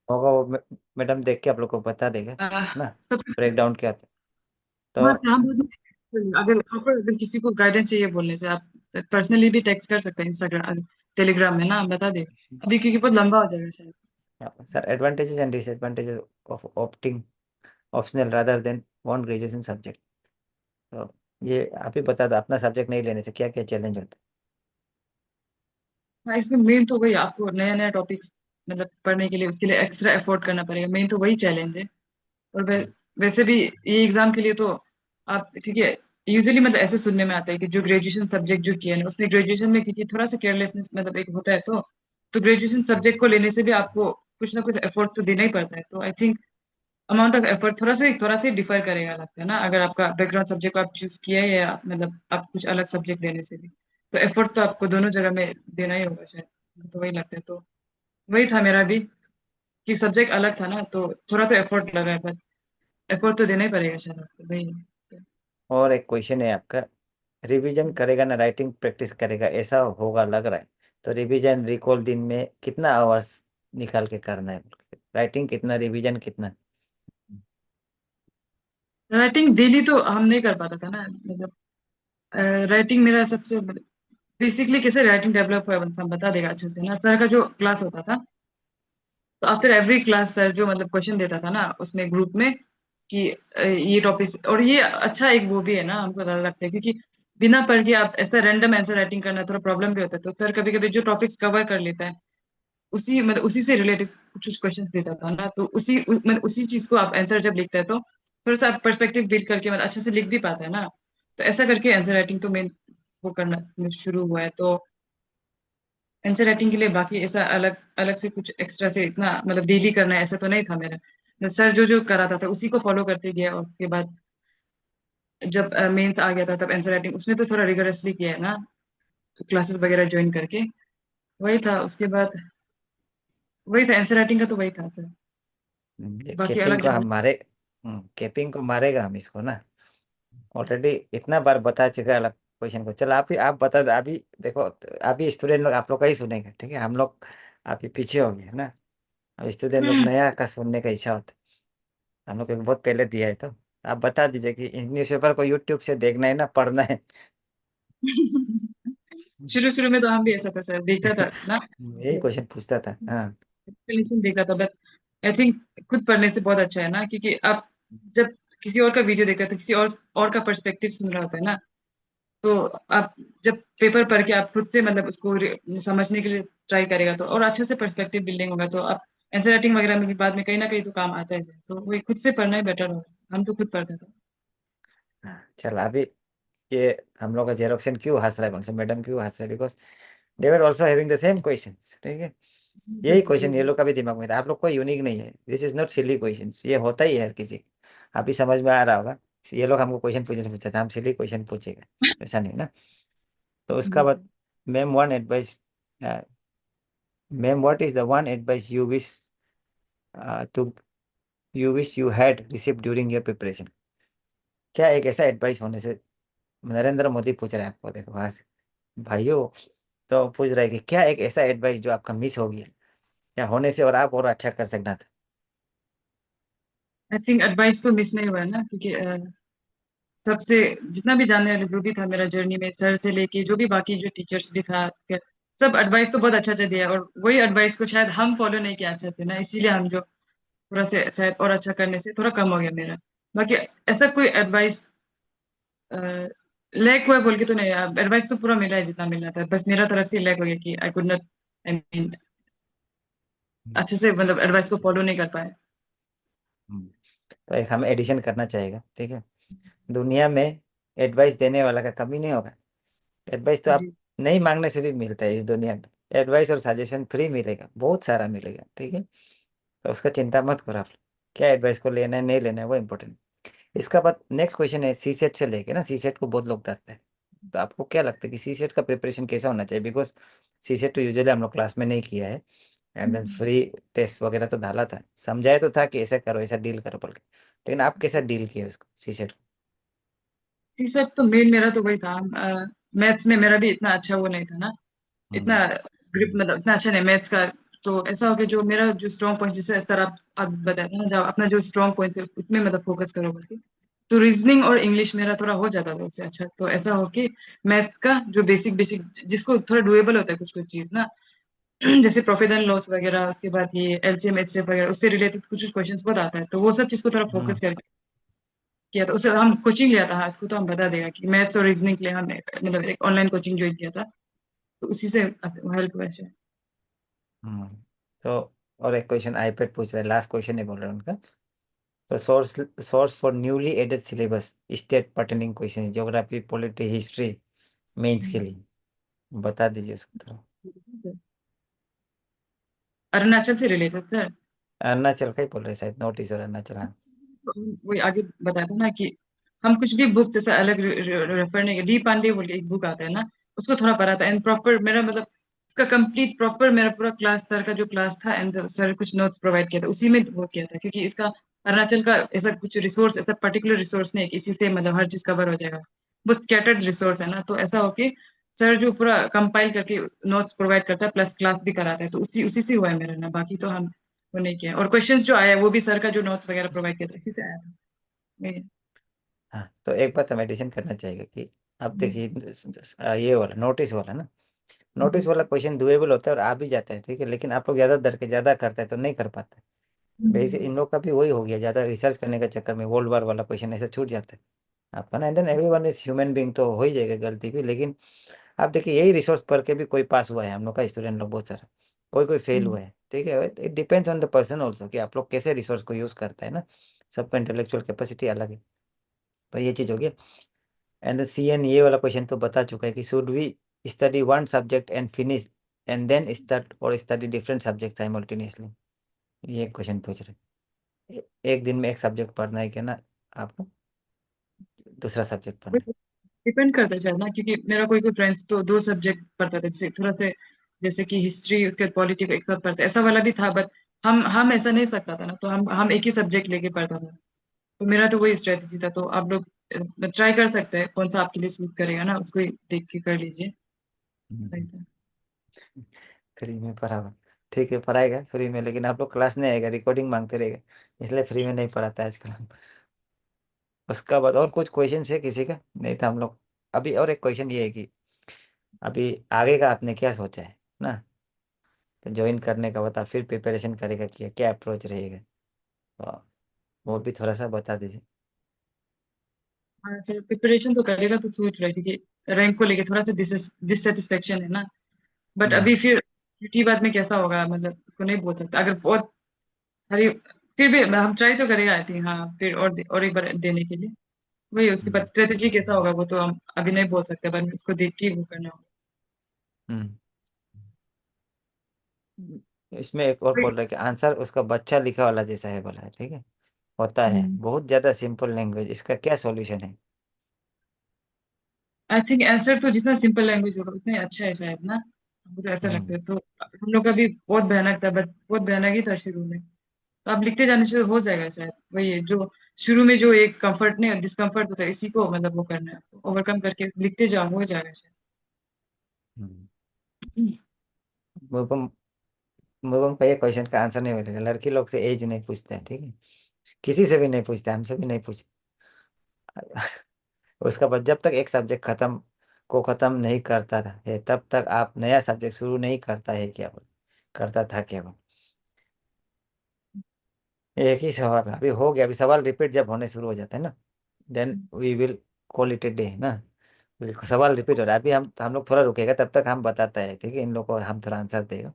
होगा वो मैडम देख के आप लोग को बता देगा ना सब ब्रेक डाउन क्या होता है। हाँ तो काम अगर किसी को गाइडेंस चाहिए बोलने से आप पर्सनली भी टेक्स्ट कर सकते हैं, इंस्टाग्राम टेलीग्राम में ना, हम बता दे अभी, क्योंकि बहुत लंबा हो जाएगा शायद। Sir advantages and disadvantages of opting optional rather than one graduation subject. तो ये आप ही बता दो अपना सब्जेक्ट नहीं लेने से क्या क्या चैलेंज होता हाँ, इसमें मेन तो वही आपको नया नया टॉपिक्स मतलब पढ़ने के लिए उसके लिए एक्स्ट्रा एफोर्ट करना पड़ेगा, मेन तो वही चैलेंज है। और है। वैसे भी ये एग्जाम के लिए तो आप, क्योंकि यूजुअली मतलब ऐसे सुनने में आता है कि जो ग्रेजुएशन सब्जेक्ट जो किया है ना उसमें ग्रेजुएशन में क्योंकि थोड़ा सा केयरलेसनेस मतलब एक होता है, तो ग्रेजुएशन सब्जेक्ट को लेने से भी आपको कुछ ना कुछ एफर्ट तो देना ही पड़ता है, तो I think amount of effort थोड़ा सा डिफर करेगा लगता है ना, अगर आपका बैकग्राउंड सब्जेक्ट को आप चूज किया है या मतलब आप कुछ अलग सब्जेक्ट लेने से भी, तो एफर्ट तो आपको दोनों जगह में देना ही होगा शायद। मुझे तो वही लगता है। तो वही था मेरा भी, कि सब्जेक्ट अलग था ना, तो थोड़ा तो एफर्ट लगा है, पर एफर्ट तो देना ही पड़ेगा शायद आपको, वही है। और एक क्वेश्चन है आपका, रिवीजन करेगा ना राइटिंग प्रैक्टिस करेगा ऐसा होगा लग रहा है, तो रिवीजन रिकॉल दिन में कितना आवर्स निकाल के करना है, राइटिंग कितना रिवीजन कितना? राइटिंग डेली तो हम नहीं कर पाता था ना, मतलब राइटिंग मेरा सबसे बेसिकली कैसे राइटिंग डेवलप हुआ बस हम बता देगा अच्छे से ना। सर का जो क्लास होता था, तो आफ्टर एवरी क्लास सर जो मतलब क्वेश्चन देता था ना उसमें ग्रुप में, कि ये टॉपिक, और ये अच्छा एक वो भी है ना, हमको ज्यादा लगता है, क्योंकि बिना पढ़ के आप ऐसा रैंडम आंसर राइटिंग करना थोड़ा प्रॉब्लम भी होता है। तो सर कभी कभी जो टॉपिक्स कवर कर लेता है, उसी मतलब उसी से रिलेटेड कुछ क्वेश्चन देता था ना, तो मतलब उसी चीज को आप आंसर जब लिखते हैं तो थोड़ा सा पर्सपेक्टिव बिल्ड करके मतलब अच्छे से लिख भी पाता है ना। तो ऐसा करके आंसर राइटिंग तो मेन वो करना शुरू हुआ है। तो आंसर राइटिंग के लिए बाकी ऐसा अलग अलग से कुछ एक्स्ट्रा से इतना मतलब डेली करना है ऐसा तो नहीं था मेरा। सर जो जो कराता था उसी को फॉलो करते गया, और उसके बाद जब मेंस आ गया था तब आंसर राइटिंग उसमें तो थोड़ा रिगरसली किया है ना, क्लासेस वगैरह ज्वाइन करके। वही था उसके बाद, वही था आंसर राइटिंग का, तो वही था सर। ये बाकी केपिंग अलग को अलग। हम मारे, केपिंग को मारेगा हम इसको ना, ऑलरेडी इतना बार बता चुका है अलग क्वेश्चन को। चलो आप ही आप बता दो अभी, देखो अभी स्टूडेंट लोग आप लोग का ही सुनेंगे, ठीक है, हम लोग आप ही पीछे हो गए ना, अब स्टूडेंट लोग नया का सुनने का इच्छा होता है, हम लोग को बहुत पहले दिया है, तो आप बता दीजिए कि न्यूज़पेपर को यूट्यूब से देखना है ना पढ़ना है। शुरू शुरू में तो हम भी ऐसा था सर, देखता था ना, यही क्वेश्चन पूछता था, हाँ। एक्सप्लेनेशन देखा था, बट आई थिंक खुद पढ़ने से बहुत अच्छा है ना, क्योंकि आप जब किसी और का वीडियो देखते हैं तो किसी और का पर्सपेक्टिव सुन रहा होता है ना। तो आप जब पेपर पढ़ के आप खुद से मतलब उसको समझने के लिए ट्राई करेगा, तो और अच्छे से पर्सपेक्टिव बिल्डिंग होगा, तो आप आंसर राइटिंग वगैरह में भी बाद में कहीं ना कहीं तो काम आता है। तो वही खुद से पढ़ना ही बेटर होगा, हम तो खुद पढ़ते थे। चल अभी ये हम लोग का जेरोक्सन क्यों हंस रहा है, कौन से मैडम क्यों हंस रहे हैं, because they were also having the same questions, ठीक है। जी यही जी क्वेश्चन ये जी। लोग का भी दिमाग में था, आप लोग कोई यूनिक नहीं है, this is not silly questions, ये होता ही है हर किसी को। अभी समझ में आ रहा होगा, ये लोग हमको क्वेश्चन पूछने से पूछते थे, हम सिली क्वेश्चन पूछेगा, ऐसा नहीं ना। तो उसका जी बाद, ma'am one advice, ma'am what is the one advice to you wish you had received during your preparation? क्या एक ऐसा एडवाइस होने से, नरेंद्र मोदी पूछ रहे हैं आपको, देखो वहां से भाइयों, तो पूछ रहे हैं कि क्या एक ऐसा एडवाइस जो आपका मिस हो गया या होने से और आप और अच्छा कर सकना था? आई थिंक एडवाइस तो मिस नहीं हुआ है ना, क्योंकि सबसे जितना भी जानने वाले जो भी था मेरा जर्नी में, सर से लेके जो भी बाकी जो टीचर्स भी था, सब एडवाइस तो बहुत अच्छा अच्छा दिया, और वही एडवाइस को शायद हम फॉलो नहीं किया अच्छे से ना, इसीलिए हम जो थोड़ा से शायद और अच्छा करने से थोड़ा कम हो गया मेरा। बाकी ऐसा कोई एडवाइस लैक हुआ बोल के तो नहीं, एडवाइस तो पूरा मिला है जितना मिलना था, बस मेरा तरफ से लैक हो गया कि I could not, I mean अच्छे से मतलब एडवाइस को फॉलो नहीं कर पाए। हम्म। तो एक हमें एडिशन करना चाहिएगा, ठीक है। दुनिया में एडवाइस देने वाला का कमी नहीं होगा, एडवाइस तो आप जी। नहीं मांगने से भी मिलता है इस दुनिया में, एडवाइस और सजेशन फ्री मिलेगा, बहुत सारा मिलेगा, ठीक है। तो उसका चिंता मत करो आप, क्या एडवाइस को लेना है नहीं लेना है वो इम्पोर्टेंट। इसका बाद नेक्स्ट क्वेश्चन है, सी सेट से लेके ना, सी सेट को बहुत लोग डरते हैं, तो आपको क्या लगता है कि सी सेट का प्रिपरेशन कैसा होना चाहिए, बिकॉज सी सेट तो यूजुअली हम लोग क्लास में नहीं किया है, एंड देन फ्री टेस्ट वगैरह तो डाला था, समझाया तो था कि ऐसा करो ऐसा डील करो बोल के, लेकिन आप कैसा डील किए उसको सी सेट सी सब तो मेन मेरा तो वही था। मैथ्स में मेरा भी इतना अच्छा वो नहीं था ना, को? इतना ग्रिप मतलब इतना अच्छा नहीं मैथ्स का। तो ऐसा हो गया जो मेरा जो स्ट्रॉन्ग पॉइंट, जैसे सर आप बताते हैं ना, जब अपना जो स्ट्रॉन्ग पॉइंट है उसमें मतलब फोकस करो बोल के, तो रीजनिंग और इंग्लिश मेरा थोड़ा हो जाता था उससे अच्छा। तो ऐसा हो कि मैथ्स का जो बेसिक बेसिक जिसको थोड़ा डुएबल होता है कुछ कुछ चीज ना, जैसे प्रॉफिट एंड लॉस वगैरह, उसके बाद ये एलसीएम एचसीएफ वगैरह, उससे रिलेटेड कुछ कुछ क्वेश्चंस बहुत आता है, तो वो सब चीज को थोड़ा हम्म फोकस करके किया था। उसे हम कोचिंग लिया था, हाँ इसको तो हम बता देगा कि मैथ्स और रीजनिंग के लिए हमने मतलब एक ऑनलाइन कोचिंग ज्वाइन किया था, तो उसी से हेल्प हुआ है। हम्म। तो और एक क्वेश्चन आईपैड पूछ रहे हैं, लास्ट क्वेश्चन है बोल रहे हैं उनका, तो source source for newly added syllabus, state pertaining question, geography polity history mains के लिए, बता दीजिए उसको थोड़ा। अरुणाचल से रिलेटेड सर। अरुणाचल का ही बोल रहे शायद, नोटिस और अरुणाचल, हाँ। वही आगे बताया था ना कि हम कुछ भी बुक जैसे अलग रेफर नहीं, डी पांडे बोल के एक बुक आता है ना, उसको थोड़ा पढ़ा था एंड प्रॉपर मेरा मतलब इसका कंप्लीट प्रॉपर मेरा पूरा क्लास सर का जो क्लास था एंड सर कुछ नोट्स प्रोवाइड किया था उसी में वो किया था, क्योंकि इसका अरुणाचल का ऐसा कुछ रिसोर्स ऐसा पर्टिकुलर रिसोर्स नहीं है कि इसी से मतलब हर चीज कवर हो जाएगा। बहुत स्कैटर्ड रिसोर्स है ना, तो ऐसा हो कि सर जो पूरा कंपाइल करके नोट्स प्रोवाइड करता है प्लस क्लास भी कराता है, तो उसी उसी से हुआ है मेरा ना, बाकी तो हम वो नहीं किया। और क्वेश्चंस जो आया है वो भी सर का जो नोट्स वगैरह प्रोवाइड किया था इसी से आया था। वही। हाँ, तो एक बात हमें एडिशन करना चाहिए कि अब देखिए, ये वाला नोटिस वाला ना, नोटिस वाला क्वेश्चन डुएबल होता है और आ भी जाता है, ठीक है, लेकिन आप लोग ज्यादा डर के ज्यादा करते हैं तो नहीं कर पाते। वैसे इन लोग का भी वही हो गया, ज्यादा रिसर्च करने के चक्कर में वर्ल्ड वार वाला क्वेश्चन ऐसे छूट जाता है आपका ना। Then everyone is human being, तो हो ही जाएगा गलती भी, लेकिन आप देखिए यही रिसोर्स पढ़ के भी कोई पास हुआ है हम लोग का स्टूडेंट लोग बहुत सारा, कोई कोई फेल हुआ है, ठीक है। It depends on the person also कि आप लोग कैसे रिसोर्स को यूज करते हैं ना। सबका इंटेलेक्चुअल कैपेसिटी अलग है। तो ये चीज हो गई। एंड सी एन ये वाला क्वेश्चन तो बता चुका है कि should we study one subject and finish and then start और स्टडी डिफरेंट सब्जेक्ट साइमल्टेनियसली, ये क्वेश्चन पूछ रहे एक दिन में एक सब्जेक्ट पढ़ना है क्या ना आपको, दूसरा सब्जेक्ट पढ़ना है। डिपेंड करता है शायद ना, क्योंकि मेरा कोई कोई फ्रेंड्स तो दो सब्जेक्ट पढ़ता था, जैसे थोड़ा से जैसे कि हिस्ट्री उसके पॉलिटी को एक साथ पढ़ता ऐसा वाला भी था, बट हम ऐसा नहीं सकता था ना, तो हम एक ही सब्जेक्ट लेके पढ़ता था। तो मेरा तो वही स्ट्रेटेजी था, तो आप लोग ट्राई कर सकते हैं कौन सा आपके लिए सूट करेगा ना, उसको ही देख के कर लीजिए। सही हम्म, था। फ्री में पढ़ावा, ठीक है पढ़ाएगा फ्री में, लेकिन आप लोग क्लास नहीं आएगा, रिकॉर्डिंग मांगते रहेगा, इसलिए फ्री में नहीं पढ़ाता है आजकल। उसका बाद और कुछ क्वेश्चन है किसी का, नहीं था हम लोग। अभी और एक क्वेश्चन ये है कि अभी आगे का आपने क्या सोचा है ना, तो ज्वाइन करने का बता, फिर प्रिपरेशन करेगा क्या क्या अप्रोच रहेगा, तो वो भी थोड़ा सा बता दीजिए। हाँ सर, प्रिपरेशन तो करेगा तो सोच रहे थे कि रैंक को लेके थोड़ा सा डिससेटिस्फेक्शन है ना, बट हम्म अभी फिर छुट्टी बाद में कैसा होगा मतलब उसको नहीं बोल सकता। अगर बहुत अरे फिर भी हम ट्राई तो करेगा आई थिंक, हाँ फिर और एक बार देने के लिए। वही उसके बाद हम्म स्ट्रेटेजी कैसा होगा वो तो हम अभी नहीं बोल सकते, बट उसको देख के ही वो करना होगा। हम्म। इसमें एक और बोल रहा है कि आंसर उसका बच्चा लिखा वाला जैसा है बोला है, ठीक है, होता है बहुत ज्यादा सिंपल लैंग्वेज, इसका क्या सॉल्यूशन है। आई थिंक आंसर तो जितना सिंपल लैंग्वेज होगा उतना ही अच्छा है शायद ना, मुझे ऐसा लगता हम्म है। तो हम लोग का भी बहुत भयानक था, बट बहुत भयानक ही था शुरू में, तो आप लिखते जाने से हो जाएगा शायद। वही है जो शुरू में जो एक कंफर्ट नहीं डिस्कम्फर्ट होता है, इसी को मतलब वो करना है, ओवरकम करके लिखते जाओ हो जाएगा शायद। हम्म। हम्म। मुझे मुझे का ये क्वेश्चन का आंसर नहीं मिलेगा, लड़की लोग से एज नहीं पूछते हैं, ठीक है, किसी से भी नहीं पूछते, हमसे भी नहीं पूछते। उसका बाद जब तक एक सब्जेक्ट खत्म नहीं करता था है, तब तक आप नया सब्जेक्ट शुरू नहीं करता है क्या बोल, करता था क्या बोल। एक ही सवाल अभी हो गया, अभी सवाल रिपीट जब होने शुरू हो जाते हैं ना, then we will call it a day ना। क्योंकि सवाल रिपीट हो रहा है, अभी हम लोग थोड़ा रुकेगा, तब तक हम बताते हैं, ठीक है, इन लोग को हम थोड़ा आंसर देगा।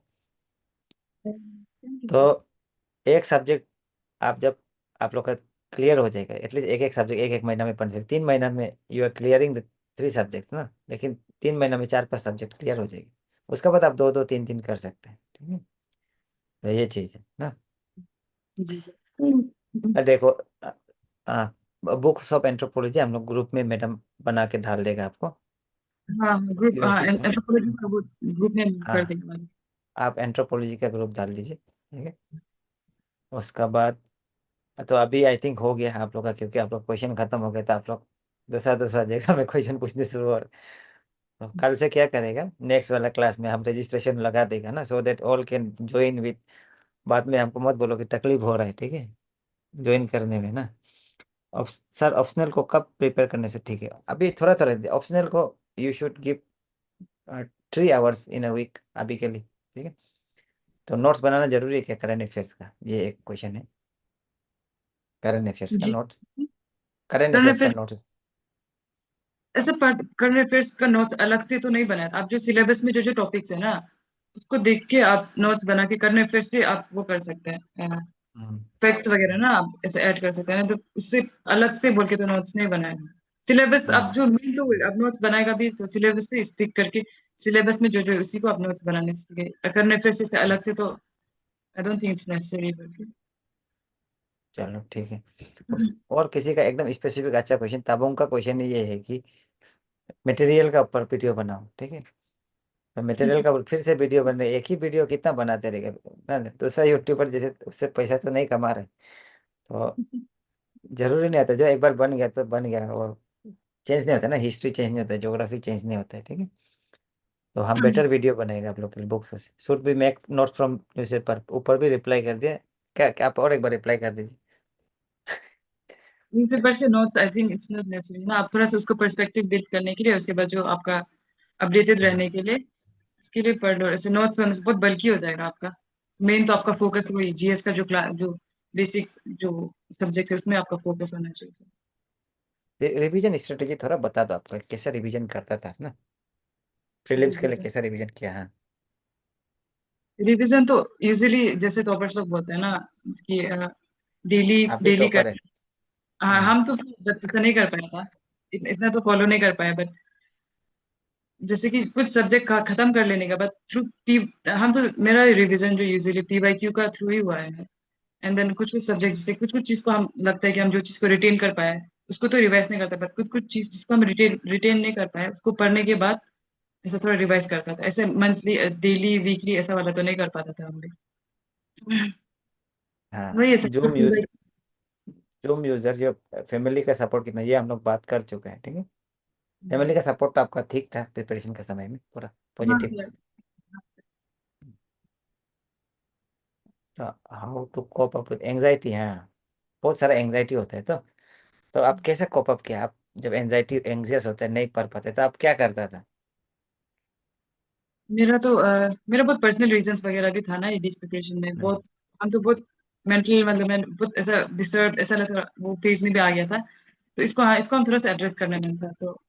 तो एक सब्जेक्ट आप जब आप लोग का क्लियर हो जाएगा, एटलीस्ट एक एक सब्जेक्ट एक एक महीना में पढ़ सकते, 3 महीना में you are clearing the 3 subject ना, लेकिन 3 महीना में 4-5 सब्जेक्ट क्लियर हो जाएगी। उसके बाद आप 2-2 3-3 कर सकते हैं, ठीक है। तो ये चीज़ है ना। जी सर। देखो, बुक्स ऑफ एंथ्रोपोलॉजी हम लोग ग्रुप में मैडम बना के डाल देगा आपको, हाँ ग्रुप, हाँ यूएसबी। एंथ्रोपोलॉजी का वो ग्रुप में कर हाँ, देंगे वाले। आप एंथ्रोपोलॉजी का ग्रुप डाल दीजिए, ठीक है। उसका बाद तो अभी आई थिंक हो गया आप लोग का, क्योंकि आप लोग क्वेश्चन खत्म हो गए तो आप लोग दूसरा दूसरा जगह में क्वेश्चन पूछने शुरू हो रहे। तो कल से क्या करेगा, नेक्स्ट वाला क्लास में हम रजिस्ट्रेशन लगा देगा ना, so that all can join with. बाद में हमको मत बोलो कि तकलीफ हो रहा है, ठीक है, ज्वाइन करने में ना। सर ऑप्शनल को कब प्रिपेयर करने से ठीक है, अभी थोड़ा थोड़ा ऑप्शनल को you should give 3 hours in a week अभी के लिए, ठीक है। तो नोट्स बनाना जरूरी है क्या करंट अफेयर्स का, ये एक क्वेश्चन है, करंट अफेयर्स का जी। नोट्स, करंट करंट अफेयर्स का अफेयर्स नोट्स। ऐसे करंट अफेयर्स का नोट्स अलग से तो नहीं बनाया था। आप जो सिलेबस में जो जो टॉपिक्स है ना उसको देख के आप नोट्स बना के करंट अफेयर्स से आप वो कर सकते हैं, हम्म फैक्ट्स वगैरह ना आप ऐसे ऐड कर सकते हैं ना, तो उससे अलग से बोल के तो नोट्स नहीं बनाए हैं। सिलेबस आप हम्म जो मेन तो आप नोट्स बनाएगा भी तो सिलेबस से स्टिक करके सिलेबस में जो जो उसी को आप नोट्स बनाने सीखे, करंट अफेयर्स से अलग से तो I don't think it's necessary. चलो ठीक है। उस और किसी का एकदम स्पेसिफिक अच्छा क्वेश्चन, तबों का क्वेश्चन ये है कि मटेरियल का ऊपर वीडियो बनाओ, ठीक है। तो मटेरियल का फिर से वीडियो बन रहे, एक ही वीडियो कितना बनाते रहेगा ना, दूसरा यूट्यूबर जैसे उससे पैसा तो नहीं कमा रहे। तो जरूरी नहीं होता, जो एक बार बन गया तो बन गया, और चेंज नहीं होता ना, हिस्ट्री चेंज नहीं होता है, ज्योग्राफी चेंज नहीं होता है, ठीक है। तो हम बेटर वीडियो बनाएंगे आप लोग के लिए, बुक्स से should be make note from newspaper, ऊपर भी रिप्लाई कर दिया। क्या क्या आप और एक बार रिप्लाई कर दीजिए। न्यूज़पेपर से notes I think it's not necessary ना, आप थोड़ा सा उसको पर्सपेक्टिव बिल्ड करने के लिए, उसके बाद जो आपका अपडेटेड रहने हाँ के लिए, उसके लिए पढ़ लो। ऐसे नोट्स होने से बहुत बल्कि हो जाएगा आपका। मेन तो आपका फोकस वही जीएस का जो क्लास, जो बेसिक जो सब्जेक्ट है उसमें आपका फोकस होना चाहिए। रिवीजन स्ट्रेटेजी थोड़ा बता दो, आपका कैसा रिवीजन करता था ना, प्रीलिम्स के लिए रिवीजन, कैसा रिवीजन किया। हाँ। रिवीजन तो यूजुअली जैसे टॉपर्स लोग बोलते हैं ना कि डेली आप भी डेली कर। टॉपर है। हाँ, हाँ। हम तो ऐसा नहीं कर पाया था, इतना तो फॉलो नहीं कर पाया, बट जैसे कि कुछ सब्जेक्ट का खत्म कर लेने के बाद थ्रू पी, हम तो मेरा रिवीजन जो यूजुअली पीवाईक्यू का थ्रू ही हुआ है। एंड देन कुछ कुछ सब्जेक्ट जैसे कुछ कुछ चीज को हम लगता है कि हम जो चीज को रिटेन कर पाए उसको तो रिवाइज नहीं करता, बट कुछ कुछ चीज जिसको हम रिटेन रिटेन नहीं कर पाए उसको पढ़ने के बाद ऐसा थोड़ा रिवाइज करता था। ऐसे मंथली डेली वीकली ऐसा वाला तो नहीं कर पाता था हम भी। हाँ वही ऐसा जूम जूम यूजर जो फैमिली का सपोर्ट कितना, ये हम लोग बात कर चुके हैं, ठीक है। फैमिली का सपोर्ट तो आपका ठीक था प्रिपरेशन के समय में, पूरा हाँ पॉजिटिव। सर। तो how to cope up with anxiety, हाँ बहुत सारा एंजाइटी होता है। तो आप कैसे कोप अप किया, आप जब एंजाइटी एंग्जियस होते हैं, नहीं पढ़ पाते, तो आप क्या करता था। मेरा तो मेरा बहुत पर्सनल रीजंस वगैरह भी था ना ये डिस्प्रिपरेशन में हम्म। बहुत। हम तो बहुत मेंटल, मतलब मैं बहुत ऐसा डिस्टर्ब ऐसा लगा, वो फेज में भी आ गया था। तो इसको, हाँ, इसको हम थोड़ा सा एड्रेस करने में था। तो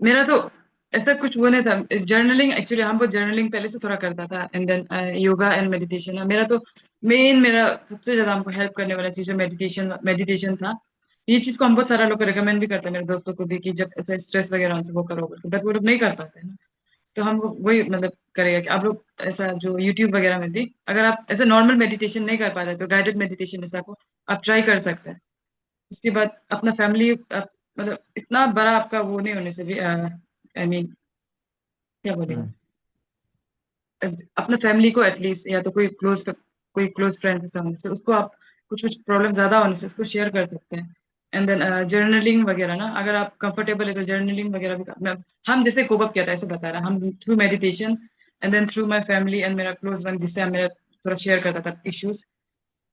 मेरा तो ऐसा कुछ वो नहीं था। जर्नलिंग, एक्चुअली हम वो जर्नलिंग पहले से थोड़ा करता था, and then yoga and meditation. मेरा तो मेरा सबसे ज्यादा हमको हेल्प करने वाला चीज मेडिटेशन मेडिटेशन था। ये चीज को हम बहुत सारा लोग को रिकमेंड भी करते हैं, मेरे दोस्तों को भी, कि जब ऐसा स्ट्रेस वगैरह उनसे वो करो, बट वो लोग नहीं कर पाते हैं ना। तो हम वही मतलब करेगा कि आप लोग ऐसा जो यूट्यूब वगैरह में भी, अगर आप ऐसे नॉर्मल मेडिटेशन नहीं कर पाते तो गाइडेड मेडिटेशन ऐसा को आप ट्राई कर सकते हैं। उसके बाद अपना फैमिली, मतलब इतना बड़ा आपका वो नहीं होने से भी, आई मीन क्या बोलेगा, हम्म। अपना फैमिली को एटलीस्ट, या तो कोई क्लोज फ्रेंड के सामने से उसको आप कुछ कुछ प्रॉब्लम ज्यादा होने से उसको शेयर कर सकते हैं। एंड देन जर्नलिंग वगैरह ना, अगर आप कंफर्टेबल है तो जर्नलिंग वगैरह भी हम जैसे कोप अप किया था ऐसे बता रहा, हम through meditation and then through my family and मेरा क्लोज वन जिससे हम मेरा थोड़ा शेयर करता था इश्यूज,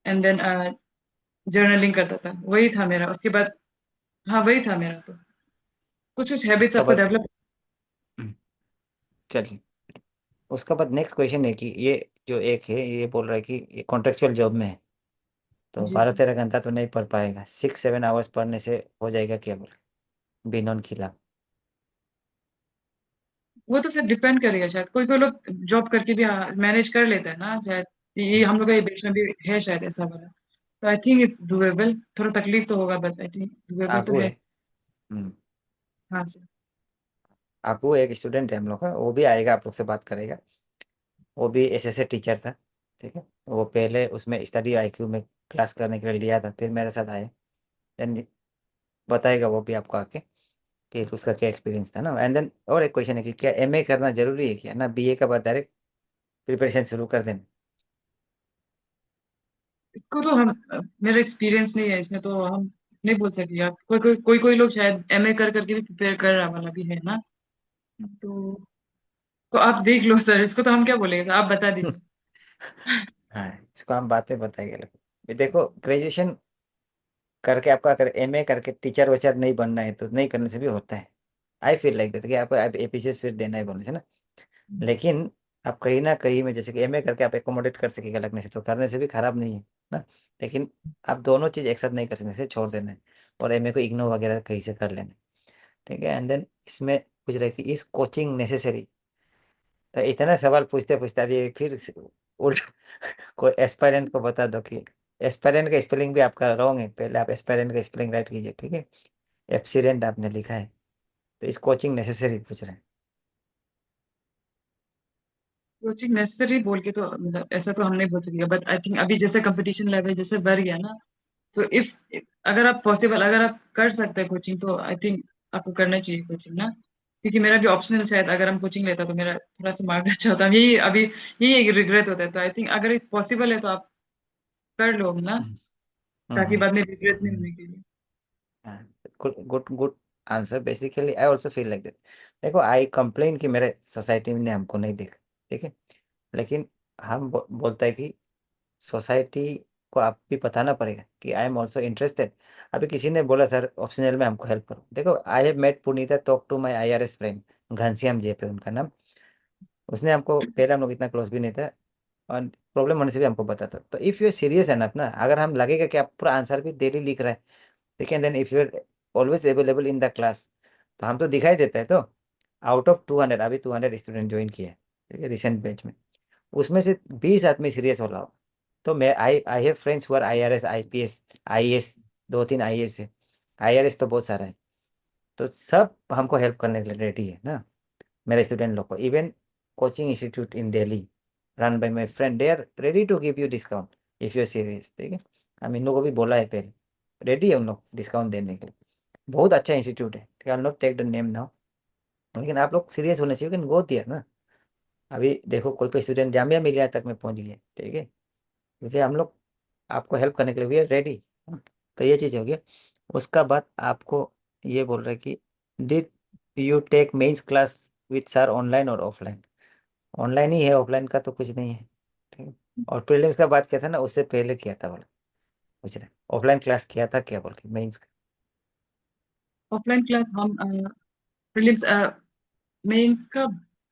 एंड देन जर्नलिंग करता था, वही था मेरा। उसके बाद हाँ वही था मेरा। तो कुछ कुछ हैबिट्स उसका आपको बाद डेवलप। हम्म, चलिए, उसका बाद नेक्स्ट क्वेश्चन है कि ये जो एक है ये बोल रहा है कि ये कॉन्ट्रेक्चुअल जॉब में है, तो जी बारह जी, तेरह घंटा तो नहीं पढ़ पाएगा, 6-7 आवर्स पढ़ने से हो जाएगा केवल, बिनॉन खिला। वो तो सिर्फ डिपेंड करेगा शायद, कोई कोई लोग जॉब करके भी मैनेज कर लेते हैं ना शायद। ये हम लोग का ये बीच में भी है शायद ऐसा वाला। तो आई थिंक इट्स डुएबल, थोड़ा तकलीफ तो होगा बट आई थिंक डुएबल तो आगू है। है। हम्म। हाँ सर। आगू एक स्टूडेंट है हम लोग का, वो भी आएगा, आप लोग से बात करेगा। वो भी एसएसए टीचर था, ठीक है। वो पहले उसमें स्टडी आईक्यू में क्लास करने के लिए लिया था, फिर मेरे साथ आया। देन बताएगा वो भी आपको आके कि उसका क्या एक्सपीरियंस था ना। एंड देन और एक क्वेश्चन है कि क्या एमए करना जरूरी है क्या, ना बीए का बाद डायरेक्ट प्रिपरेशन शुरू कर देना। इसको तो हम मेरा एक्सपीरियंस नहीं है इसमें, तो हम नहीं बोल सकते आप। कोई लोग शायद एमए कर करके भी प्रिपेयर कर रहा वाला भी है ना। तो तो आप देख लो सर, इसको तो हम क्या बोलेंगे, आप बता दीजिए। हाँ इसको हम बाद में बताएंगे लोग। ये देखो, ग्रेजुएशन करके आपका अगर एमए करके टीचर वचर नहीं बनना है तो नहीं करने से भी होता है। आई फील लाइक दैट कि आपको एपीसीएस फिर देना है बोलने से ना। लेकिन आप कहीं ना कहीं में जैसे कि एमए करके आप एकोमोडेट कर सकेगा लगने से, तो करने से भी खराब नहीं है ना। लेकिन आप दोनों चीज एक साथ नहीं कर सकते, छोड़ देना है और एमए को इग्नोर वगैरह कहीं से कर लेना है, ठीक है। एंड देन इसमें पूछ रहे कि इज कोचिंग नेसेसरी। तो इतना सवाल पूछते पूछते अभी फिर उल्ट कोई एस्पायरेंट को बता दो कि एस्पायरेंट का स्पेलिंग भी आपका रॉन्ग है, पहले आप एस्पायरेंट का स्पेलिंग राइट कीजिए, ठीक है। एप्सिरेंट आपने लिखा है। तो इस कोचिंग नेसेसरी पूछ रहे हैं। कोचिंग नेसेसरी बोल के तो मतलब ऐसा तो हम नहीं बोल सकेंगे, बट आई थिंक अभी जैसे कंपटीशन लेवल जैसे बढ़ गया ना, तो इफ अगर आप पॉसिबल, अगर आप कर सकते हैं कोचिंग, तो आई थिंक आपको करना चाहिए कोचिंग ना। क्योंकि मेरा भी ऑप्शनल, शायद अगर हम कोचिंग लेता तो मेरा थोड़ा सा मार्क्स अच्छा होता, यही अभी यही एक रिग्रेट होता है। तो आई थिंक अगर पॉसिबल है तो आप कर लो ना, हम्म, ताकि बाद में रिग्रेट नहीं हम्म। होने के लिए। Good good good answer. Basically I also feel like that. देखो, आई कंप्लेन कि मेरे सोसाइटी ने हमको नहीं देखा, ठीक है, लेकिन हम बोलता है कि सोसाइटी को आप भी बताना पड़ेगा कि आई एम ऑल्सो इंटरेस्टेड। अभी किसी ने बोला सर ऑप्शनल में हमको हेल्प करो। देखो, I have met Punita talk to my IRS friend, Ghanshyam J पे उनका नाम। उसने हमको, पहले हम लोग इतना क्लोज भी नहीं था, और प्रॉब्लम होने से भी हमको बताता। तो इफ़ यू सीरियस है ना अपना, अगर हम लगेगा कि आप पूरा आंसर भी डेली लिख रहे हैं, ठीक है, then if you always available in the class, तो हम तो दिखाई देता है। तो आउट ऑफ 200, अभी 200 स्टूडेंट ज्वाइन किए हैं, ठीक है, रिसेंट बैच में, उसमें से 20 आदमी सीरियस हो रहा हो। तो मैं I I have friends who are IRS, IPS, IAS, 2-3 IAS है, IRS तो बहुत सारा है। तो सब हमको हेल्प करने के लिए रेडी है ना, मेरे स्टूडेंट लोग को। Even coaching institute in Delhi run by my friend, they are ready to give you discount if you serious, ठीक है। हम इन लोगों को भी बोला है पहले, रेडी है उन लोग डिस्काउंट देने के लिए। बहुत अच्छा इंस्टीट्यूट है, ठीक है, I not take the name now, लेकिन आप लोग सीरियस होने चाहिए, लेकिन गो दिया ना। अभी देखो, कोई कोई स्टूडेंट जामिया मिलिया तक में पहुंच गया, ठीक है। जैसे हम लोग आपको हेल्प करने के लिए वी आर रेडी। तो ये चीज़ हो गया। उसका बाद आपको ये बोल रहे कि did you take mains class with sir online और ऑफलाइन? ऑनलाइन ही है, ऑफलाइन का तो कुछ नहीं है, ठीक है। और प्रीलिम्स का बात किया था ना, उससे पहले किया था बोला, पूछ रहे ऑफलाइन क्लास किया था क्या बोल के मेंस का। ऑफलाइन क्लास हम प्रीलिम्स, मेंस का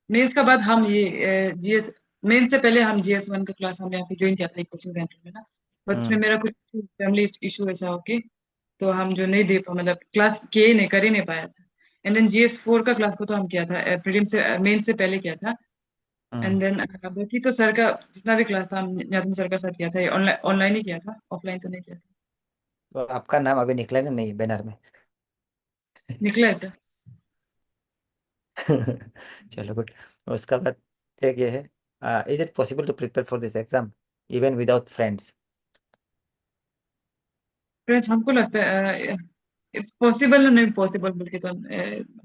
मेंस का बाद हम ये जीएस, मेंस से पहले हम GS1 का क्लास हम यहाँ पे ज्वाइन किया था एक कोचिंग सेंटर में ना। बट उसमें हम्म मेरा कुछ फैमिली इशू ऐसा हो के, तो हम जो नहीं दे पा, मतलब क्लास किए ही नहीं, कर ही नहीं पाया था। एंड देन GS4 का क्लास को तो हम किया था, प्रीलिम से मेन से पहले किया था। And hmm. देन बाकी तो सर का जितना भी क्लास था हम नितिन सर का साथ किया था, ऑनलाइन ऑनलाइन ही किया था, ऑफलाइन तो नहीं किया था। तो आपका नाम अभी निकला ना नहीं बैनर में? निकला है सर। चलो गुड। उसका बाद एक ये है, is it possible to prepare for this exam even without friends? Friends, हमको लगता है इट्स पॉसिबल, नहीं पॉसिबल बोल के तो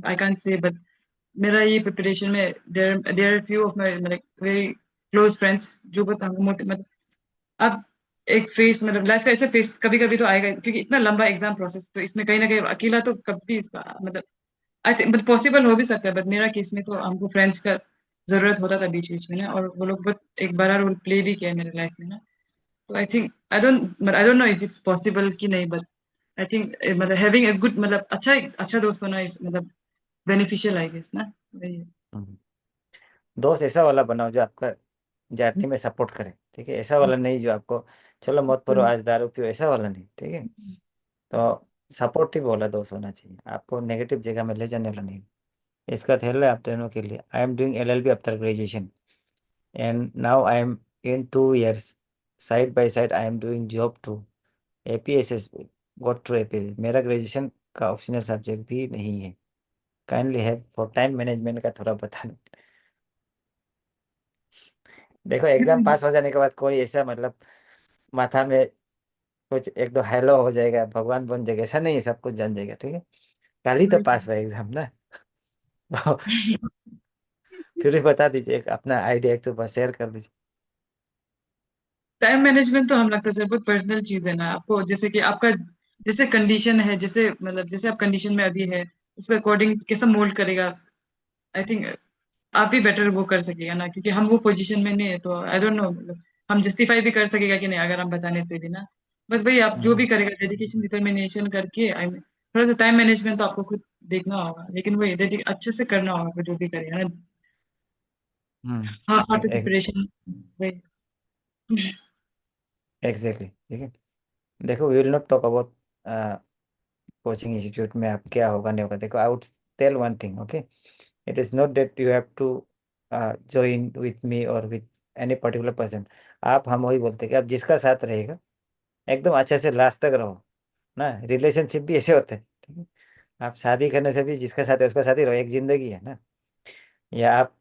आई कांट से, बट मेरा ये प्रिपरेशन में there there few of my मतलब वेरी क्लोज फ्रेंड्स जो बता हमको मतलब अब एक फेस, मतलब लाइफ का ऐसे फेस कभी कभी तो आएगा, क्योंकि इतना लंबा एग्जाम प्रोसेस, तो इसमें कहीं ना कहीं अकेला तो कभी इसका मतलब आई थिंक बट पॉसिबल हो भी सकता है। बट मेरा केस में तो हमको फ्रेंड्स का जरूरत होता था बीच बीच में ना, और वो लोग बहुत एक बड़ा रोल प्ले भी किया है मेरे लाइफ में ना। तो आई don't know if it's possible कि नहीं, बट आई थिंक मतलब हैविंग ए गुड, मतलब अच्छा दोस्त होना इस मतलब बेनिफिशियल आई गेस ना, वही है। दोस्त ऐसा वाला बनाओ जो आपका जर्नी में सपोर्ट करे, ठीक है, ऐसा वाला नहीं जो आपको चलो मत करो आज दारू पियो, ऐसा वाला नहीं, ठीक है। तो सपोर्टिव वाला दोस्त होना चाहिए, आपको नेगेटिव जगह में ले जाने वाला नहीं। इसका खेल है आप दोनों के लिए। I am doing LLB after graduation and now I am in 2 years, side by side I am doing job too, APSS, got to APSS। मेरा ग्रेजुएशन का ऑप्शनल सब्जेक्ट भी नहीं है, kindly help for time management का थोड़ा बता दो। देखो, एग्जाम पास हो जाने के बाद कोई ऐसा मतलब माथा में कुछ एक दो हेलो हो जाएगा, भगवान बन जाएगा, ऐसा नहीं है, सब कुछ जान जाएगा, ठीक है। कल ही तो पास हुआ एग्जाम ना। तो फिर भी बता दीजिए, एक अपना आइडिया एक तो बस शेयर कर दीजिए। टाइम मैनेजमेंट तो हम लगता है सर बहुत पर्सनल चीज है ना, आपको जैसे कि आपका जैसे कंडीशन है, जैसे मतलब जैसे आप कंडीशन में अभी है, उसके अकॉर्डिंग कैसा मोल्ड करेगा। आई थिंक आप ही बेटर वो कर सकेगा ना, क्योंकि हम वो पोजीशन में नहीं है, तो आई डोंट नो मतलब हम जस्टिफाई भी कर सकेगा कि नहीं अगर हम बताने से भी ना। बट भाई आप जो भी हम्म करेगा डेडिकेशन डिटर्मिनेशन करके, आई मीन थोड़ा सा टाइम मैनेजमेंट तो आपको खुद देखना होगा, लेकिन वही अच्छे से करना होगा आपको जो भी करेगा ना। हाँ हाँ, तो प्रिपरेशन वही। एग्जैक्टली, ठीक है। देखो, we will not talk about coaching institute में आप क्या होगा नहीं होगा। देखो, I would tell one thing, okay, it is not that you have to join with me और विथ एनी पर्टिकुलर पर्सन। आप हम वही बोलते हैं कि आप जिसका साथ रहेगा एकदम अच्छे से लास्ट तक रहो ना। रिलेशनशिप भी ऐसे होते हैं, ठीक है। आप शादी करने से भी जिसका साथ है उसका साथ ही रहो, एक जिंदगी है ना। या आप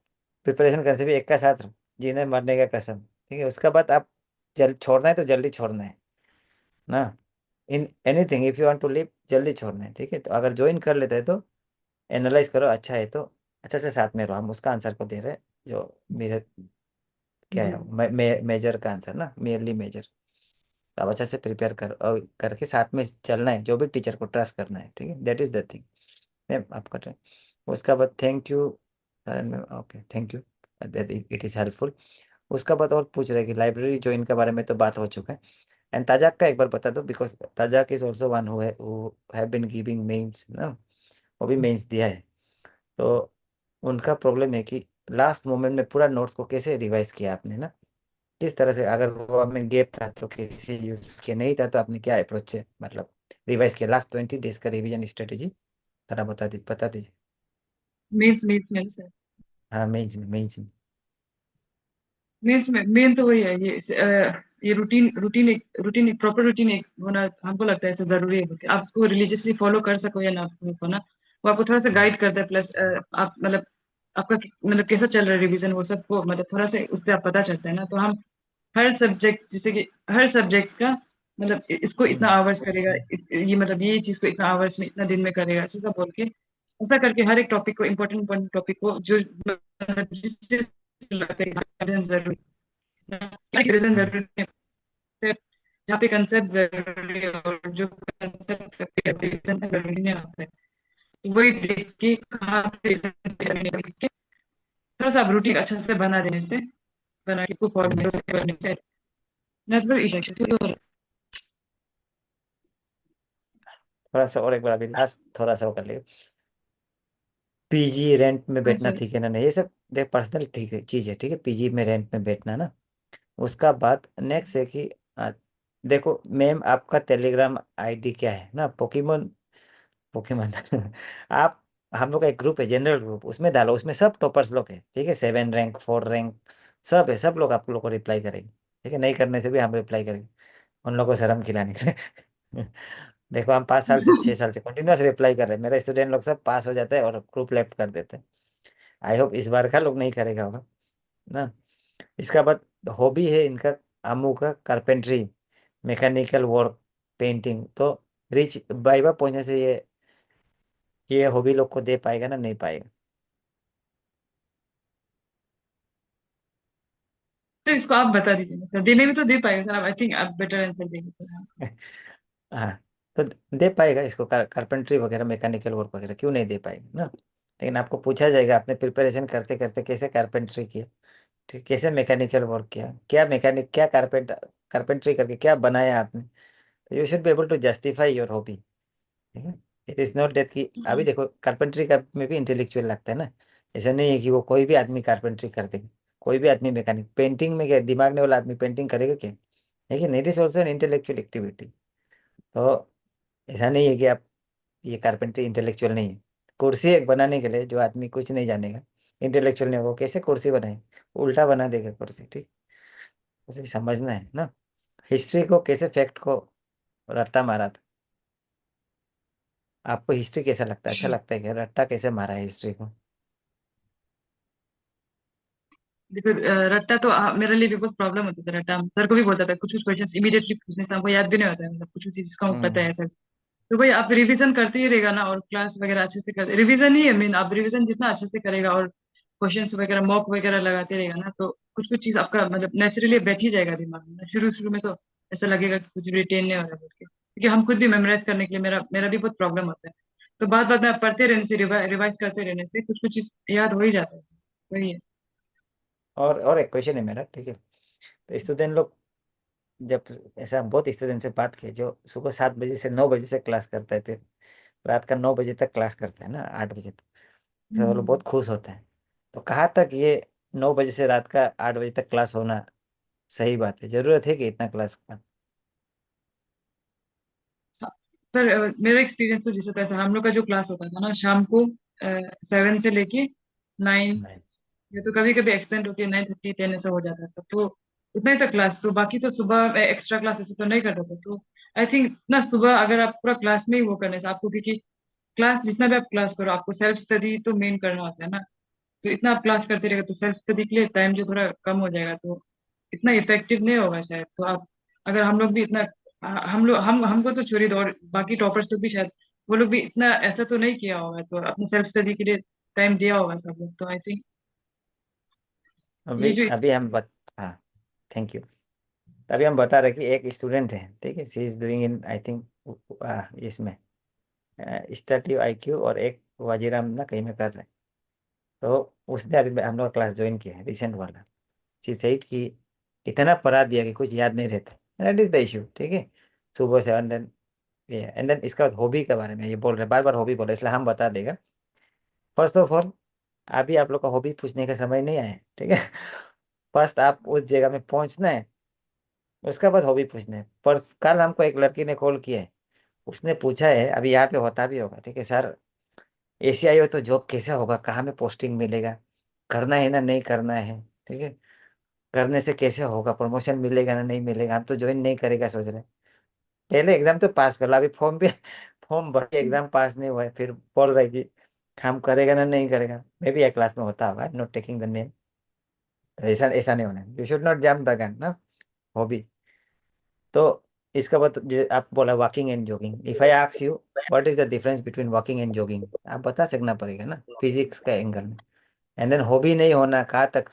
प्रिपरेशन करने से भी एक का साथ रहो, जीने मरने का कसम, ठीक है। उसका बाद आप जल्द छोड़ना है तो जल्दी छोड़ना है ना। In anything if you want to live, जल्दी छोड़ना है, ठीक है। तो अगर ज्वाइन कर लेते हैं तो एनालाइज करो, अच्छा है तो अच्छा से साथ में रहो। हम उसका आंसर को दे रहे हैं जो मेरे क्या जी। है, मेजर का आंसर ना, मेयरली मेजर। तो आप अच्छा से प्रिपेयर कर और करके साथ में चलना है, जो भी टीचर को ट्रस्ट करना है, ठीक है। That is the thing. Ma'am आपका turn। उसका बाद thank you ma'am, okay thank you, that it is helpful. उसका बाद और पूछ रहे हैं कि लाइब्रेरी ज्वाइन के बारे में तो बात हो चुका है। एंड ताजाक का एक बार बता दो, बिकॉज ताजाक is also one who have been giving mains ना, वो भी मेंस दिया है। तो उनका प्रॉब्लम है कि लास्ट मोमेंट में पूरा नोट्स को कैसे रिवाइज किया आपने ना, किस तरह से, अगर वो में गैप था तो किसी यूज के नहीं था तो आपने क्या अप्रोच से मतलब रिवाइज किया, लास्ट 20 डेज का रिवीजन स्ट्रेटेजी थोड़ा बता दीजिए। मीन्स मीन्स मीन्स हाँ मेंस में, मेंस में। मीन्स में मेन तो वही है, ये रूटीन एक प्रॉपर रूटीन एक होना हमको लगता है ऐसे जरूरी है कि आप उसको रिलीजियसली फॉलो कर सको या ना सको ना। वो आपको थोड़ा सा हम्म, गाइड करता है, प्लस आप मतलब आपका मतलब कैसा चल रहा है रिवीजन, वो सबको मतलब थोड़ा सा उससे आप पता चलता है ना। तो हम हर सब्जेक्ट, जैसे कि हर सब्जेक्ट का मतलब इसको इतना हम्म, आवर्स करेगा, ये मतलब ये चीज को इतना आवर्स में इतना दिन में करेगा, ऐसा सब बोल के ऐसा करके हर एक टॉपिक को, इम्पोर्टेंट इम्पोर्टेंट टॉपिक को जो मतलब जिससे लगता है कि हाँ, जरूरी रिविजन हम्म। जरूरी है, जहाँ पे कंसेप्ट जरूरी है और जो कंसेप्ट रिविजन जरूरी नहीं होता है, तो वही देख के कहाँ पे revision करनी है, देख के थोड़ा सा रूटीन अच्छा से बना देने से, बना के इसको फॉलो करने से नेटवर्क इशू। थोड़ा सा और एक बार अभी लास्ट थोड़ा सा वो कर लियो। पीजी रेंट में हाँ बैठना सर। ठीक है ना नहीं, ये सब देख पर्सनल ठीक है चीज है, ठीक है। पीजी में रेंट में बैठना ना, उसका बाद नेक्स्ट है कि देखो मैम आपका टेलीग्राम आईडी क्या है ना, पोकेमोन, पोकेमोन आप, हम लोग का एक ग्रुप है जनरल ग्रुप, उसमें डालो, उसमें सब टॉपर्स लोग हैं, ठीक है। 7 रैंक 4 रैंक सब है, सब लोग आप लोग को रिप्लाई करेंगे, ठीक है। नहीं करने से भी हम रिप्लाई करेंगे, उन लोगों को शर्म खिलाने के लिए देखो हम 5 साल से 6 साल से कंटिन्यूस रिप्लाई कर रहे हैं, मेरे स्टूडेंट लोग सब पास हो जाते हैं और ग्रुप लेफ्ट कर देते हैं। आई होप इस बार का लोग नहीं करेगा होगा ना। इसका बाद हॉबी है इनका, अम्मू का कारपेंट्री, मैकेनिकल वर्क, पेंटिंग। तो रिच बाइबा पहुंचने से ये हॉबी लोग को दे पाएगा ना, नहीं पाएगा। तो इसको आप बता दीजिए ना सर, देने में तो दे पाएगा सर, आई थिंक आप बेटर आंसर देंगे सर। हाँ। हाँ तो दे पाएगा इसको, कारपेंट्री वगैरह मैकेनिकल वर्क वगैरह क्यों नहीं दे पाएगा ना। लेकिन आपको पूछा जाएगा आपने प्रिपरेशन करते करते कैसे कारपेंट्री किया, ठीक, कैसे मैकेनिकल वर्क किया, क्या मैकेनिक, क्या कारपेंट्री करके क्या बनाया आपने। तो you should be able to justify your hobby, ठीक है। इट इज नॉट दैट कि अभी हम्म। देखो कारपेंट्री का में भी इंटेलेक्चुअल लगता है ना। ऐसा नहीं है कि वो कोई भी आदमी कारपेंट्री कर देगा, कोई भी आदमी मैकेनिक, पेंटिंग में क्या दिमाग नहीं वाला आदमी पेंटिंग करेगा क्या, लेकिन it is also an intellectual activity. तो ऐसा नहीं है कि आप, ये कारपेंट्री इंटेलेक्चुअल नहीं है। कुर्सी एक बनाने के लिए जो आदमी कुछ नहीं जानेगा, इंटेलेक्चुअल नहीं होगा, वो कैसे कुर्सी बनाए, उल्टा बना देगा कुर्सी, ठीक। उसे समझना है ना, हिस्ट्री को कैसे, फैक्ट को रट्टा मारा था। आपको हिस्ट्री कैसा लगता है, अच्छा लगता है क्या, रट्टा कैसे मारा है हिस्ट्री को। देखो रट्टा तो मेरे लिए भी बहुत प्रॉब्लम होता था रट्टा, सर को भी बोलता था कुछ कुछ क्वेश्चंस इमीडिएटली पूछने से हमको याद भी नहीं होता है, मतलब कुछ कुछ चीज इसका हमको पता हम्म है सर। तो भाई आप रिवीजन करते ही रहेगा ना, और क्लास वगैरह अच्छे से करते, रिवीजन ही है मेन, आप रिवीजन जितना अच्छे से करेगा और क्वेश्चंस वगैरह मॉक वगैरह लगाते रहेगा ना, तो कुछ कुछ चीज आपका मतलब नेचुरली बैठ ही जाएगा दिमाग में। शुरू शुरू में तो ऐसा लगेगा कि कुछ रिटेन नहीं हो रहा बोल के, क्योंकि हम खुद भी मेमोराइज करने के लिए मेरा मेरा भी बहुत प्रॉब्लम होता है। तो बाद बाद में आप पढ़ते रहने से, रिवाइज करते रहने से कुछ कुछ चीज याद हो ही जाता है। वही है। और एक क्वेश्चन है मेरा, ठीक है। तो स्टूडेंट लोग जब, ऐसा बहुत स्टूडेंट से बात किए जो सुबह 7 बजे से 9 बजे से क्लास करता है, फिर रात का 9 बजे तक क्लास करता है ना, 8 बजे तक, तो वो लोग हम्म। बहुत खुश होते हैं। तो कहाँ तक ये 9 बजे से रात का 8 बजे तक क्लास होना सही बात है, जरूरत है कि इतना क्लास का। हाँ, सर मेरा एक्सपीरियंस तो जैसे तैसा, हम लोग का जो क्लास होता था ना शाम को 7 से लेके 9, नहीं। या तो कभी कभी एक्सटेंड होके 9:30 10 ऐसा हो जाता था, तो उतना ही तक क्लास। तो बाकी तो सुबह एक्स्ट्रा क्लास ऐसे तो नहीं करता था। तो आई थिंक ना सुबह अगर आप पूरा क्लास में ही वो करने से आपको, क्योंकि क्लास जितना भी आप क्लास करो आपको सेल्फ स्टडी तो मेन करना होता है ना। तो इतना आप क्लास करते रहेगा तो सेल्फ स्टडी के लिए टाइम जो थोड़ा कम हो जाएगा, तो इतना इफेक्टिव नहीं होगा शायद। तो आप, अगर हम लोग भी इतना, हम लोग हमको तो छोड़ी दो, और बाकी टॉपर्स लोग भी शायद वो लोग भी इतना ऐसा तो नहीं किया होगा, तो अपने सेल्फ स्टडी के लिए टाइम दिया होगा सब लोग। तो आई थिंक अभी ये जो, अभी हम बत हाँ, थैंक यू। अभी हम बता रहे कि एक स्टूडेंट है, ठीक है, she is doing in I think इसमें स्टैटिव IQ, और एक वजीराम ना कहीं में कर रहे हैं। तो उसने अभी हम लोग क्लास ज्वाइन किया है रिसेंट वाला। शी सेड कि इतना पढ़ा दिया कि कुछ याद नहीं रहता, दैट इज द इशू, ठीक है। सुबह से एंड देन ये एंड देन इसका हॉबी के बारे में ये बोल रहे, बार बार हॉबी बोल रहे, इसलिए हम बता देगा। फर्स्ट ऑफ ऑल, अभी आप लोग का हॉबी पूछने का समय नहीं आया है, ठीक है। फर्स्ट आप उस जगह में पहुंचना है, उसके बाद हॉबी पूछना है। पर कल हमको एक लड़की ने कॉल किया है, उसने पूछा है, अभी यहाँ पे होता भी होगा, ठीक है सर, एशियाई हो तो जॉब कैसे होगा, कहाँ में पोस्टिंग मिलेगा, करना है ना नहीं करना है, ठीक है, करने से कैसे होगा, प्रमोशन मिलेगा ना नहीं मिलेगा, हम तो ज्वाइन नहीं करेगा सोच रहे हैं। पहले एग्जाम तो पास कर लो, अभी फॉर्म पे फॉर्म भर के एग्जाम पास नहीं हुआ है, फिर बोल रहा है कि हम करेगा ना नहीं करेगा। मे भी एक क्लास में होता होगा, नॉट टेकिंग द नेम। ऐसा ऐसा नहीं होना है, you should not jump the gun ना, हॉबी। तो इसका बाद जो आप बोला walking and jogging, if I ask you what is the difference between walking and jogging, आप बता सकना पड़ेगा ना फिजिक्स का एंगल में। एंड देन हॉबी नहीं होना कहाँ तक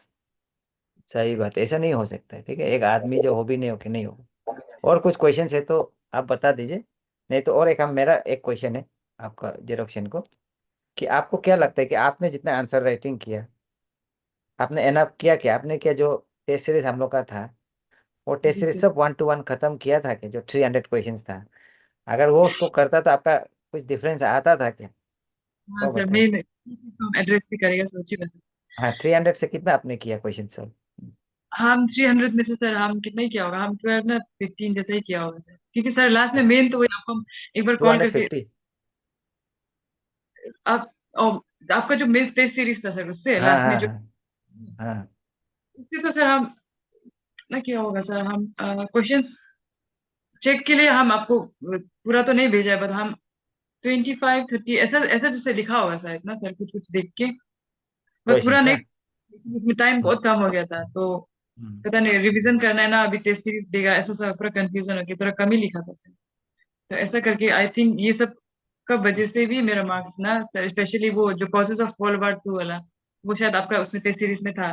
सही बात है, ऐसा नहीं हो सकता है, ठीक है, एक आदमी जो हॉबी नहीं हो कि नहीं हो। और कुछ क्वेश्चन है तो आप बता दीजिए, नहीं तो और एक हम मेरा एक क्वेश्चन है आपका जेरोक्शन को, कि आपको क्या लगता है कि आपने जितना आंसर राइटिंग किया, आपने एनअप किया, क्या आपने क्या जो टेस्ट सीरीज हम लोग का था, वो टेस्ट जी सीरीज सर। सब 1 to 1 खत्म किया था कि जो 300 क्वेश्चन था, अगर वो उसको करता तो आपका कुछ डिफरेंस आता था क्या, हाँ वो सर, बताइए। मेन हम एड्रेस भी करेगा सोचिए बस। हाँ, 300 से कितना आपने किया क्वेश्चन सॉल्व? हम 300 में से सर हम कितना ही किया होगा, हम 12 ना 15 जैसा ही किया होगा सर, क्योंकि सर लास्ट में मेन तो वही आपको हम एक बार टू कॉल हंड्रेड करके, फिफ्टी आप आपका जो मेन टेस्ट सीरीज था सर, उससे हाँ लास्ट में हाँ जो, हाँ हाँ। उससे तो सर हम ना किया होगा सर, हम क्वेश्चंस चेक के लिए हम आपको पूरा तो नहीं भेजा है, बट हम 25 30 ऐसा ऐसा जैसे लिखा होगा शायद ना सर, कुछ कुछ देख के, बट पूरा क्वेश्चंस नहीं। ना। उसमें टाइम हम्म, बहुत कम हो गया था, तो हम्म, पता नहीं रिवीजन करना है ना, अभी टेस्ट सीरीज देगा, ऐसा सब पूरा कंफ्यूजन हो गया, थोड़ा कम ही लिखा था सर। तो ऐसा करके आई थिंक ये सब का वजह से भी मेरा मार्क्स ना सर, स्पेशली वो जो कॉजेज ऑफ वर्ल्ड वार 2 वाला, वो शायद आपका उसमें टेस्ट सीरीज में था,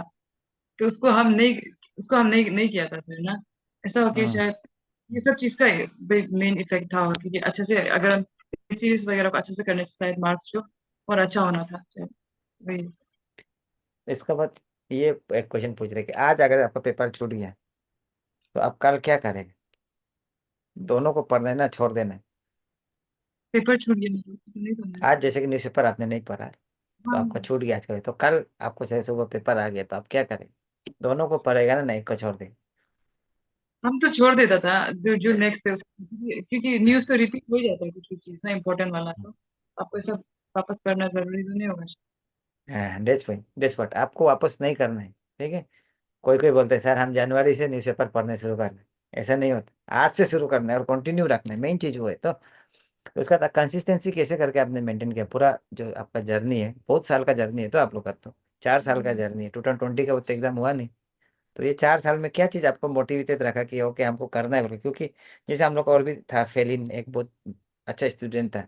तो उसको हम नहीं किया था सर ना। ऐसा हो कि हम्म। शायद ये सब चीज का मेन इफेक्ट था, और क्योंकि अच्छे से अगर हम सीरीज वगैरह को अच्छे से करने से शायद मार्क्स जो और अच्छा होना था शायद, वही। इसका बाद ये एक क्वेश्चन पूछ रहे कि आज अगर आपका पेपर छूट गया तो आप कल क्या करेंगे, दोनों को पढ़ना है ना छोड़ देना है? पेपर छूट गया मतलब नहीं समझा। आज जैसे कि न्यूज़पेपर आपने नहीं पढ़ा है, तो हाँ, आपका छूट गया आज का, तो कल आपको सही सुबह पेपर आ गया तो आप क्या करें? दोनों को पढ़ेगा ना, नहीं को छोड़ देगा? हम तो छोड़ देता था जो जो नेक्स्ट है क्योंकि न्यूज तो रिपीट हो ही जाता है, कुछ कुछ चीज ना इंपॉर्टेंट वाला, तो आपको सब वापस पढ़ना जरूरी तो नहीं होगा। हाँ, डेट्स व्हाट आपको वापस नहीं करना है, ठीक है। कोई कोई बोलते हैं सर हम जनवरी से न्यूज़पेपर पढ़ने शुरू करना है, ऐसा नहीं होता, आज से शुरू करना है और कंटिन्यू रखना है, मेन चीज वो है। तो उसका कंसिस्टेंसी कैसे करके आपने मेंटेन किया, पूरा जो आपका जर्नी है, बहुत साल का जर्नी है तो आप लोग का तो 4 साल का जर्नी है, 2020 का वो तो एग्जाम हुआ नहीं। तो ये 4 साल में क्या चीज आपको मोटिवेटेड रखा कि ओके हमको करना है बोल के? क्योंकि जैसे हम लोग का और भी था, फेलिन एक बहुत अच्छा स्टूडेंट था,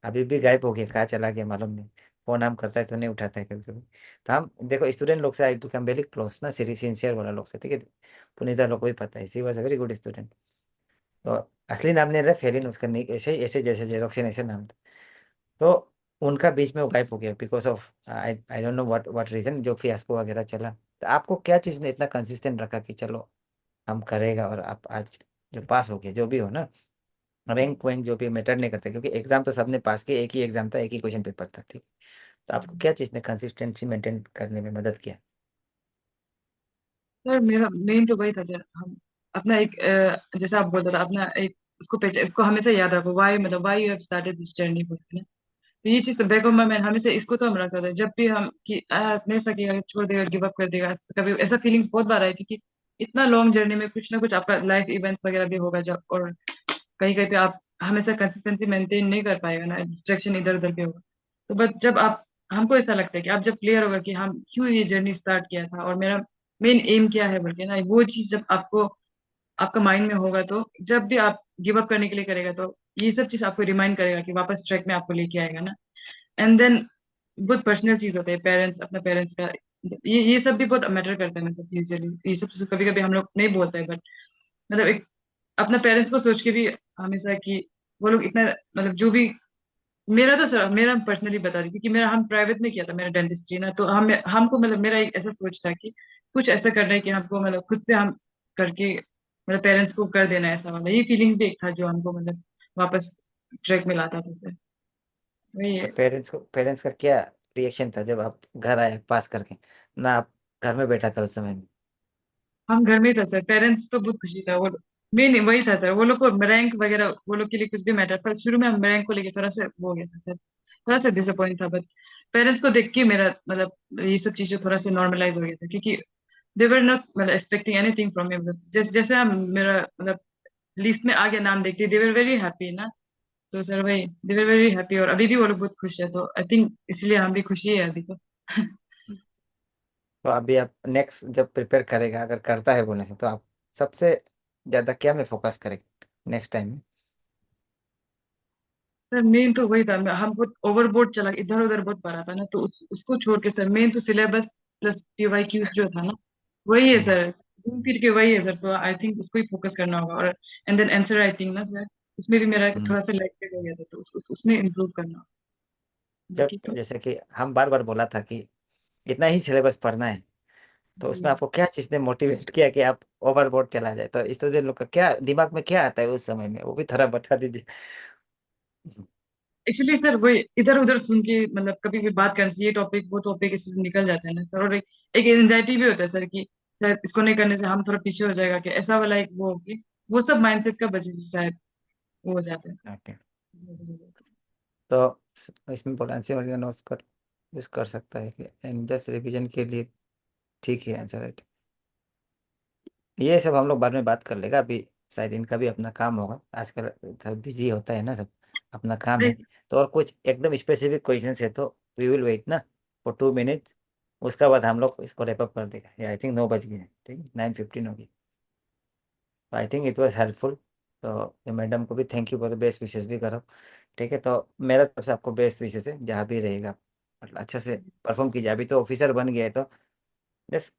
अभी भी गायब हो गया, कहाँ चला गया मालूम नहीं, फोन हम करता है तो नहीं उठाता है कभी कभी। तो हम देखो स्टूडेंट लोग से आई बिकम वेरी क्लोज ना, सीरियस सिंसियर वाला लोग से, ठीक है। पुनीता लोग को भी पता है, she was a very good student. तो असली नाम नहीं रहा फेलिन उसका, नहीं ऐसे ऐसे जैसे जेरोक्सिन ऐसे नाम था। तो उनका बीच में वो गायब हो गया because of I I don't know what reason, जो फियास्को वगैरह चला। तो आपको क्या चीज़ ने इतना कंसिस्टेंट रखा कि चलो हम करेगा, और आप आज जो पास हो गए, जो भी हो ना, रैंक वैंक जो भी मैटर नहीं करता, क्योंकि एग्जाम तो सबने पास किया, एक ही एग्जाम था, एक ही क्वेश्चन पेपर था, ठीक। तो आपको क्या चीज़ ने कंसिस्टेंसी मेंटेन करने में मदद किया? सर मेरा मेन तो वही था सर, हम अपना एक जैसे आप बोलते था अपना एक, उसको हमेशा याद रखो, वाई मतलब why you have started this journey बोलते हैं ना। तो ये चीज तो बैक ऑफ माई माइंड हमेशा, इसको तो हम रखते थे जब भी हम कि नहीं सकेगा छोड़ देगा गिव अप कर देगा, कभी ऐसा फीलिंग्स बहुत बार आया, क्योंकि इतना लॉन्ग जर्नी में कुछ ना कुछ आपका लाइफ इवेंट्स वगैरह भी होगा जब, और कहीं कहीं पे आप हमेशा कंसिस्टेंसी मेंटेन नहीं कर पाएगा ना, डिस्ट्रैक्शन इधर उधर भी होगा। तो बट जब आप हमको ऐसा लगता है कि अब जब क्लियर होगा कि हम क्यों ये जर्नी स्टार्ट किया था और मेरा मेन एम क्या है बोल के ना, वो चीज जब आपको आपका माइंड में होगा, तो जब भी आप गिव अप करने के लिए करेगा, तो ये सब चीज आपको रिमाइंड करेगा कि वापस ट्रैक में आपको लेके आएगा ना। एंड देन बहुत पर्सनल चीज होता है, पेरेंट्स, अपना पेरेंट्स का ये सब भी बहुत मैटर करता है, मतलब यूजुअली ये सब चीज कभी कभी हम लोग नहीं बोलते हैं, बट मतलब एक अपना पेरेंट्स को सोच के भी हमेशा कि वो लोग इतना, मतलब जो भी, मेरा तो सर, मेरा पर्सनली बता दी, क्योंकि मेरा हम प्राइवेट में किया था, मेरा डेंटिस्ट्री ना, तो हम हमको मतलब मेरा एक ऐसा सोच था कि कुछ ऐसा करना है कि हमको मतलब खुद से हम करके मतलब पेरेंट्स को कर देना है, ऐसा वाला ये फीलिंग भी एक था जो हमको मतलब वापस ट्रैक में लाता था सर। वही तो है। पेरेंट्स का क्या रिएक्शन था जब आप घर आए पास करके, ना आप घर में बैठा था उस समय में? हम घर में ही था सर, पेरेंट्स तो बहुत खुशी था, वो मेन वही था सर, वो लोग को रैंक वगैरह वो लोग के लिए कुछ भी मैटर, पर शुरू में हम रैंक को लेके थोड़ा सा वो हो गया था सर, थोड़ा सा डिसअपॉइंट था, बट पेरेंट्स को देख के मेरा मतलब ये सब चीजें थोड़ा सा नॉर्मलाइज हो गया था, क्योंकि दे वर नॉट मतलब एक्सपेक्टिंग एनीथिंग फ्रॉम मी, जैसे जैसे हम मेरा मतलब लिस्ट में आ गया नाम देखते, दे वर वेरी हैप्पी ना। तो सर वही, दे वर वेरी हैप्पी, और अभी भी वो लोग बहुत खुश है, तो आई थिंक इसलिए हम भी खुशी है अभी तो। तो अभी आप नेक्स्ट जब प्रिपेयर करेगा, अगर करता है बोलने से, तो आप सबसे ज्यादा क्या में फोकस करेगा नेक्स्ट टाइम में? सर मेन तो वही था, हम बहुत ओवरबोर्ड चला, इधर उधर बहुत पढ़ा था ना, तो उसको छोड़ के सर मेन तो सिलेबस प्लस पीवाईक्यूज जो था ना, वही है हम्म। सर, घूम फिर के वही है सर, तो आई थिंक उसको ही फोकस करना होगा, और एंड देन आंसर राइटिंग ना सर, उसमें भी मेरा हम्म। थोड़ा सा लाइक हो गया था, तो उसमें इम्प्रूव करना होगा। जब बाकी तो जैसे कि हम बार बार बोला था कि इतना ही सिलेबस पढ़ना है, तो उसमें हम्म, आपको क्या चीज ने मोटिवेट किया कि आप ओवरबोर्ड चला जाए? तो स्टूडेंट लोग का क्या दिमाग में क्या आता है उस समय में, वो भी थोड़ा बता दीजिए। एक्चुअली सर वही इधर उधर सुन के मतलब कभी भी बात करने से ये टॉपिक वो टॉपिक इससे निकल जाता है ना सर, और एक एंजाइटी भी होता है सर कि शायद इसको नहीं करने से हम थोड़ा पीछे हो जाएगा कि ऐसा वाला एक वो होगी, वो सब माइंडसेट का वजह से शायद वो हो जाता है। ओके। तो इसमें पोटेंशियल वर्जन नोट्स कर यूज कर सकता है कि जस्ट रिवीजन के लिए ठीक है आंसर, राइट? ये सब हम लोग बाद में बात कर लेगा, अभी शायद इनका भी अपना काम होगा आजकल, सब बिजी होता है ना सब, अपना काम है। एक- तो और कुछ एकदम स्पेसिफिक क्वेश्चन है तो वी विल वेट ना फॉर 2 मिनट्स, उसका बाद हम लोग इसको रेप अप कर देगा। आई थिंक 9 बज गए हैं, ठीक है, 9:15 होगी। आई थिंक इट वॉज हेल्पफुल। तो मैडम को भी थैंक यू, बोलो बेस्ट विशेष भी करो। ठीक है, तो मेरा तरफ से आपको बेस्ट विशेष है, जहाँ भी रहेगा मतलब अच्छा से परफॉर्म कीजिए। अभी तो ऑफिसर बन गया है, तो just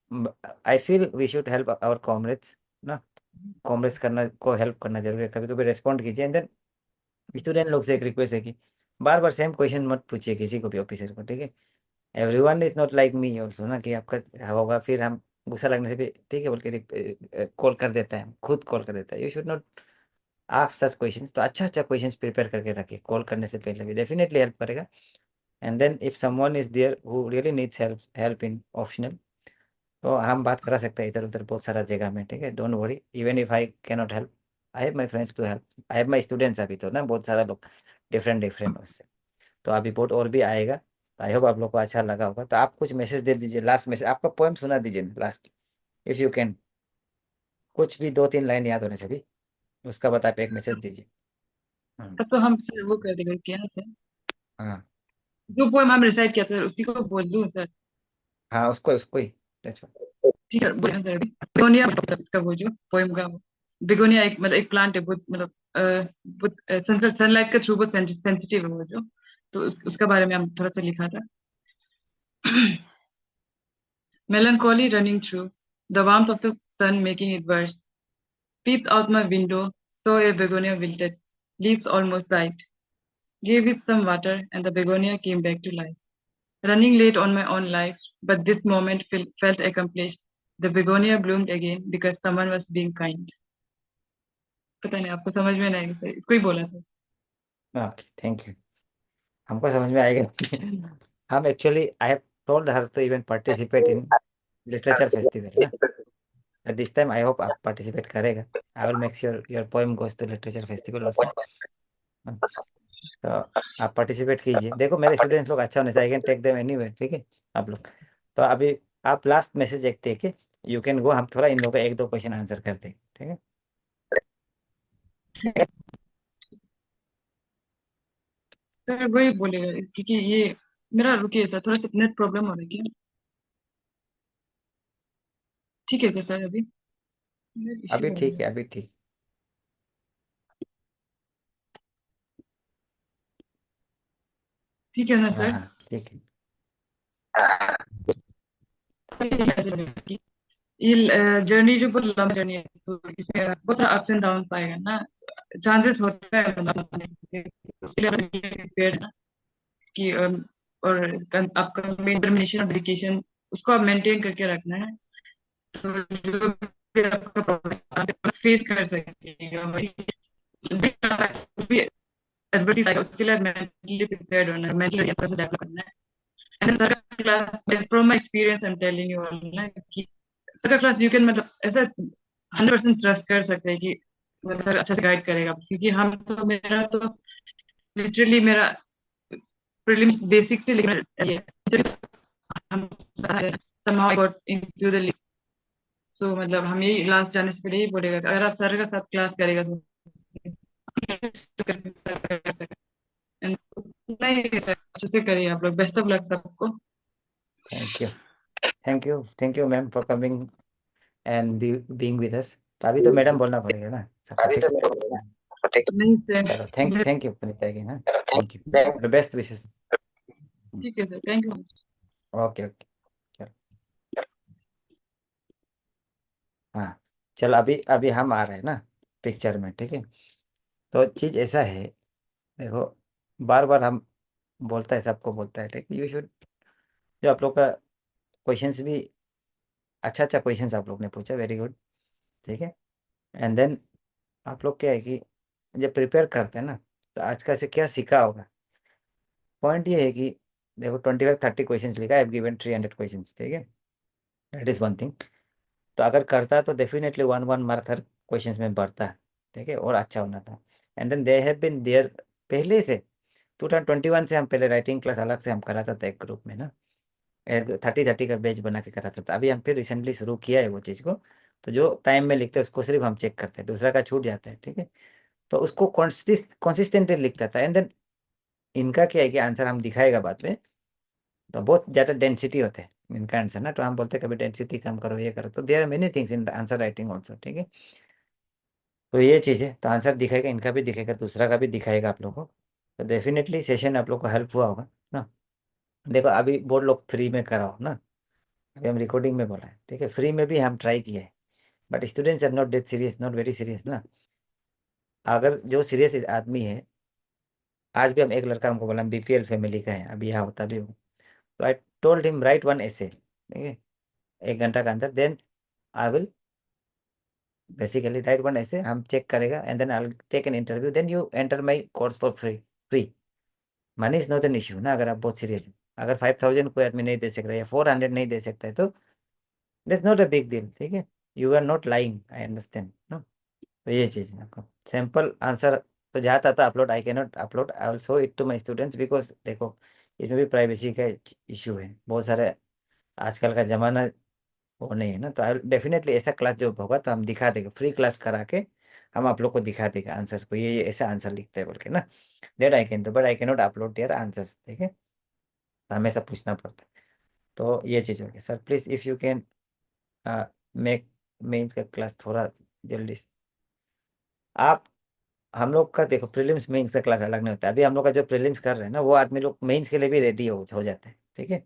I feel we should help our comrades ना। कॉमरेड्स करना को हेल्प करना जरूरी है, कभी कभी रेस्पॉन्ड कीजिए। एंड देन स्टूडेंट लोग से एक रिक्वेस्ट है कि बार बार सेम क्वेश्चन मत पूछिए किसी को भी, ऑफिसर को, ठीक है? Everyone is not like me also ना, कि आपका होगा फिर हम गुस्सा लगने से भी ठीक है बोल के कॉल कर देता है, खुद कॉल कर देता है। You should not ask such questions. तो अच्छा अच्छा क्वेश्चंस प्रिपेयर करके रखिए, कॉल करने से पहले भी डेफिनेटली हेल्प करेगा। And then if someone is there who really needs help help in optional, तो हम बात करा सकते हैं इधर उधर बहुत सारा जगह में, ठीक है? Don't worry, even if I cannot help, I have my friends to help, I have my students. अभी तो ना बहुत सारा लोग डिफरेंट डिफरेंट उससे, तो अभी बहुत और भी आएगा। तो आई होप आप लोग को अच्छा लगा होगा। तो आप कुछ मैसेज दे दीजिए, लास्ट मैसेज आपका पोएम सुना दीजिए लास्ट, इफ यू कैन, कुछ भी 2-3 लाइन याद होने से भी, उसका बता पे एक मैसेज दीजिए। तब तो हम सर वो कर देंगे क्या सर, हाँ जो पोएम हम रिसाइट किया था उसी को बोल दूं सर? हाँ, उसको उसको ही that's all। ठीक है बोलें सर। बिगोनिया मतलब इसका वो जो पोएम का, बिगोनिया एक मतलब एक प्लांट है, बहुत मतलब बहुत सनलाइट के थ्रू बहुत सेंसिटिव है वो जो, तो उसका बारे में हम थोड़ा सा लिखा था। Melancholy running through, the warmth of the sun making it worse. Peeped out my window, saw a begonia wilted, leaves almost died. Gave it some water, and the begonia came back to life. Running late on my own life, but this moment felt accomplished. The begonia bloomed again because someone was being kind. पता नहीं आपको समझ में नहीं आएगा sir, इसको ही बोला था। Okay, thank you. हमको समझ में आएगा। हम actually I have told her to even participate in literature festival ना, दिस टाइम आई होप आप पार्टिसिपेट करेगा। I will make sure your poem goes to literature festival also. तो आप पार्टिसिपेट कीजिए, देखो मेरे स्टूडेंट्स लोग अच्छा होने से I can take them anywhere, ठीक है आप लोग। तो अभी आप लास्ट मैसेज एक थे कि यू कैन गो, हम थोड़ा इन लोगों का 1-2 क्वेश्चन आंसर करते हैं, ठीक है? सर वही बोलेगा क्योंकि ये मेरा रुकिए सर, थोड़ा सा नेट प्रॉब्लम हो रही है क्या? ठीक है क्या सर अभी? नेट इश्यू अभी हो रही ठीक है। है, अभी ठीक। ठीक है ना हाँ सर? हाँ ठीक है। ये जर्नी जो बहुत लंबी जर्नी है, तो इसमें बहुत सारा अप्स एंड डाउन आएगा ना। चांसेस होता है मतलब उसके लिए प्रिपेयर ना कि और आपका डिटर्मिनेशन और डेडिकेशन, उसको आप मेंटेन करके रखना है। तो जो भी आपका प्रॉब्लम फेस कर सकेगा, भी एडवर्टीज आएगा, उसके लिए मेंटली प्रिपेयर्ड होना है, मेंटली डेवलप करना है। And sir class, from my experience I am telling you all ना कि सर का क्लास यू कैन मतलब ऐसा 100% ट्रस्ट कर सकते हैं कि मतलब सर अच्छा से गाइड करेगा, क्योंकि हम तो मेरा तो लिटरली मेरा प्रीलिम्स बेसिक से लेकर ये हम somehow I got into the तो मतलब हम यही लास्ट जाने से पहले ही बोलेगा कि अगर आप सर के साथ क्लास करेगा तो कर सकते हैं। नहीं सर, अच्छे से करिए आप लोग, बेस्ट ऑफ लक सबको। Thank you. Thank you, thank you ma'am for coming and being with us. तो अभी तो मैडम बोलना पड़ेगा ना सबको, अभी ठीक तो है। मेरे को ठीक नहीं सर। चलो, थैंक यू पुनीता जी, हाँ। थैंक ठीक यू, बेस्ट विशेस। है sir, thank you. Okay okay. चलो। हाँ। चलो, अभी अभी हम आ रहे हैं ना पिक्चर में, ठीक है। तो चीज़ ऐसा है, देखो, बार बार हम बोलता है, सबको बोलता है, ठीक है, यू शुड, जो आप लोग का क्वेश्चंस भी अच्छा अच्छा क्वेश्चंस आप लोग ने पूछा, वेरी गुड, ठीक है। एंड देन आप लोग क्या है कि जब प्रिपेयर करते हैं ना, तो आज का से क्या सीखा होगा। पॉइंट ये है कि देखो, 25-30 क्वेश्चंस लिखा है, गिवन 300 क्वेश्चंस, ठीक है। That is one thing. तो अगर करता तो डेफिनेटली 1 1 मार्क हर क्वेश्चंस में बढ़ता, ठीक है, और अच्छा होना था। And then they have been there पहले से। 2021 से हम पहले राइटिंग क्लास अलग से हम कराता था एक ग्रुप में ना, 30-30 का बैच बना के कराता था। अभी हम फिर रिसेंटली शुरू किया है वो चीज़ को। तो जो टाइम में लिखते हैं उसको सिर्फ हम चेक करते हैं, दूसरा का छूट जाता है, ठीक है। तो उसको कॉन्सिस्टेंटली लिखता था। एंड देन इनका क्या है कि आंसर हम दिखाएगा बाद में, तो बहुत ज़्यादा डेंसिटी होते हैं इनका आंसर ना, तो हम बोलते हैं कभी डेंसिटी कम करो, ये करो। तो there are many things in answer writing also, ठीक है। तो ये चीज़ है, तो आंसर दिखाएगा, इनका भी दिखाएगा, दूसरा का भी दिखाएगा आप लोगों को। तो डेफिनेटली सेशन आप लोग को हेल्प हुआ होगा ना। देखो, अभी बहुत लोग फ्री में कराओ ना, अभी हम रिकॉर्डिंग में बोला है, ठीक है, फ्री में भी हम ट्राई किए हैं। But students are not that serious, not very serious ना। अगर जो सीरियस आदमी है, आज भी हम एक लड़का हमको बोला बीपीएल फैमिली का है, अभी यहाँ होता भी हूँ। तो I told him write one ऐसे, ठीक है, 1 घंटा का अंदर, then I will basically write one ऐसे, हम चेक करेगा, and then I will take an interview, then you enter my course for free. Free money is not an issue ना, अगर आप बहुत सीरियस है। अगर 5000 कोई आदमी नहीं दे सकता या 400 नहीं दे सकता है, तो that's not a big deal, ठीक है। You are not lying, I understand no. तो ये चीज़ है आपको सैंपल आंसर तो जाता था upload, I can not upload, I will show it to my students, because देखो, इसमें भी प्राइवेसी का इशू है बहुत सारे, आजकल का जमाना वो नहीं है ना। तो डेफिनेटली ऐसा क्लास जो होगा तो हम दिखा देंगे, फ्री क्लास करा के हम आप लोग को दिखा देगा आंसर्स को, ये ऐसा आंसर लिखते हैं बोल के ना। That I can do, but I can not upload their answers, ठीक है। तो हमेशा पूछना पड़ता है। तो ये चीज़ होगी sir, please if you can make mains का क्लास थोड़ा जल्दी आप। हम लोग का देखो, प्रीलिम्स मेंस का क्लास अलग नहीं होता है। अभी हम लोग का जो प्रीलिम्स कर रहे हैं ना, वो आदमी लोग मेंस के लिए भी रेडी हो जाते हैं, ठीक है।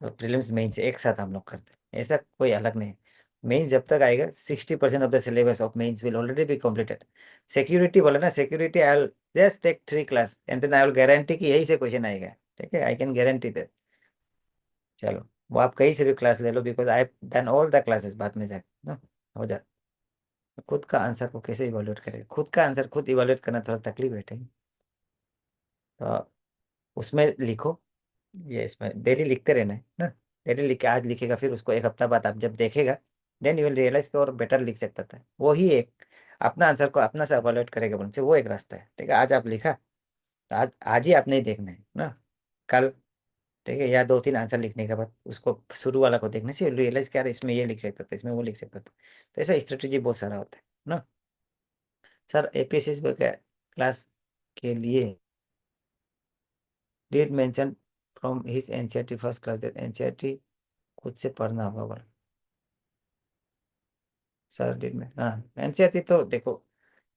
तो प्रीलिम्स मेंस एक साथ हम लोग करते हैं, ऐसा कोई अलग नहीं है। मेंस जब तक आएगा, 60% of the syllabus of mains will already be completed. Security बोला ना, security I will just take 3 class and then I will guarantee कि यही से क्वेश्चन आएगा, ठीक है, आई कैन गारंटी दैट। चलो, वो आप कहीं से भी क्लास ले लो, because I done all the classes, बाद में जाके ना हो जाता। खुद का आंसर को कैसे इवेल्युएट करेगा, खुद का आंसर खुद इवेल्युएट करना थोड़ा तकलीफ बैठेगी। तो उसमें लिखो, ये इसमें डेली लिखते रहना है ना। डेली लिख के आज लिखेगा, फिर उसको एक हफ्ता बाद आप जब देखेगा, देन यू विल रियलाइज कि और बेटर लिख सकता था। वो ही एक अपना आंसर को अपना से अवॉइड करेगा बोलने से, वो एक रास्ता है, ठीक है। आज आप लिखा, तो आज आज ही आपने ही देखना है ना, कल, ठीक है, या 2 3 आंसर लिखने के बाद उसको शुरू वाला को देखने से रियलाइज क्या, इसमें ये लिख सकता था, इसमें वो लिख सकता था। तो ऐसा स्ट्रेटेजी बहुत सारा होता है ना। सर एपीएससी क्लास के लिए that mention from his NCERT first class, that NCERT खुद से पढ़ना होगा बोल। सर दिन में, हाँ एनसीईआरटी तो देखो,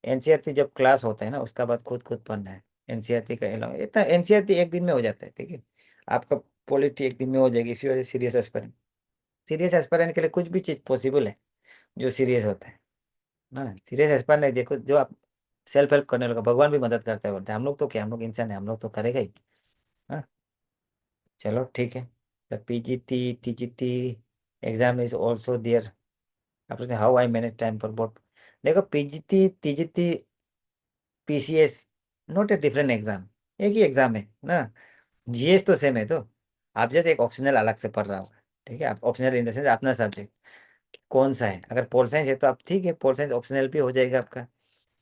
एनसीईआरटी जब क्लास होता है ना उसका बाद खुद खुद पढ़ना है। एनसीईआरटी का अलावा इतना, एनसीईआरटी एक दिन में हो जाता है, ठीक है। आपका पॉलिटी एक दिन में हो जाएगी, if you are serious aspirant. Serious aspirant के लिए कुछ भी चीज पॉसिबल है जो सीरियस होता है ना। सीरियस एस्पिरेंट देखो, जो आप सेल्फ हेल्प करने लगा, भगवान भी मदद करता है बोलते हैं। हम लोग तो क्या, हम लोग इंसान है, हम लोग तो करेगा ही। हाँ चलो ठीक है। The PGT TGT exam is also there. आप सोचते how I manage time for both. देखो PGT TGT PCS not a different exam, एक ही एग्जाम है ना। जीएस तो सेम है। तो आप जैसे एक ऑप्शनल अलग से पढ़ रहा होगा, ठीक है। आप ऑप्शनल इन द सेंस अपना सब्जेक्ट कौन सा है। अगर पोल साइंस है तो आप ठीक है, पोल साइंस ऑप्शनल भी हो जाएगा आपका।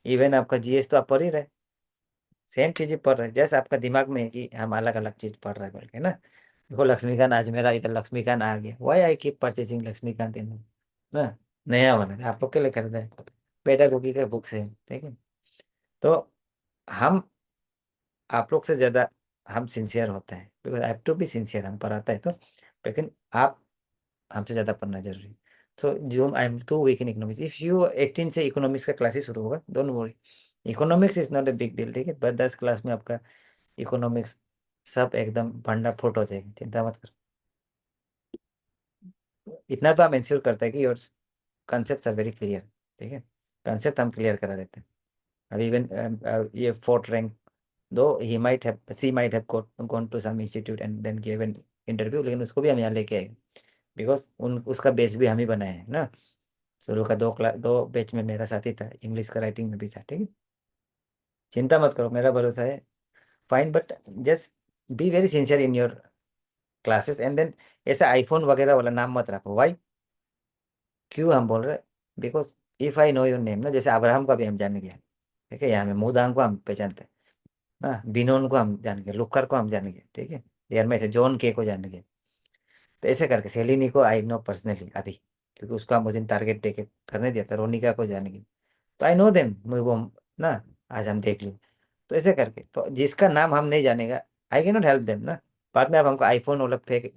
इवन आपका जीएस तो आप पढ़ ही रहे, सेम चीजें पढ़ रहे, जैसे आपका दिमाग में है कि हम अलग अलग चीज पढ़ रहे हैं बोल के ना। देखो लक्ष्मीकांत, आज मेरा इधर लक्ष्मीकांत आ गया, why I keep purchasing Laxmikanth इन ना। नया वाला है, आप लोग के लिए खरीदा है, पेडागोगी का बुक से, ठीक है। तो हम आप लोग से ज्यादा हम सिंसियर होते हैं, because I have to be sincere, हम पढ़ाता है तो। लेकिन आप हमसे ज्यादा पढ़ना जरूरी है। तो जो I am too weak in economics, if you 18 से इकोनॉमिक्स का क्लासेस शुरू होगा, don't worry. Economics is not a big deal, ठीक है। बस 10 क्लास में आपका इकोनॉमिक्स सब एकदम भंडा फुट हो जाएगी, चिंता मत कर। इतना तो हम इंश्योर करते हैं कि your concept are very clear, ठीक है। कंसेप्ट हम क्लियर करा देते हैं। अभी इवन ये fourth rank, though he might have see might have gone to some institute and then given interview, लेकिन उसको भी हम यहाँ लेके आए, बिकॉज उन उसका बेस भी हम ही बनाए हैं ना। शुरू का 2 क्लास 2 बैच में मेरा साथी था, इंग्लिश का राइटिंग में भी था, ठीक है। चिंता मत करो, मेरा भरोसा है। Fine, but just be very sincere in your classes and then ऐसा आईफोन वगैरह वाला नाम मत रखो। वाई, क्यों हम बोल रहे, because if I know your name ना, जैसे अब्राहम का भी हम जान गए, ठीक है। यहाँ में मुदांग को हम पहचानते हैं ना, बिनोन को हम जान गए, लुक्कर को हम जान गए, ठीक है। यार में से जॉन के को जान गए। तो ऐसे करके सेलिनी को आई नो पर्सनली अभी, क्योंकि उसको हम उस दिन टारगेट दे के करने दिया था। रोनिका को जान गए, तो आई नो देम वो ना, आज हम देख लिए। तो ऐसे करके, तो जिसका नाम हम नहीं जानेगा, आई कैन नॉट हेल्प देम ना। बाद में आप हमको आईफोन वाला फेक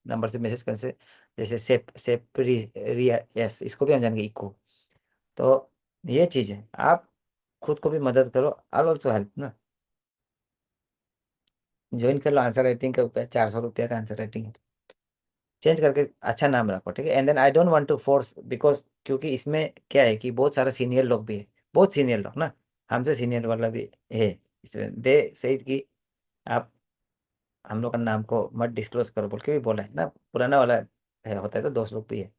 नंबर से मैसेज करने से, जैसे सेप रिया, यस इसको भी हम जानेंगे, इको। तो ये चीज है, आप खुद को भी मदद करो, और ऑल्सो हेल्प ना। ज्वाइन कर लो, आंसर राइटिंग का 400 रुपया का आंसर राइटिंग, चेंज करके अच्छा नाम रखो, ठीक है। And then I don't want to force, because क्योंकि इसमें क्या है कि बहुत सारा सीनियर लोग भी है, बहुत सीनियर लोग ना, हमसे सीनियर वाला भी है। इसमें दे सेड कि आप हम लोग का नाम को मत डिस्क्लोज करो बोल के भी बोला है ना। पुराना वाला है, होता है तो दोस्त लोग भी है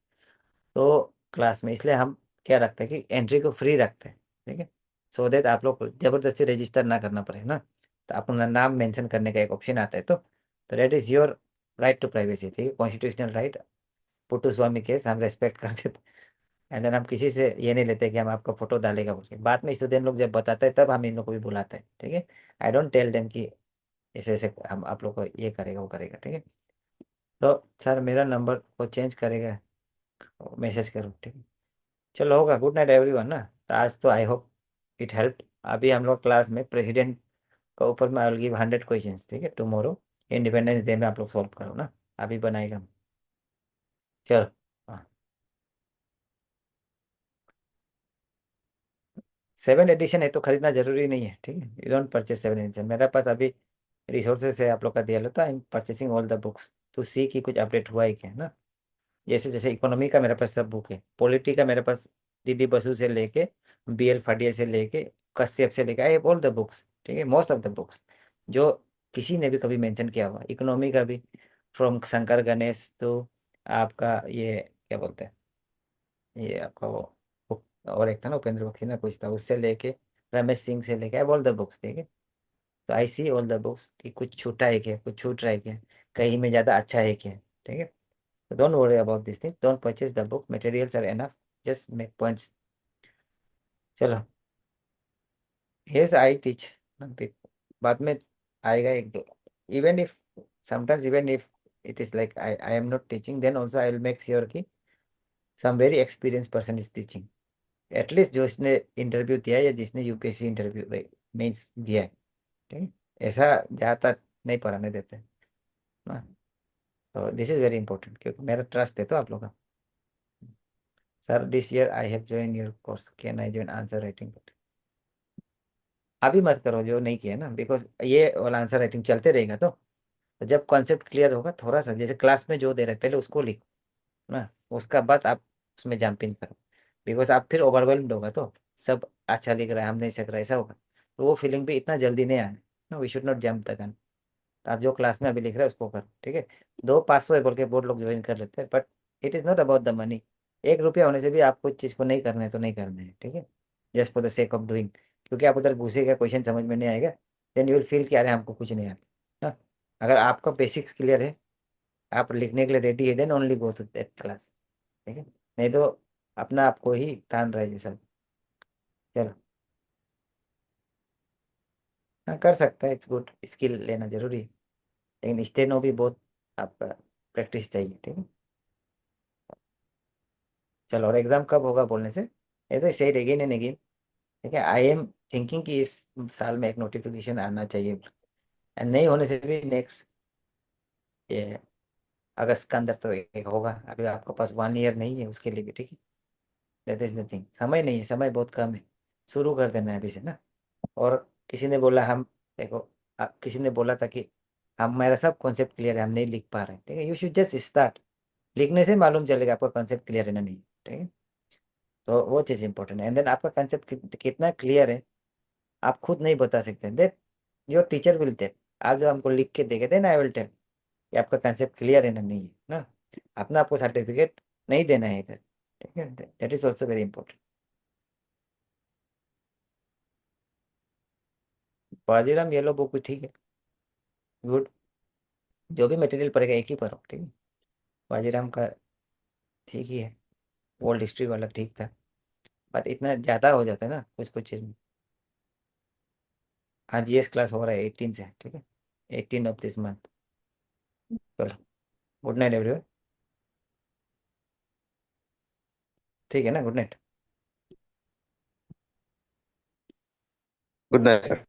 तो क्लास में, इसलिए हम क्या रखते हैं कि एंट्री को फ्री रखते हैं, ठीक है। सो दैट आप लोग को जबरदस्ती रजिस्टर ना करना पड़े ना। तो अपना नाम मेंशन करने का एक ऑप्शन आता है, तो that is your right to privacy, ठीक है, constitutional right. Puttaswamy case हम रेस्पेक्ट करते थे। एंड देन हम किसी से ये नहीं लेते कि हम आपका फोटो डालेगा बोल के। बाद में स्टूडेंट लोग जब बताते हैं तब हम इन लोग को भी बुलाते हैं, ठीक है। आई डोंट टेल देम कि ऐसे ऐसे हम आप लोग को ये करेगा वो करेगा, ठीक है। तो सर मेरा नंबर को चेंज करेगा, मैसेज करो, ठीक है। चलो होगा, गुड नाइट एवरीवन ना। तो आज तो आई होप इट हेल्प। अभी हम लोग क्लास में प्रेसिडेंट का ऊपर में आई विल गिव 100 क्वेश्चंस, ठीक है। टुमारो इंडिपेंडेंस डे में आप लोग सॉल्व करो ना, अभी बनाएगा हम। चलो हाँ। 7 एडिशन है तो खरीदना जरूरी नहीं है, ठीक है। यू डोंट परचेज 7 एडिशन, मेरे पास अभी रिसोर्सेस है आप लोग का दिया लो, तो I am purchasing all the books to see कि कुछ अपडेट हुआ है क्या ना। जैसे जैसे इकोनॉमी का मेरे पास सब बुक है, पॉलिटी का मेरे पास डीडी बसु से लेके बीएल फडिया से लेके कश्यप से लेके, I have all the books, ठीक है, मोस्ट ऑफ द बुक्स जो किसी ने भी कभी मेंशन किया हुआ। इकोनॉमी का भी फ्रॉम शंकर गणेश तो आपका ये क्या बोलते हैं, ये आपका और एक था ना उपेंद्र बख्शी ना कुछ था, उससे लेके रमेश सिंह से लेके, आई ऑल द बुक्स, ठीक है। तो आई सी ऑल द बुक्स कि कुछ छूटा है क्या, कुछ छूट रहा है क्या, कहीं में ज़्यादा अच्छा है क्या, ठीक है। So don't worry about these things. Don't purchase the book. Materials are enough. Just make points. चलो, yes I teach. बाद में आएगा एक दो, even if sometimes even if it is like I am not teaching, then also I will make sure कि some very experienced person is teaching. At least जो इसने interview दिया है या जिसने यूपीएससी इंटरव्यू मीन्स दिया है, ठीक है। ऐसा ज्यादातर नहीं पढ़ाने देते। ना। तो दिस इज वेरी इंपॉर्टेंट, क्योंकि मेरा ट्रस्ट है तो आप लोग का। Sir this year I have join your course, can I join answer writing? अभी मत करो जो नहीं किया ना, बिकॉज ये वाला आंसर राइटिंग चलते रहेगा। तो जब कॉन्सेप्ट क्लियर होगा, थोड़ा सा जैसे क्लास में जो दे रहे हैं, पहले उसको लिखो ना, उसका बाद आप उसमें जंप इन करो। बिकॉज आप फिर ओवरवेल्म्ड होगा, तो सब अच्छा लिख रहा है, हम नहीं सीख रहा, ऐसा होगा। तो वो फीलिंग भी इतना जल्दी नहीं आए ना, we should not jump the gun. तो आप जो क्लास में अभी लिख रहे हैं उसको करो, ठीक है। 2 500 है बोल के बहुत लोग ज्वाइन कर लेते हैं, but it is not about the money. 1 रुपया होने से भी आपको इस चीज़ को नहीं करना है तो नहीं करना है, ठीक है। Just for the sake of doing. क्योंकि आप उधर घुसेगा, क्वेश्चन समझ में नहीं आएगा, देन यू विल फील कि अरे हमको कुछ नहीं आता ना। अगर आपका बेसिक्स क्लियर है, आप लिखने के लिए रेडी है, then only go to that class, ठीक है। नहीं तो अपना आपको ही तान रहे ये सब। चलो। हाँ कर सकता है, इट्स गुड, स्किल लेना जरूरी है। लेकिन स्टेनो भी बहुत आपका प्रैक्टिस चाहिए, ठीक है। चलो, और एग्जाम कब होगा बोलने से, ऐसे सेड अगेन एंड अगेन, ठीक है। आई एम थिंकिंग कि इस साल में एक नोटिफिकेशन आना चाहिए, एंड नहीं होने से भी नेक्स्ट ये अगस्त के अंदर तो एक होगा। अभी आपके पास 1 ईयर नहीं है उसके लिए भी, ठीक है। दैट इज द थिंग, समय नहीं है, समय बहुत कम है। शुरू कर देना है अभी से ना। और किसी ने बोला हम, देखो, किसी ने बोला था कि हम, मेरा सब कॉन्सेप्ट क्लियर है, हम नहीं लिख पा रहे हैं, ठीक है। You should just start. लिखने से मालूम चलेगा आपका कॉन्सेप्ट क्लियर है ना नहीं, ठीक है। तो वो चीज़ इंपॉर्टेंट है। एंड देन आपका कॉन्सेप्ट कितना क्लियर है, आप खुद नहीं बता सकते, then your teacher will tell. आज जो हमको लिख के देखे, देन आई विल टेल कि आपका कॉन्सेप्ट क्लियर है ना नहीं है ना। अपना आपको सर्टिफिकेट नहीं देना है इधर, ठीक है। That is also very important. Bajiram yellow book भी ठीक है, गुड। जो भी मटेरियल पड़ेगा एक ही पढ़ो, ठीक है। बाजीराम का ठीक ही है, वर्ल्ड हिस्ट्री वाला ठीक था, बट इतना ज़्यादा हो जाता है ना कुछ कुछ चीज़ में। हाँ जीएस क्लास हो रहा है 18 से, ठीक है। 18 ऑफ दिस मंथ। चलो, गुड नाइट एवरीवन। ठीक है ना, good night. Good night sir.